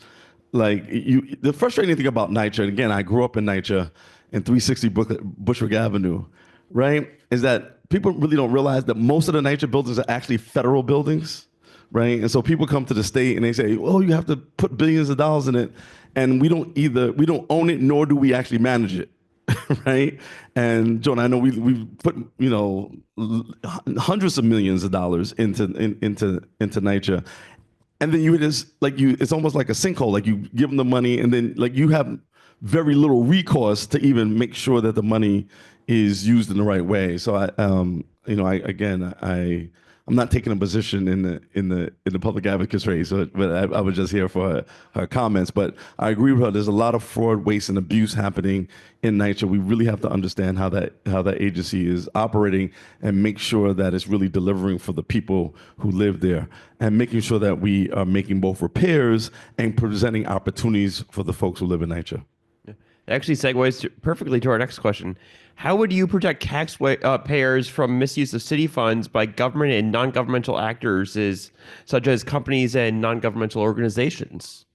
the frustrating thing about NYCHA, and again, I grew up in NYCHA in 360 Bushwick Avenue, right, is that people really don't realize that most of the NYCHA buildings are actually federal buildings, right? And so people come to the state and they say, "Oh, you have to put billions of dollars in it," and we don't own it, nor do we actually manage it. Right? And John, I know we've put hundreds of millions of dollars into NYCHA, and then it's almost like a sinkhole. Like you give them the money, and then you have very little recourse to even make sure that the money is used in the right way. So I'm not taking a position in the public advocate's race, but I was just here for her comments. But I agree with her. There's a lot of fraud, waste, and abuse happening in NYCHA. We really have to understand how that agency is operating and make sure that it's really delivering for the people who live there, and making sure that we are making both repairs and presenting opportunities for the folks who live in NYCHA. Actually segues perfectly to our next question. How would you protect taxpayers from misuse of city funds by government and non-governmental actors such as companies and non-governmental organizations?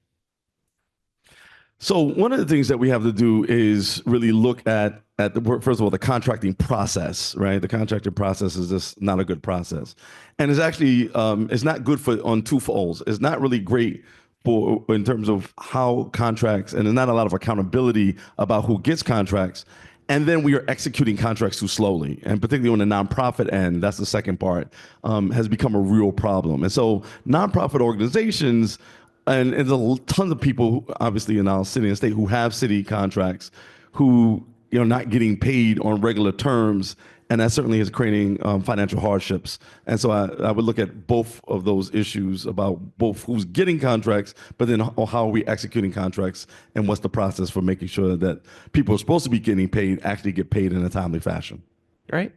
So one of the things that we have to do is really look at first of all, the contracting process, right? The contracting process is just not a good process. And it's actually, it's not good on two folds. It's not really great in terms of how contracts, and there's not a lot of accountability about who gets contracts. And then we are executing contracts too slowly. And particularly on the nonprofit end, that's the second part, has become a real problem. And so nonprofit organizations, and there's tons of people, obviously, in our city and state who have city contracts who not getting paid on regular terms. And that certainly is creating financial hardships. And so I would look at both of those issues about both who's getting contracts, but then how are we executing contracts, and what's the process for making sure that people who are supposed to be getting paid actually get paid in a timely fashion. Right.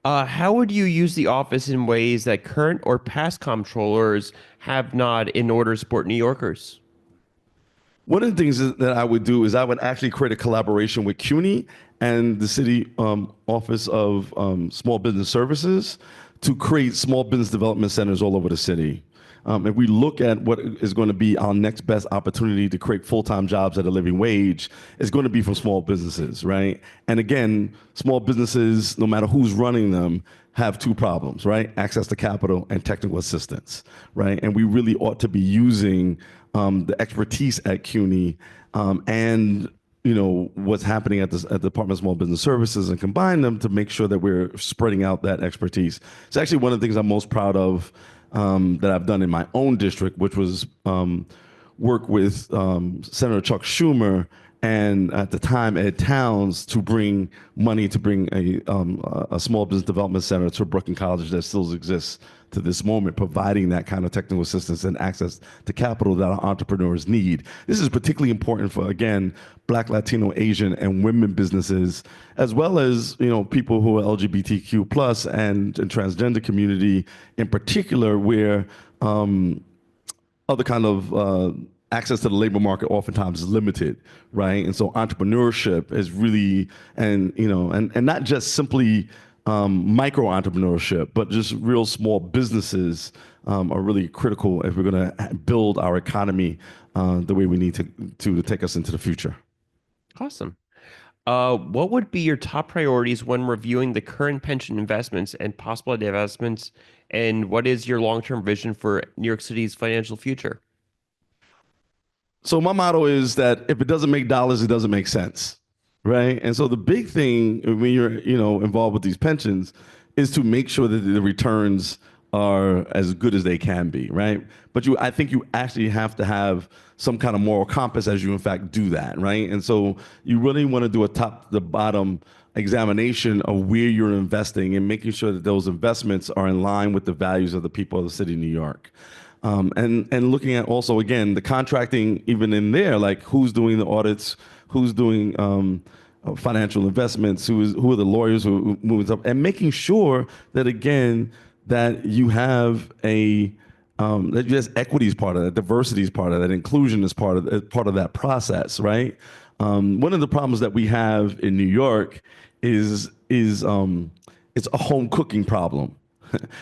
How would you use the office in ways that current or past comptrollers have not in order to support New Yorkers? One of the things that I would do is I would actually create a collaboration with CUNY and the City Office of Small Business Services to create small business development centers all over the city. If we look at what is going to be our next best opportunity to create full-time jobs at a living wage, it's going to be from small businesses, right? And again, small businesses, no matter who's running them, have two problems, right? Access to capital and technical assistance, right? And we really ought to be using the expertise at CUNY and what's happening at the Department of Small Business Services, and combine them to make sure that we're spreading out that expertise. It's actually one of the things I'm most proud of that I've done in my own district, which was work with Senator Chuck Schumer and at the time Ed Towns to bring money to bring a small business development center to Brooklyn College that still exists to this moment, providing that kind of technical assistance and access to capital that our entrepreneurs need. This is particularly important for, again, Black, Latino, Asian, and women businesses, as well as people who are LGBTQ plus and transgender community in particular, where other kind of access to the labor market oftentimes is limited, right? And so entrepreneurship is really, and not just simply micro entrepreneurship, but just real small businesses are really critical if we're going to build our economy the way we need to take us into the future. Awesome. What would be your top priorities when reviewing the current pension investments and possible divestments? And what is your long-term vision for New York City's financial future? So my motto is that if it doesn't make dollars, it doesn't make sense, right? And so the big thing when you're involved with these pensions is to make sure that the returns are as good as they can be, right? But I think you actually have to have some kind of moral compass as you in fact do that, right? And so you really want to do a top to bottom examination of where you're investing and making sure that those investments are in line with the values of the people of the city of New York. And looking at also, again, the contracting, even in there, like who's doing the audits, who's doing financial investments, who are the lawyers who move up, and making sure that, again, that you have that just equity is part of that, diversity is part of that, inclusion is part of that process, right? One of the problems that we have in New York is it's a home cooking problem.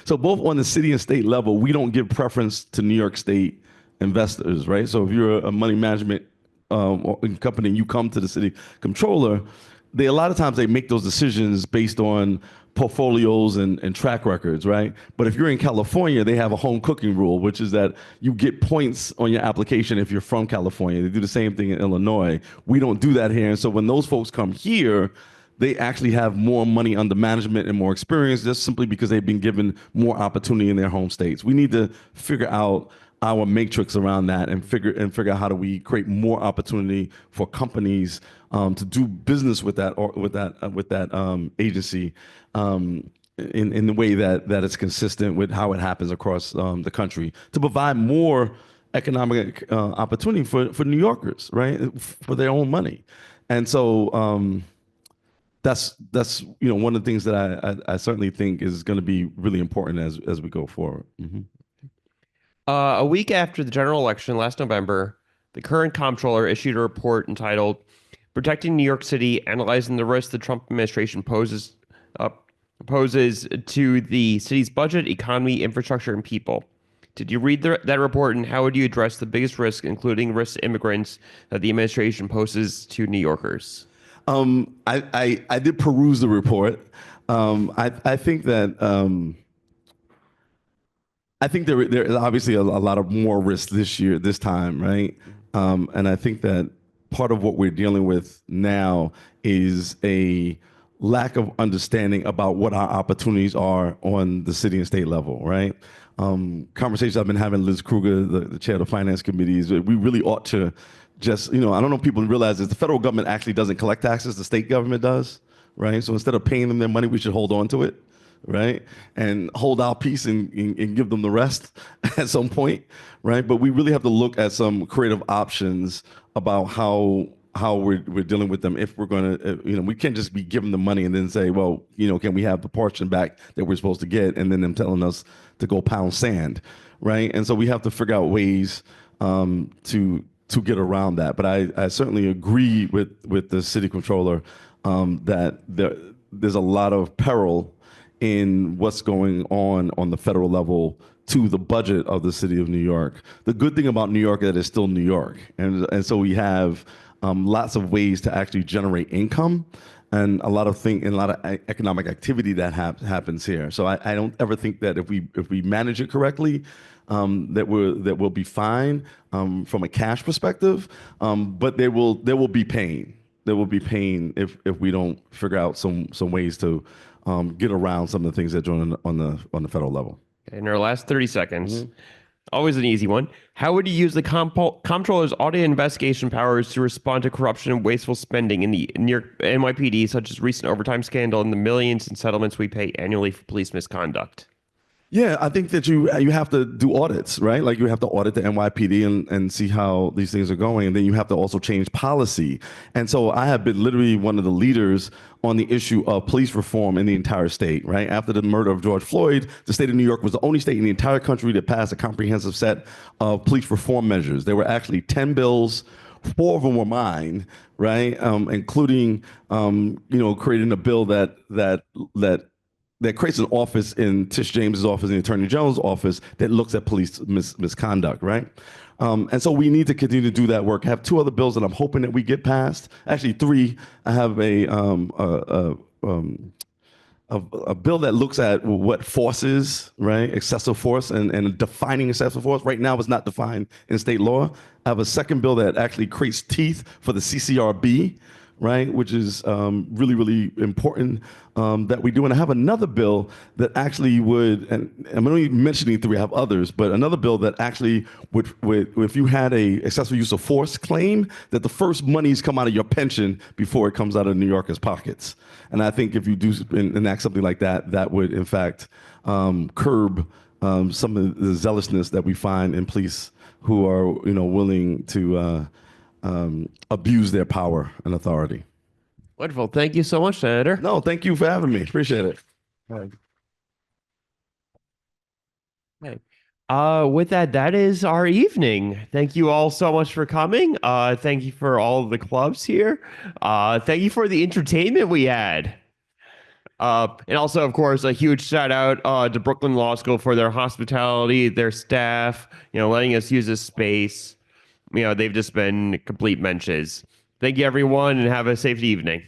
So both on the city and state level, we don't give preference to New York State investors, right? So if you're a money management company and you come to the city comptroller, a lot of times they make those decisions based on portfolios and track records, right? But if you're in California, they have a home cooking rule, which is that you get points on your application if you're from California. They do the same thing in Illinois. We don't do that here. And so when those folks come here, they actually have more money under management and more experience just simply because they've been given more opportunity in their home states. We need to figure out our matrix around that and figure out how do we create more opportunity for companies to do business with that agency in the way that it's consistent with how it happens across the country to provide more economic opportunity for New Yorkers, right, for their own money. And so that's one of the things that I certainly think is going to be really important as we go forward. A week after the general election last November, the current comptroller issued a report entitled "Protecting New York City: Analyzing the Risks the Trump Administration Poses to the city's budget, economy, infrastructure, and people." Did you read that report, and how would you address the biggest risk, including risks to immigrants, that the administration poses to New Yorkers? I did peruse the report. I think that I think there is obviously a lot of more risk this time, right? And I think that part of what we're dealing with now is a lack of understanding about what our opportunities are on the city and state level, right? Conversations I've been having, Liz Kruger, the chair of the finance committee, is that we really ought to just, I don't know if people realize this, the federal government actually doesn't collect taxes, the state government does, right? So instead of paying them their money, we should hold on to it, right? And hold our peace and give them the rest at some point, right? But we really have to look at some creative options about how we're dealing with them. If we're going to, we can't just be giving them money and then say, well, can we have the portion back that we're supposed to get, and then them telling us to go pound sand, right? And so we have to figure out ways to get around that. But I certainly agree with the city controller that there's a lot of peril in what's going on the federal level to the budget of the city of New York. The good thing about New York is that it's still New York, and so we have lots of ways to actually generate income, and a lot of economic activity that happens here. So I don't ever think that if we manage it correctly, that we'll be fine from a cash perspective. But there will be pain. There will be pain if we don't figure out some ways to get around some of the things that are on the federal level. In our last 30 seconds, always an easy one. How would you use the comptroller's audit investigation powers to respond to corruption and wasteful spending in the New York NYPD, such as recent overtime scandal and the millions in settlements we pay annually for police misconduct? Yeah, I think that you have to do audits, right? Like you have to audit the NYPD and see how these things are going. And then you have to also change policy. And so I have been literally one of the leaders on the issue of police reform in the entire state, right? After the murder of George Floyd, the state of New York was the only state in the entire country that passed a comprehensive set of police reform measures. There were actually 10 bills. 4 of them were mine, right? Including, creating a bill that creates an office in Tish James's office, in the Attorney General's office, that looks at police misconduct, right? And so we need to continue to do that work. I have 2 other bills that I'm hoping that we get passed. Actually, 3. I have a bill that looks at what force is, right? Excessive force and defining excessive force. Right now, it's not defined in state law. I have a second bill that actually creates teeth for the CCRB, right, which is really, really important that we do. And I have another bill that actually would, and I'm only mentioning 3, I have others, but another bill that actually would if you had a excessive use of force claim, that the first monies come out of your pension before it comes out of New Yorkers' pockets. And I think if you do enact something like that, that would, in fact, curb some of the zealousness that we find in police who are, willing to abuse their power and authority. Wonderful. Thank you so much, Senator. No, thank you for having me. Appreciate it. With that is our evening. Thank you all so much for coming. Thank you for all of the clubs here. Thank you for the entertainment we had. And also, of course, a huge shout out to Brooklyn Law School for their hospitality, their staff, letting us use this space. They've just been complete menches. Thank you, everyone, and have a safe evening.